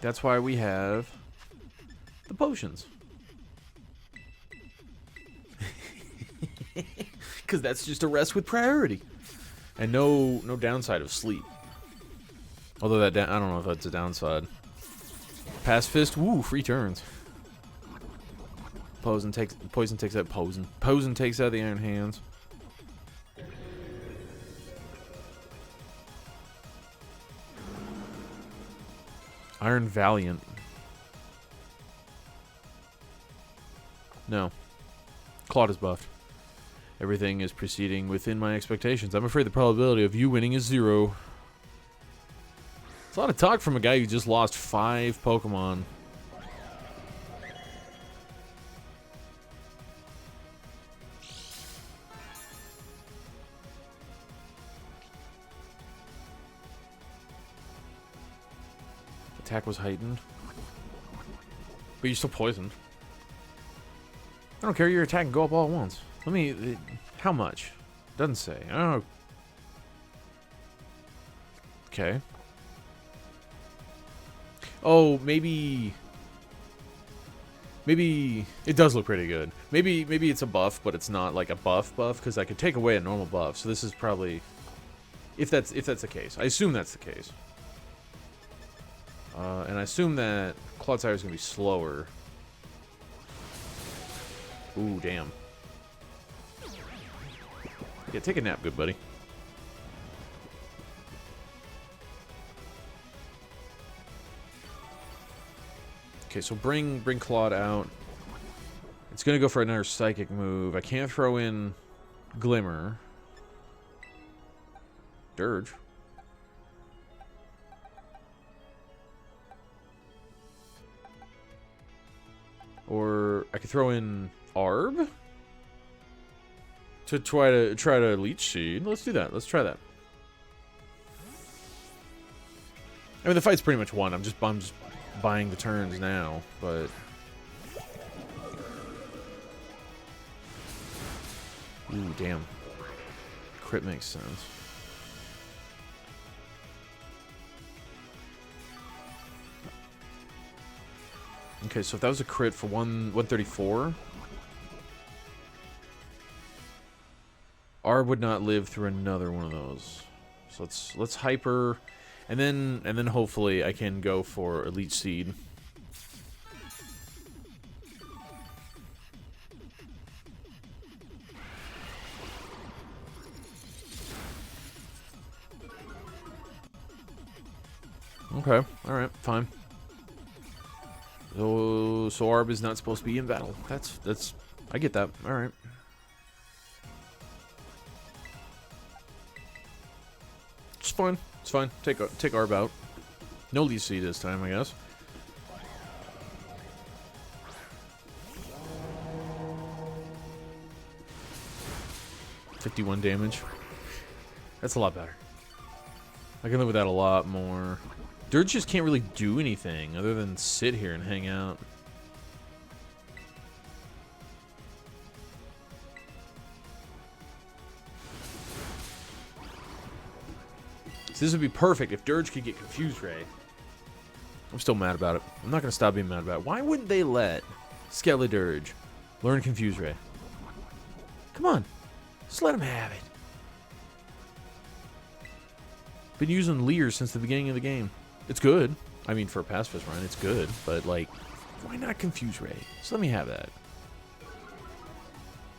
Speaker 1: That's why we have the potions. Because that's just a rest with priority. And no downside of sleep. Although I don't know if that's a downside. PACIFIST, woo, free turns. Poison takes out Poison. Poison takes out the Iron Hands. Iron Valiant. No. Claude is buffed. Everything is proceeding within my expectations. I'm afraid the probability of you winning is 0. It's a lot of talk from a guy who just lost 5 Pokemon. Attack was heightened. But you're still poisoned. I don't care, your attack can go up all at once. Let me... How much? Doesn't say. I don't know. Okay. Oh, maybe... Maybe... It does look pretty good. Maybe it's a buff, but it's not like a buff, because I could take away a normal buff. So this is probably... If that's the case. I assume that's the case. And I assume that Clodsire is going to be slower. Ooh, damn. Yeah, take a nap, good buddy. Okay, so bring Claude out. It's gonna go for another psychic move. I can't throw in Glimmer. Dirge. Or I could throw in Arb to try to Leech Seed. Let's do that. Let's try that. I mean, the fight's pretty much won. I'm just buying the turns now, but ooh, damn. Crit makes sense. Okay, so if that was a crit for 134, Arb would not live through another one of those. So let's hyper, and then hopefully I can go for a Leech Seed. Okay, all right, fine. So Arb is not supposed to be in battle. That's I get that. All right. It's fine. It's fine. Take Arb out. No Lisi this time, I guess. $51 damage. That's a lot better. I can live with that a lot more. Dirge just can't really do anything other than sit here and hang out. So this would be perfect if Dirge could get Confuse Ray. I'm still mad about it. I'm not going to stop being mad about it. Why wouldn't they let Skeledirge learn Confuse Ray? Come on. Just let him have it. Been using Leer since the beginning of the game. It's good. I mean, for a Pacifist run, it's good. But, like, why not Confuse Ray? Just let me have that.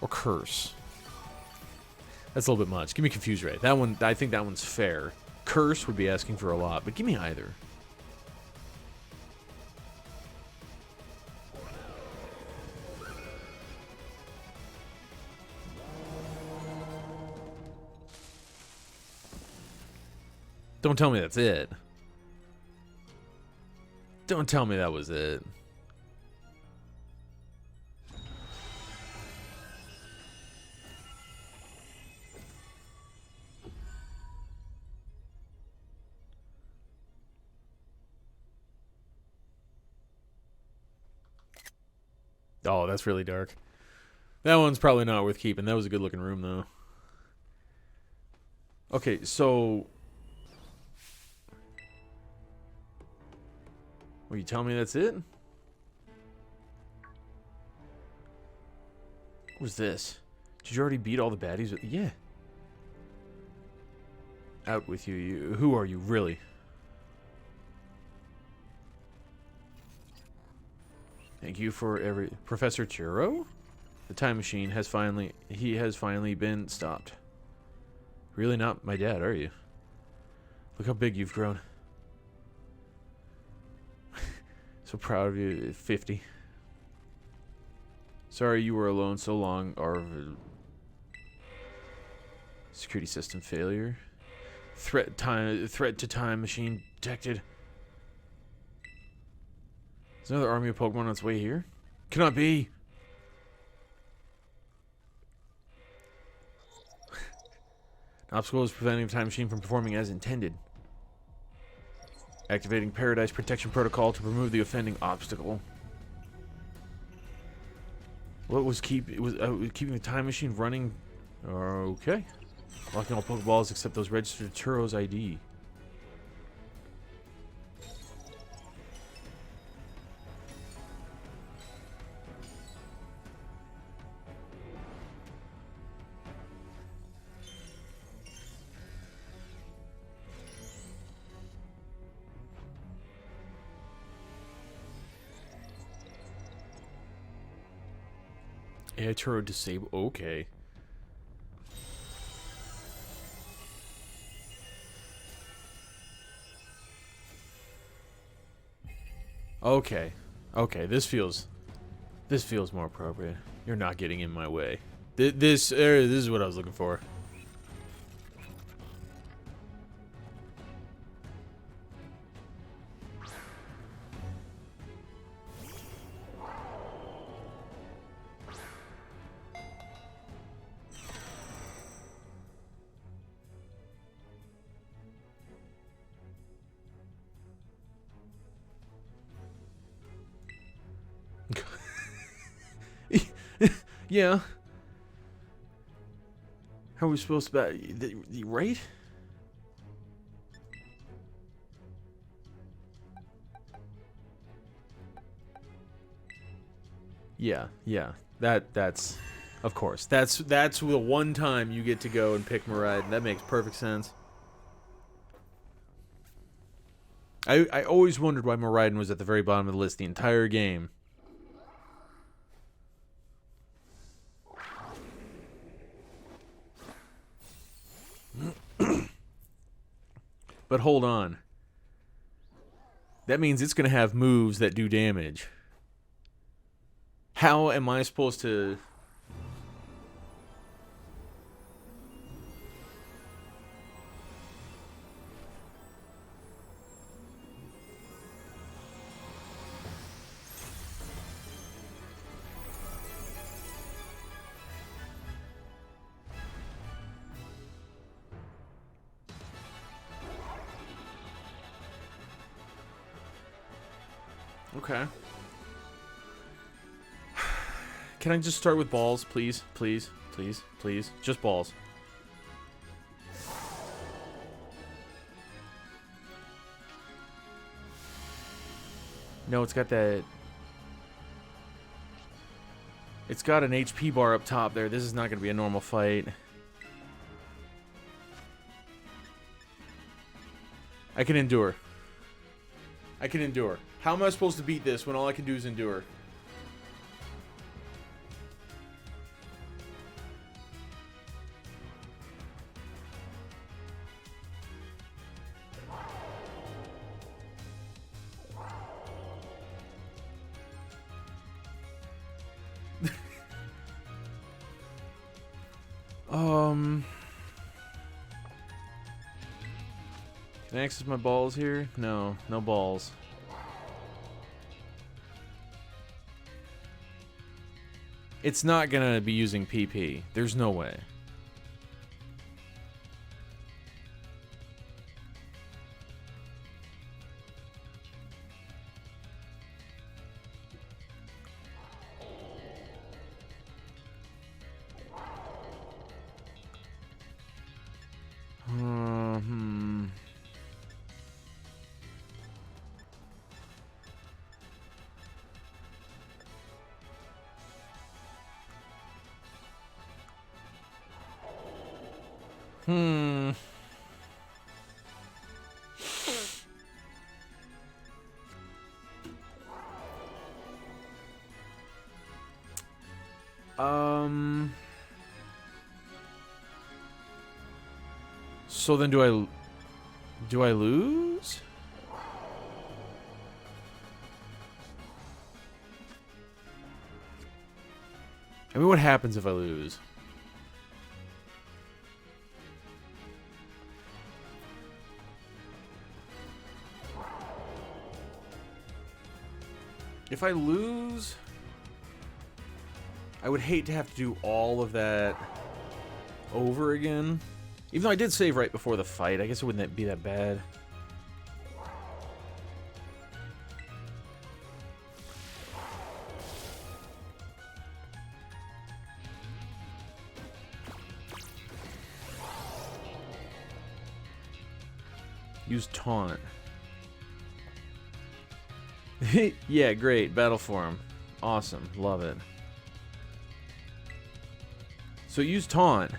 Speaker 1: Or Curse. That's a little bit much. Give me Confuse Ray. That one, I think that one's fair. Curse would be asking for a lot, but give me either. Don't tell me that's it. Don't tell me that was it. Oh, that's really dark. That one's probably not worth keeping. That was a good looking room, though. Okay, so... Will you tell me that's it? What was this? Did you already beat all the baddies? Yeah. Out with you. Who are you, really? Thank you for every... Professor Churro? The time machine has finally... He has finally been stopped. Really not my dad, are you? Look how big you've grown. So proud of you. 50. Sorry you were alone so long. Our security system failure. Threat to time machine detected. Is another army of Pokemon on its way here? Cannot be. An obstacle is preventing the time machine from performing as intended. Activating Paradise Protection Protocol to remove the offending obstacle. What was keeping the time machine running? Okay. Locking all Pokeballs except those registered Churro's ID. AI Churro disable. Okay. Okay. Okay. This feels more appropriate. You're not getting in my way. This is what I was looking for. Yeah. How are we supposed to... right? Yeah, yeah. That's... Of course. That's the one time you get to go and pick Miraidon. That makes perfect sense. I always wondered why Miraidon was at the very bottom of the list the entire game. But hold on. That means it's going to have moves that do damage. How am I supposed to... Okay. Can I just start with balls, please? Please, please, please. Just balls. No, it's got that... It's got an HP bar up top there. This is not going to be a normal fight. I can endure. I can endure. How am I supposed to beat this when all I can do is endure? Can I access my balls here? No, no balls. It's not gonna be using PP. There's no way. So then do I lose? I mean, what happens if I lose? If I lose, I would hate to have to do all of that over again. Even though I did save right before the fight, I guess it wouldn't be that bad. Use taunt. Yeah, great. Battle form. Awesome. Love it. So use taunt.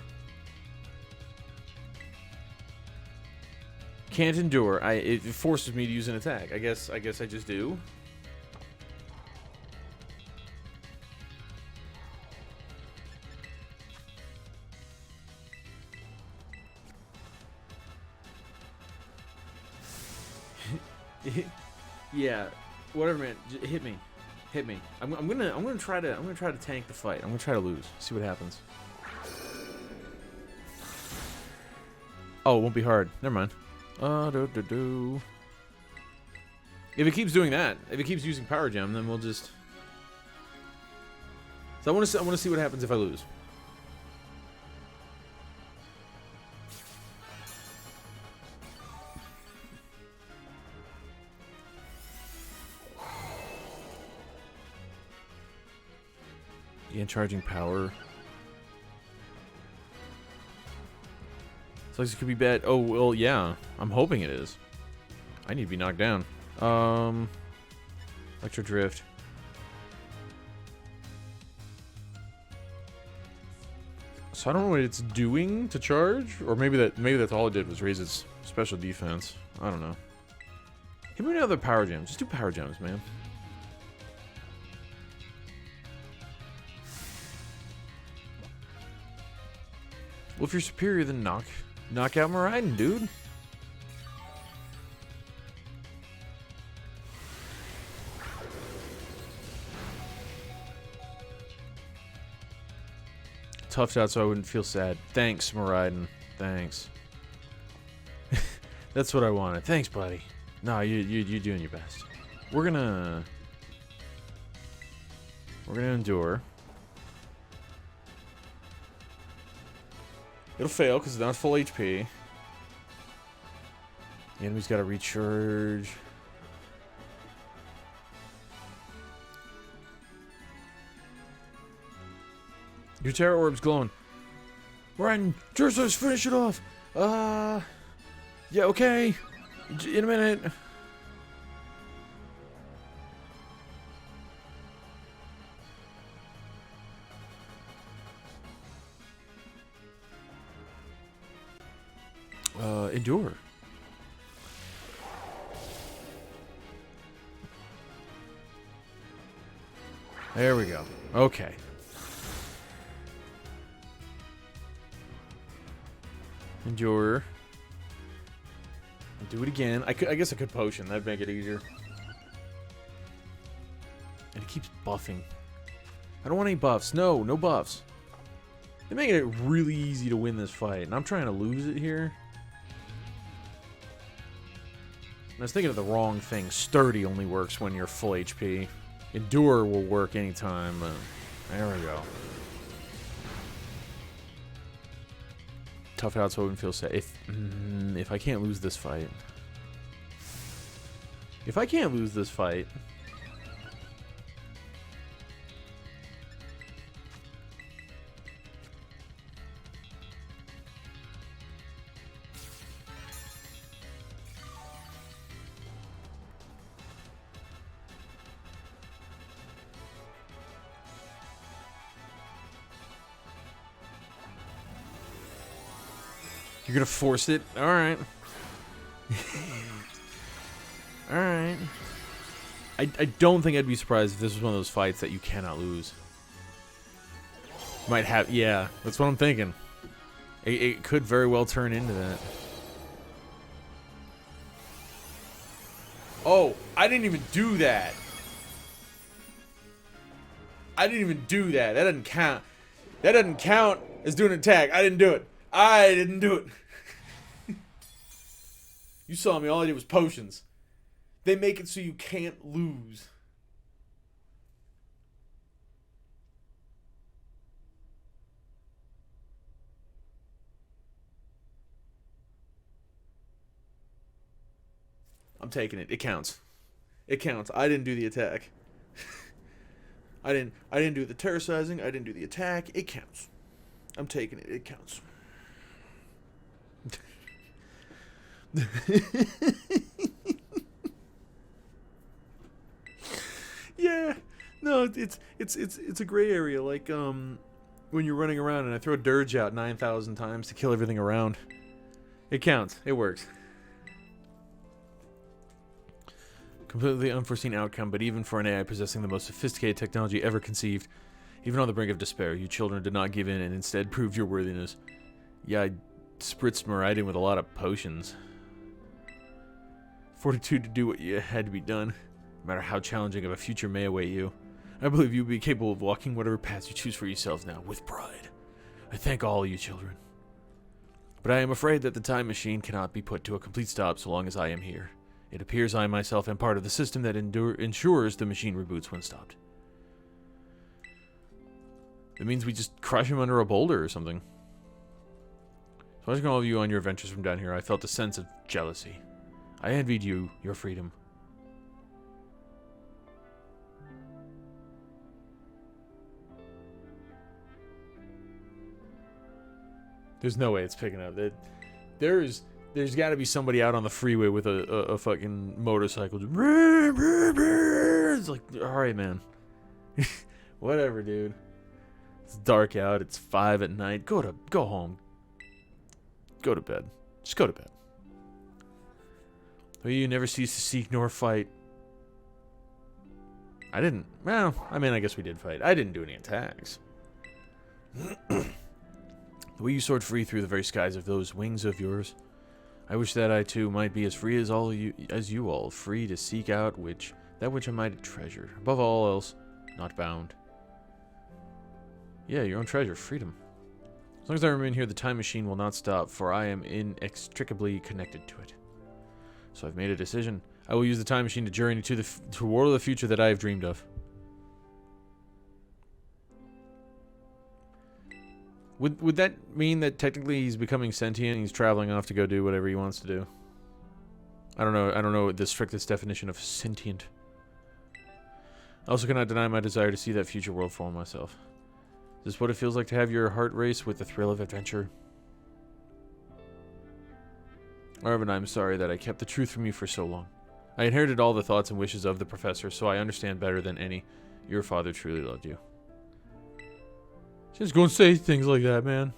Speaker 1: Can't endure. It forces me to use an attack. I guess I just do. Yeah, whatever, man. Hit me, hit me. I'm gonna try to tank the fight. I'm gonna try to lose. See what happens. Oh, it won't be hard. Never mind. If it keeps doing that, if it keeps using Power Gem, then we'll just. So I want to see what happens if I lose. Yeah, charging power. So this could be bad. Oh, well, yeah. I'm hoping it is. I need to be knocked down. Electro Drift. So I don't know what it's doing to charge, or maybe that's all it did was raise its special defense. I don't know. Give me another Power Gem. Just do Power Gems, man. Well, if you're superior, then knock out Miraiden, dude. Toughed out so I wouldn't feel sad. Thanks, Miraiden. Thanks. That's what I wanted. Thanks, buddy. No, you're doing your best. We're gonna endure. It'll fail because it's not full HP. The enemy's got to recharge. Your terror orb's glowing. Ryan, just let's finish it off. Yeah, okay. In a minute. Endure. There we go. Okay. Endure. Do it again. I guess I could potion. That'd make it easier. And it keeps buffing. I don't want any buffs. No, no buffs. They're making it really easy to win this fight, and I'm trying to lose it here. I was thinking of the wrong thing. Sturdy only works when you're full HP. Endure will work anytime. There we go. Tough it out so it wouldn't feel safe. If I can't lose this fight. If I can't lose this fight. You're gonna force it? Alright. Alright. I don't think I'd be surprised if this was one of those fights that you cannot lose. Might have... Yeah, that's what I'm thinking. It could very well turn into that. Oh, I didn't even do that. I didn't even do that. That doesn't count. That doesn't count as doing an attack. I didn't do it. I didn't do it. You saw me. All I did was potions. They make it so you can't lose. I'm taking it. It counts. It counts. I didn't do the attack. I didn't do the terrorizing. I didn't do the attack. It counts. I'm taking it. It counts. Yeah. No, it's a gray area, like when you're running around and I throw a dirge out 9,000 times to kill everything around. It counts. It works. Completely unforeseen outcome, but even for an AI possessing the most sophisticated technology ever conceived, even on the brink of despair, you children did not give in and instead proved your worthiness. Yeah, I spritzed Maridin with a lot of potions. Fortitude to do what you had to be done, no matter how challenging of a future may await you. I believe you will be capable of walking whatever path you choose for yourselves now, with pride. I thank all you children. But I am afraid that the time machine cannot be put to a complete stop so long as I am here. It appears I myself am part of the system that ensures the machine reboots when stopped. It means we just crush him under a boulder or something. So watching all of you on your adventures from down here, I felt a sense of jealousy. I envied you your freedom. There's no way it's picking up. There's got to be somebody out on the freeway with a fucking motorcycle. It's like, all right, man. Whatever, dude. It's dark out. It's 5 at night. Go home. Go to bed. Just go to bed. Well, you never cease to seek nor fight. I didn't. Well, I mean, I guess we did fight. I didn't do any attacks. The way you soared free through the very skies of those wings of yours. I wish that I too might be as free as you all, free to seek out that which I might treasure. Above all else, not bound. Yeah, your own treasure, freedom. As long as I remain here, the time machine will not stop, for I am inextricably connected to it. So I've made a decision. I will use the time machine to journey to the world of the future that I have dreamed of. Would that mean that technically he's becoming sentient and he's traveling off to go do whatever he wants to do? I don't know the strictest definition of sentient. I also cannot deny my desire to see that future world for myself. Is this what it feels like to have your heart race with the thrill of adventure? Arvin, I'm sorry that I kept the truth from you for so long. I inherited all the thoughts and wishes of the professor, so I understand better than any. Your father truly loved you. Just gonna say things like that, man.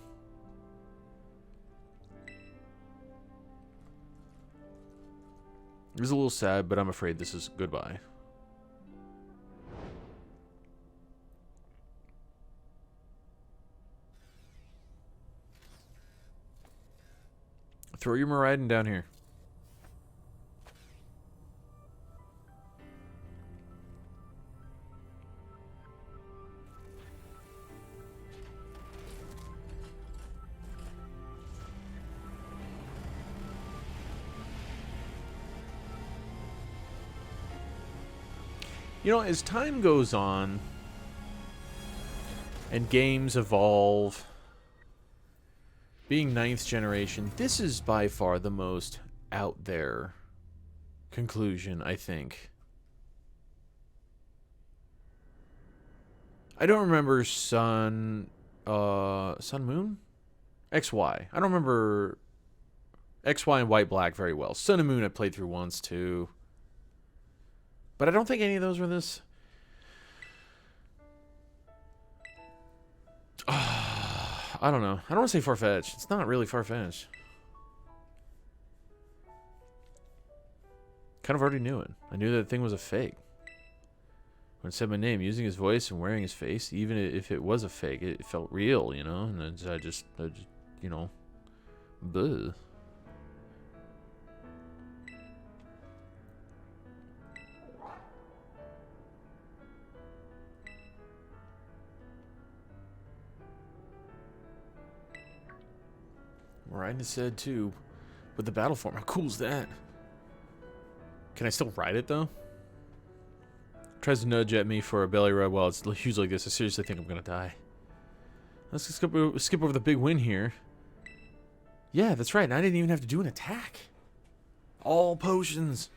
Speaker 1: It was a little sad, but I'm afraid this is goodbye. Throw your Miraidon down here. You know, as time goes on and games evolve, being 9th generation, this is by far the most out there conclusion, I think. I don't remember Sun Moon? XY. I don't remember XY and White Black very well. Sun and Moon I played through once too. But I don't think any of those were this. I don't know. I don't want to say far-fetched. It's not really far-fetched. Kind of already knew it. I knew that thing was a fake. When it said my name, using his voice and wearing his face, even if it was a fake, it felt real, you know? And I just you know, bleh. Riding said too, with the battle form. How cool is that? Can I still ride it though? Tries to nudge at me for a belly rub while it's huge like this. I seriously think I'm gonna die. Let's skip over the big win here. Yeah, that's right. I didn't even have to do an attack. All potions.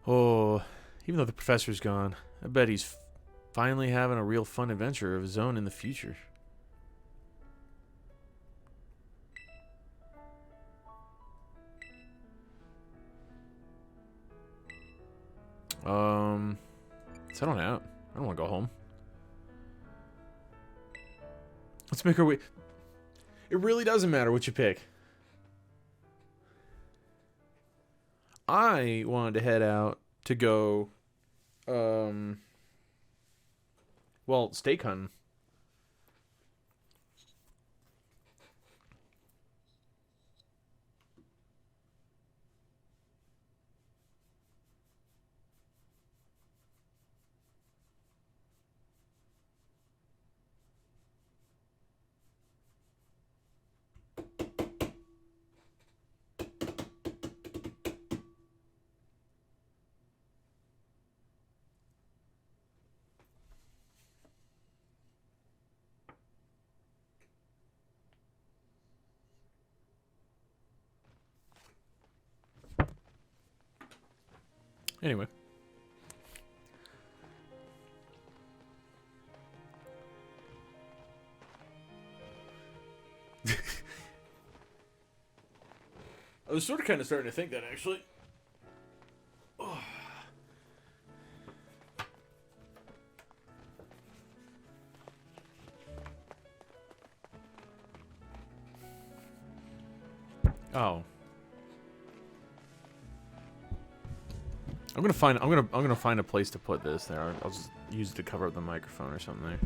Speaker 1: Oh, even though the professor's gone, I bet he's finally having a real fun adventure of his own in the future. Settle out. I don't want to go home. Let's make our way. It really doesn't matter what you pick. I wanted to head out to go, well, steak hunting. Anyway. I was sort of kind of starting to think that, actually. Oh. Oh. I'm gonna find a place to put this there. I'll just use it to cover up the microphone or something there.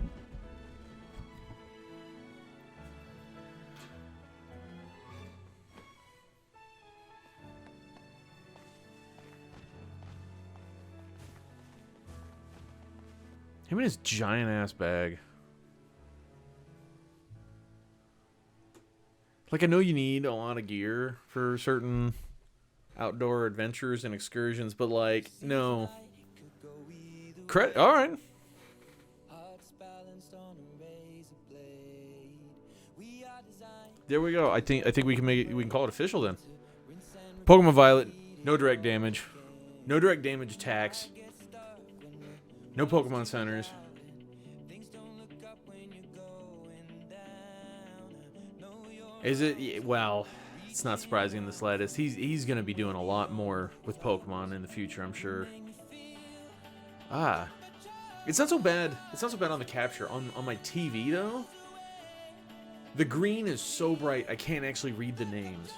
Speaker 1: Him and his giant ass bag. Like, I know you need a lot of gear for certain outdoor adventures and excursions, but like, no. All right. There we go. I think we can make it. We can call it official then. Pokemon Violet, no direct damage, No direct damage attacks. No Pokemon centers. Is it? Well, it's not surprising in the slightest. He's going to be doing a lot more with Pokemon in the future, I'm sure. Ah. It's not so bad. It's not so bad on the capture. On my TV, though, the green is so bright I can't actually read the names.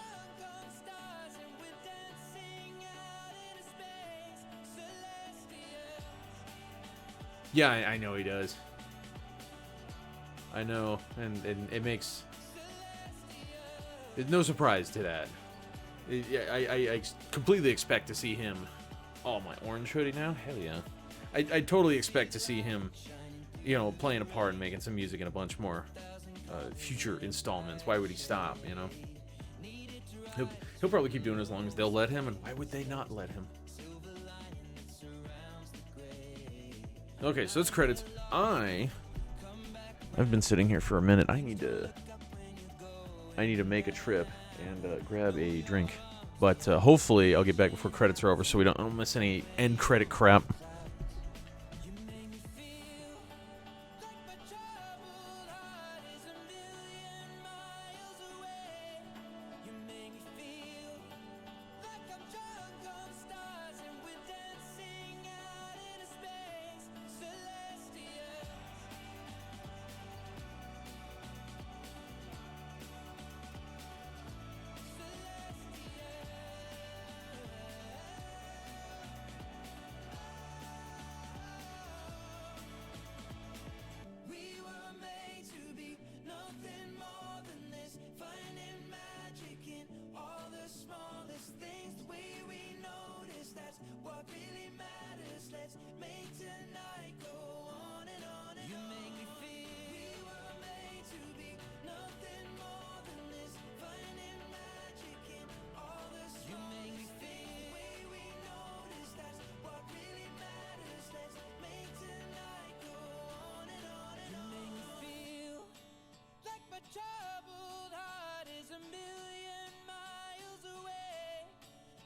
Speaker 1: Yeah, I know he does. I know, and it makes... There's no surprise to that. I completely expect to see him... Oh, my orange hoodie now? Hell yeah. I totally expect to see him, you know, playing a part and making some music in a bunch more future installments. Why would he stop, you know? He'll probably keep doing it as long as they'll let him, and why would they not let him? Okay, so that's credits. I've been sitting here for a minute. I need to make a trip and grab a drink. But hopefully I'll get back before credits are over so I don't miss any end credit crap.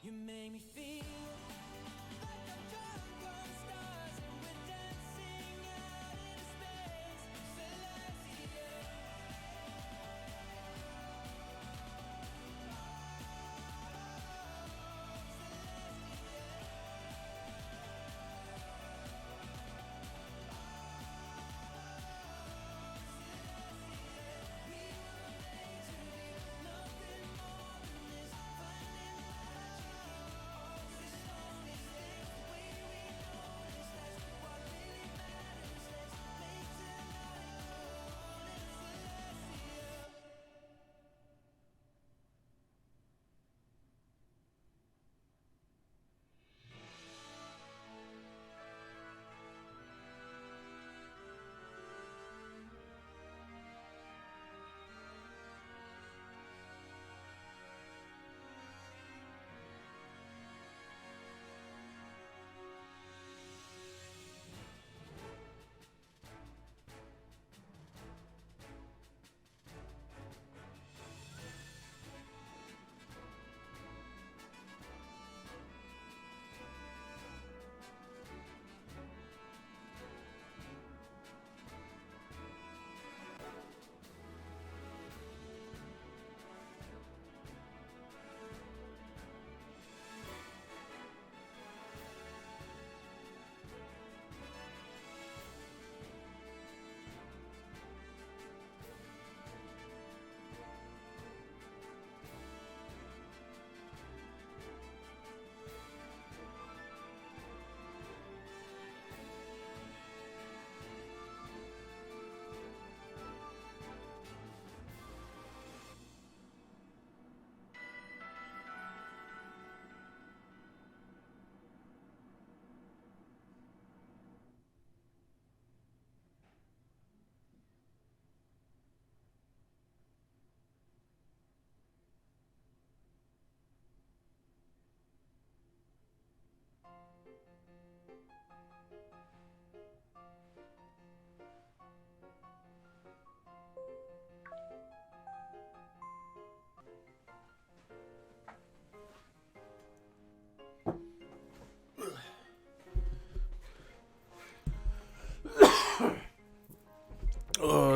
Speaker 2: You make me feel like I'm drunk on stars and we're dancing out in space, celestial.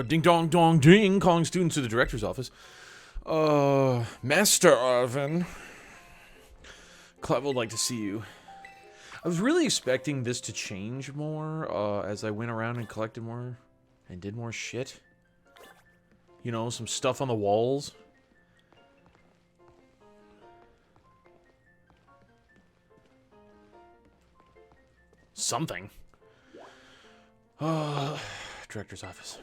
Speaker 1: Ding dong dong ding, calling students to the director's office. Master Arvin. Clive would like to see you. I was really expecting this to change more, as I went around and collected more and did more shit. You know, some stuff on the walls. Something. Director's office.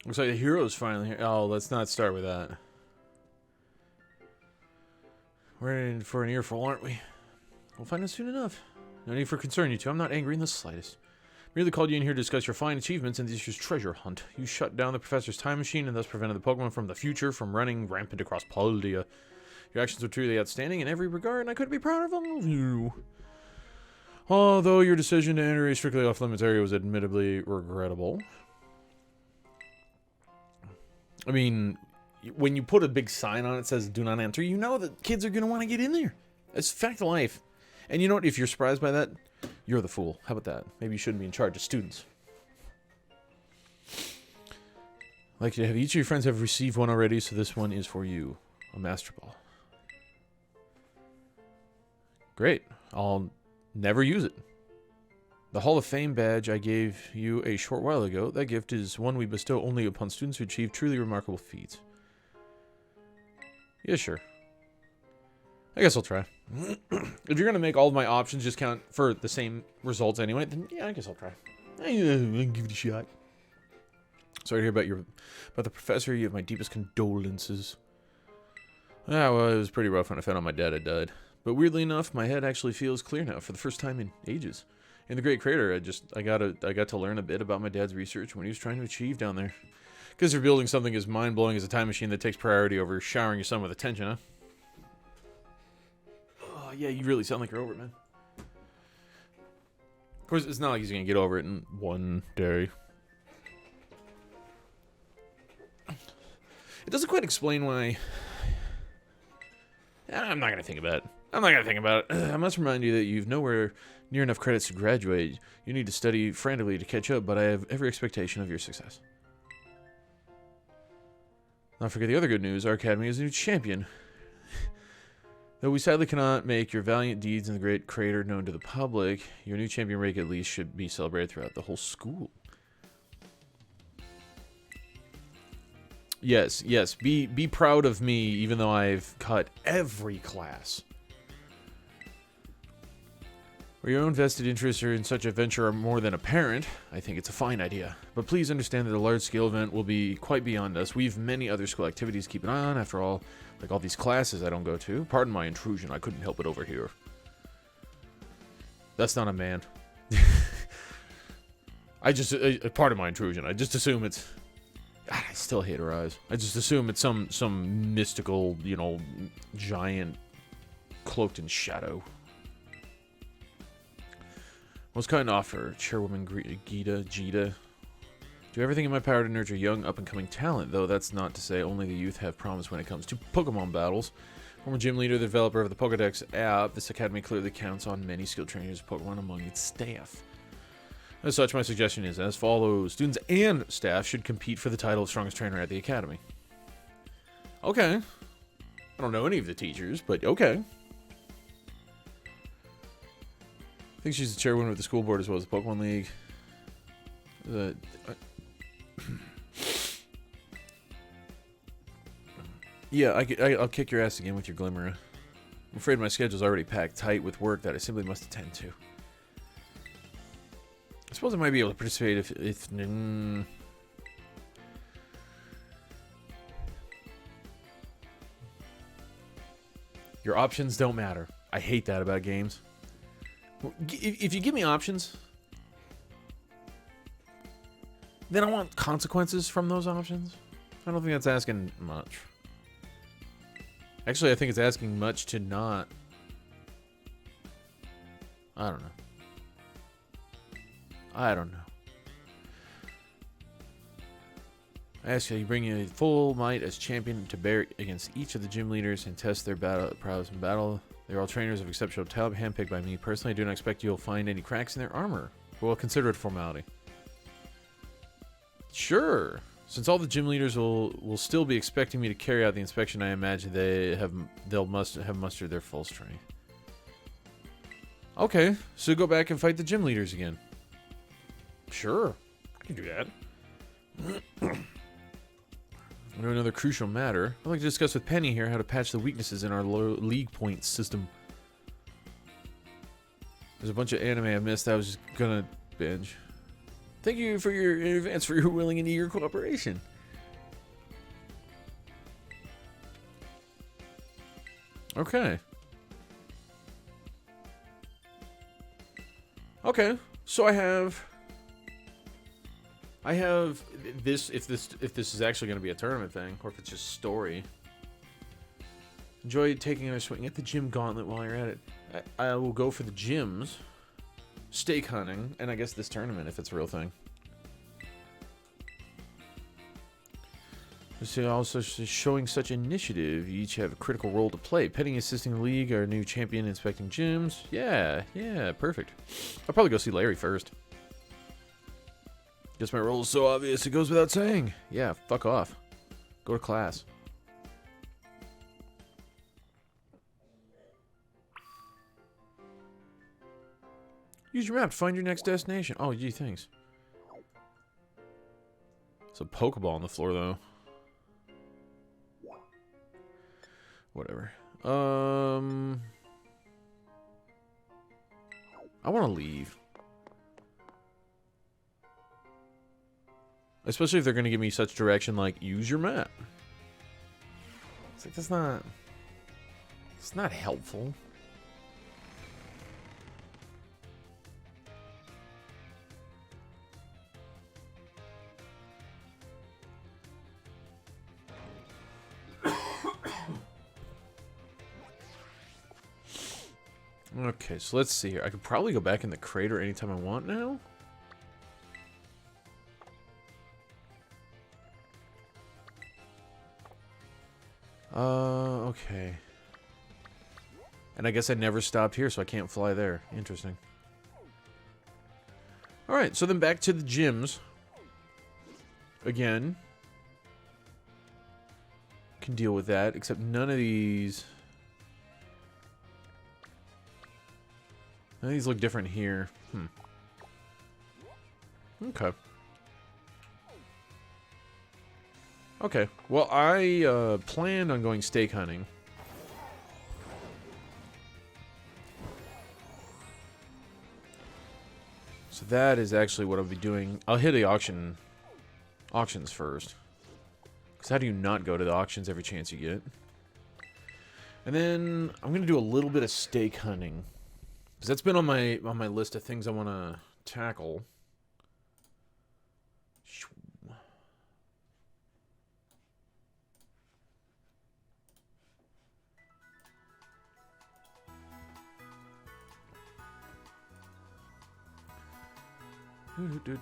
Speaker 1: Looks like the hero's finally here. Oh, let's not start with that. We're in for an earful, aren't we? We'll find out soon enough. No need for concern, you two. I'm not angry in the slightest. Merely called you in here to discuss your fine achievements in this year's treasure hunt. You shut down the professor's time machine and thus prevented the Pokemon from the future from running rampant across Paldea. Your actions were truly outstanding in every regard, and I couldn't be prouder of all of you. Although your decision to enter a strictly off-limits area was admittedly regrettable. I mean, when you put a big sign on it that says do not enter, you know that kids are going to want to get in there. It's a fact of life. And you know what? If you're surprised by that, you're the fool. How about that? Maybe you shouldn't be in charge of students. Like to have each of your friends have received one already, so this one is for you. A Master Ball. Great. I'll never use it. The Hall of Fame badge I gave you a short while ago, that gift is one we bestow only upon students who achieve truly remarkable feats. Yeah, sure. I guess I'll try. If you're going to make all of my options just count for the same results anyway, then yeah, I guess I'll try. I can give it a shot. Sorry to hear about the professor. You have my deepest condolences. Ah, well, it was pretty rough when I found out my dad had died. But weirdly enough, my head actually feels clear now for the first time in ages. In the Great Crater, I got to learn a bit about my dad's research when he was trying to achieve down there. Because they're building something as mind-blowing as a time machine that takes priority over showering your son with attention, huh? Oh, yeah, you really sound like you're over it, man. Of course, it's not like he's going to get over it in one day. It doesn't quite explain why... I'm not going to think about it. I must remind you that you've nowhere near enough credits to graduate. You need to study frantically to catch up, but I have every expectation of your success. Not forget the other good news. Our academy is a new champion. Though we sadly cannot make your valiant deeds in the Great Crater known to the public, your new champion rank at least should be celebrated throughout the whole school. Yes, be proud of me, even though I've cut every class. Where your own vested interests in such a venture are more than apparent, I think it's a fine idea. But please understand that a large-scale event will be quite beyond us. We've many other school activities to keep an eye on, after all, like all these classes I don't go to. Pardon my intrusion, I couldn't help it over here. That's not a man. Pardon my intrusion, I just assume it's... God, I still hate her eyes. I just assume it's some mystical, you know, giant cloaked in shadow. Most kind offer, Chairwoman Jita. Do everything in my power to nurture young, up-and-coming talent, though that's not to say only the youth have promise when it comes to Pokemon battles. Former gym leader, the developer of the Pokedex app, this academy clearly counts on many skilled trainers of Pokemon among its staff. As such, my suggestion is as follows. Students and staff should compete for the title of strongest trainer at the academy. Okay. I don't know any of the teachers, but okay. I think she's the chairwoman of the school board as well as the Pokemon League. Yeah, I'll kick your ass again with your Glimmer. I'm afraid my schedule's already packed tight with work that I simply must attend to. I suppose I might be able to participate if your options don't matter. I hate that about games. If you give me options, then I want consequences from those options. I don't think that's asking much. Actually, I think it's asking much to not... I don't know. I ask that you bring your full might as champion to bear against each of the gym leaders and test their battle prowess in battle. They're all trainers of exceptional talent, handpicked by me. Personally, I do not expect you'll find any cracks in their armor. But we'll consider it a formality. Sure. Since all the gym leaders will still be expecting me to carry out the inspection, I imagine they'll must have mustered their full strength. Okay, so go back and fight the gym leaders again. Sure, I can do that. Another crucial matter. I'd like to discuss with Penny here how to patch the weaknesses in our league points system. There's a bunch of anime I missed I was just gonna binge. Thank you for in advance for your willing and eager cooperation. Okay. Okay, so I have this. If this is actually going to be a tournament thing, or if it's just story. Enjoy taking a swing at the gym gauntlet while you're at it. I will go for the gyms, stake hunting, and I guess this tournament if it's a real thing. So also showing such initiative, you each have a critical role to play. Penny assisting the league, our new champion inspecting gyms. Yeah, perfect. I'll probably go see Larry first. Guess my role is so obvious it goes without saying. Yeah, fuck off. Go to class. Use your map to find your next destination. Oh, gee, thanks. It's a Pokeball on the floor, though. Whatever. I want to leave. Especially if they're going to give me such direction like, use your map. It's like, that's not... It's not helpful. Okay, so let's see here. I could probably go back in the crater anytime I want now. Okay. And I guess I never stopped here, so I can't fly there. Interesting. Alright, so then back to the gyms. Again. Can deal with that, except none of these... These look different here. Okay. Okay. Well, I planned on going stake hunting. So that is actually what I'll be doing. I'll hit the auctions first. Because how do you not go to the auctions every chance you get? And then I'm going to do a little bit of stake hunting. Because that's been on my list of things I want to tackle.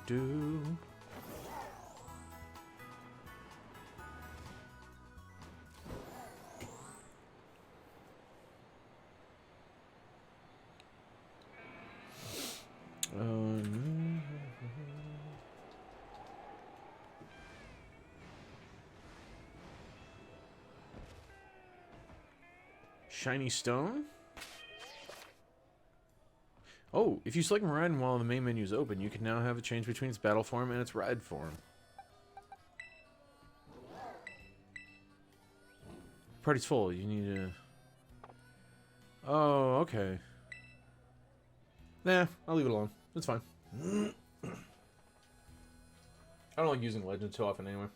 Speaker 1: Do. Shiny stone? Oh, if you select Maraudon while the main menu is open, you can now have a change between its battle form and its ride form. Party's full. You need to... Oh, okay. Nah, I'll leave it alone. It's fine. I don't like using Legend too often anyway.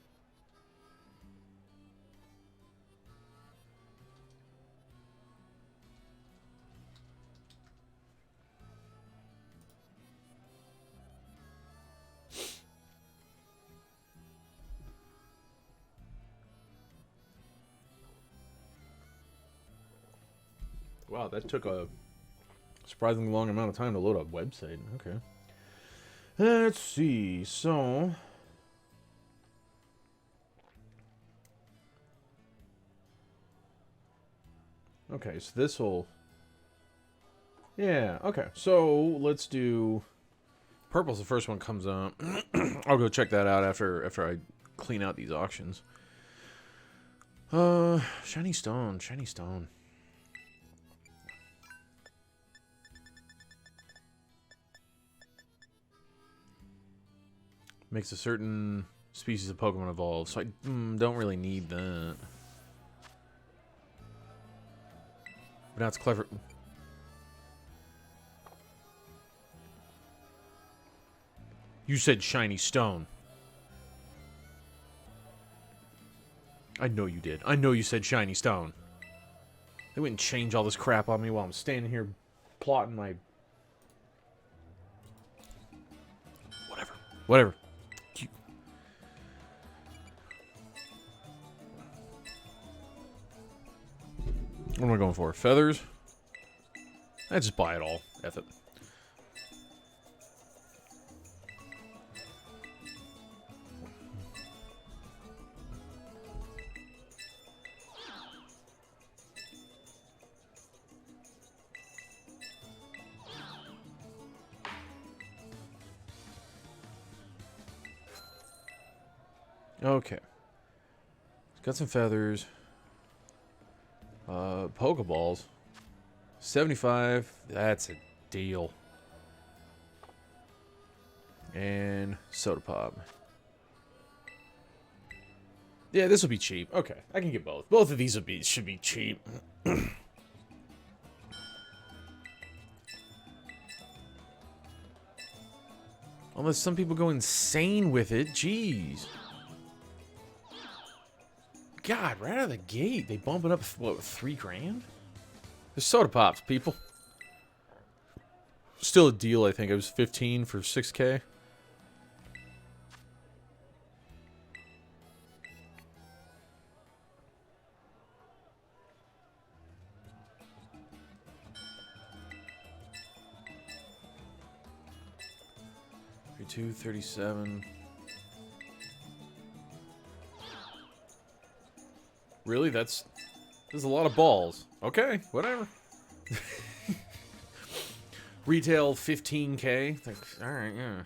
Speaker 1: Wow, that took a surprisingly long amount of time to load a website. Okay. Let's see. So... Okay, so this'll... Yeah, okay. So let's do purple's the first one comes up. I'll go check that out after I clean out these auctions. Shiny stone, shiny stone. Makes a certain species of Pokemon evolve, so I don't really need that. But now it's clever. You said shiny stone. I know you did. I know you said shiny stone. They wouldn't change all this crap on me while I'm standing here plotting my... Whatever. Whatever. What am I going for? Feathers? I just buy it all. F it. Okay. Got some feathers. Pokeballs. 75. That's a deal. And soda pop. Yeah, this will be cheap. Okay, I can get both. Both of these should be cheap. Unless some people go insane with it. Jeez. God, right out of the gate, they bump it up, what, 3 grand? There's soda pops, people. Still a deal, I think. It was 15 for 6K. $237. Really? There's a lot of balls. Okay, whatever. Retail 15K. Like, all right, yeah.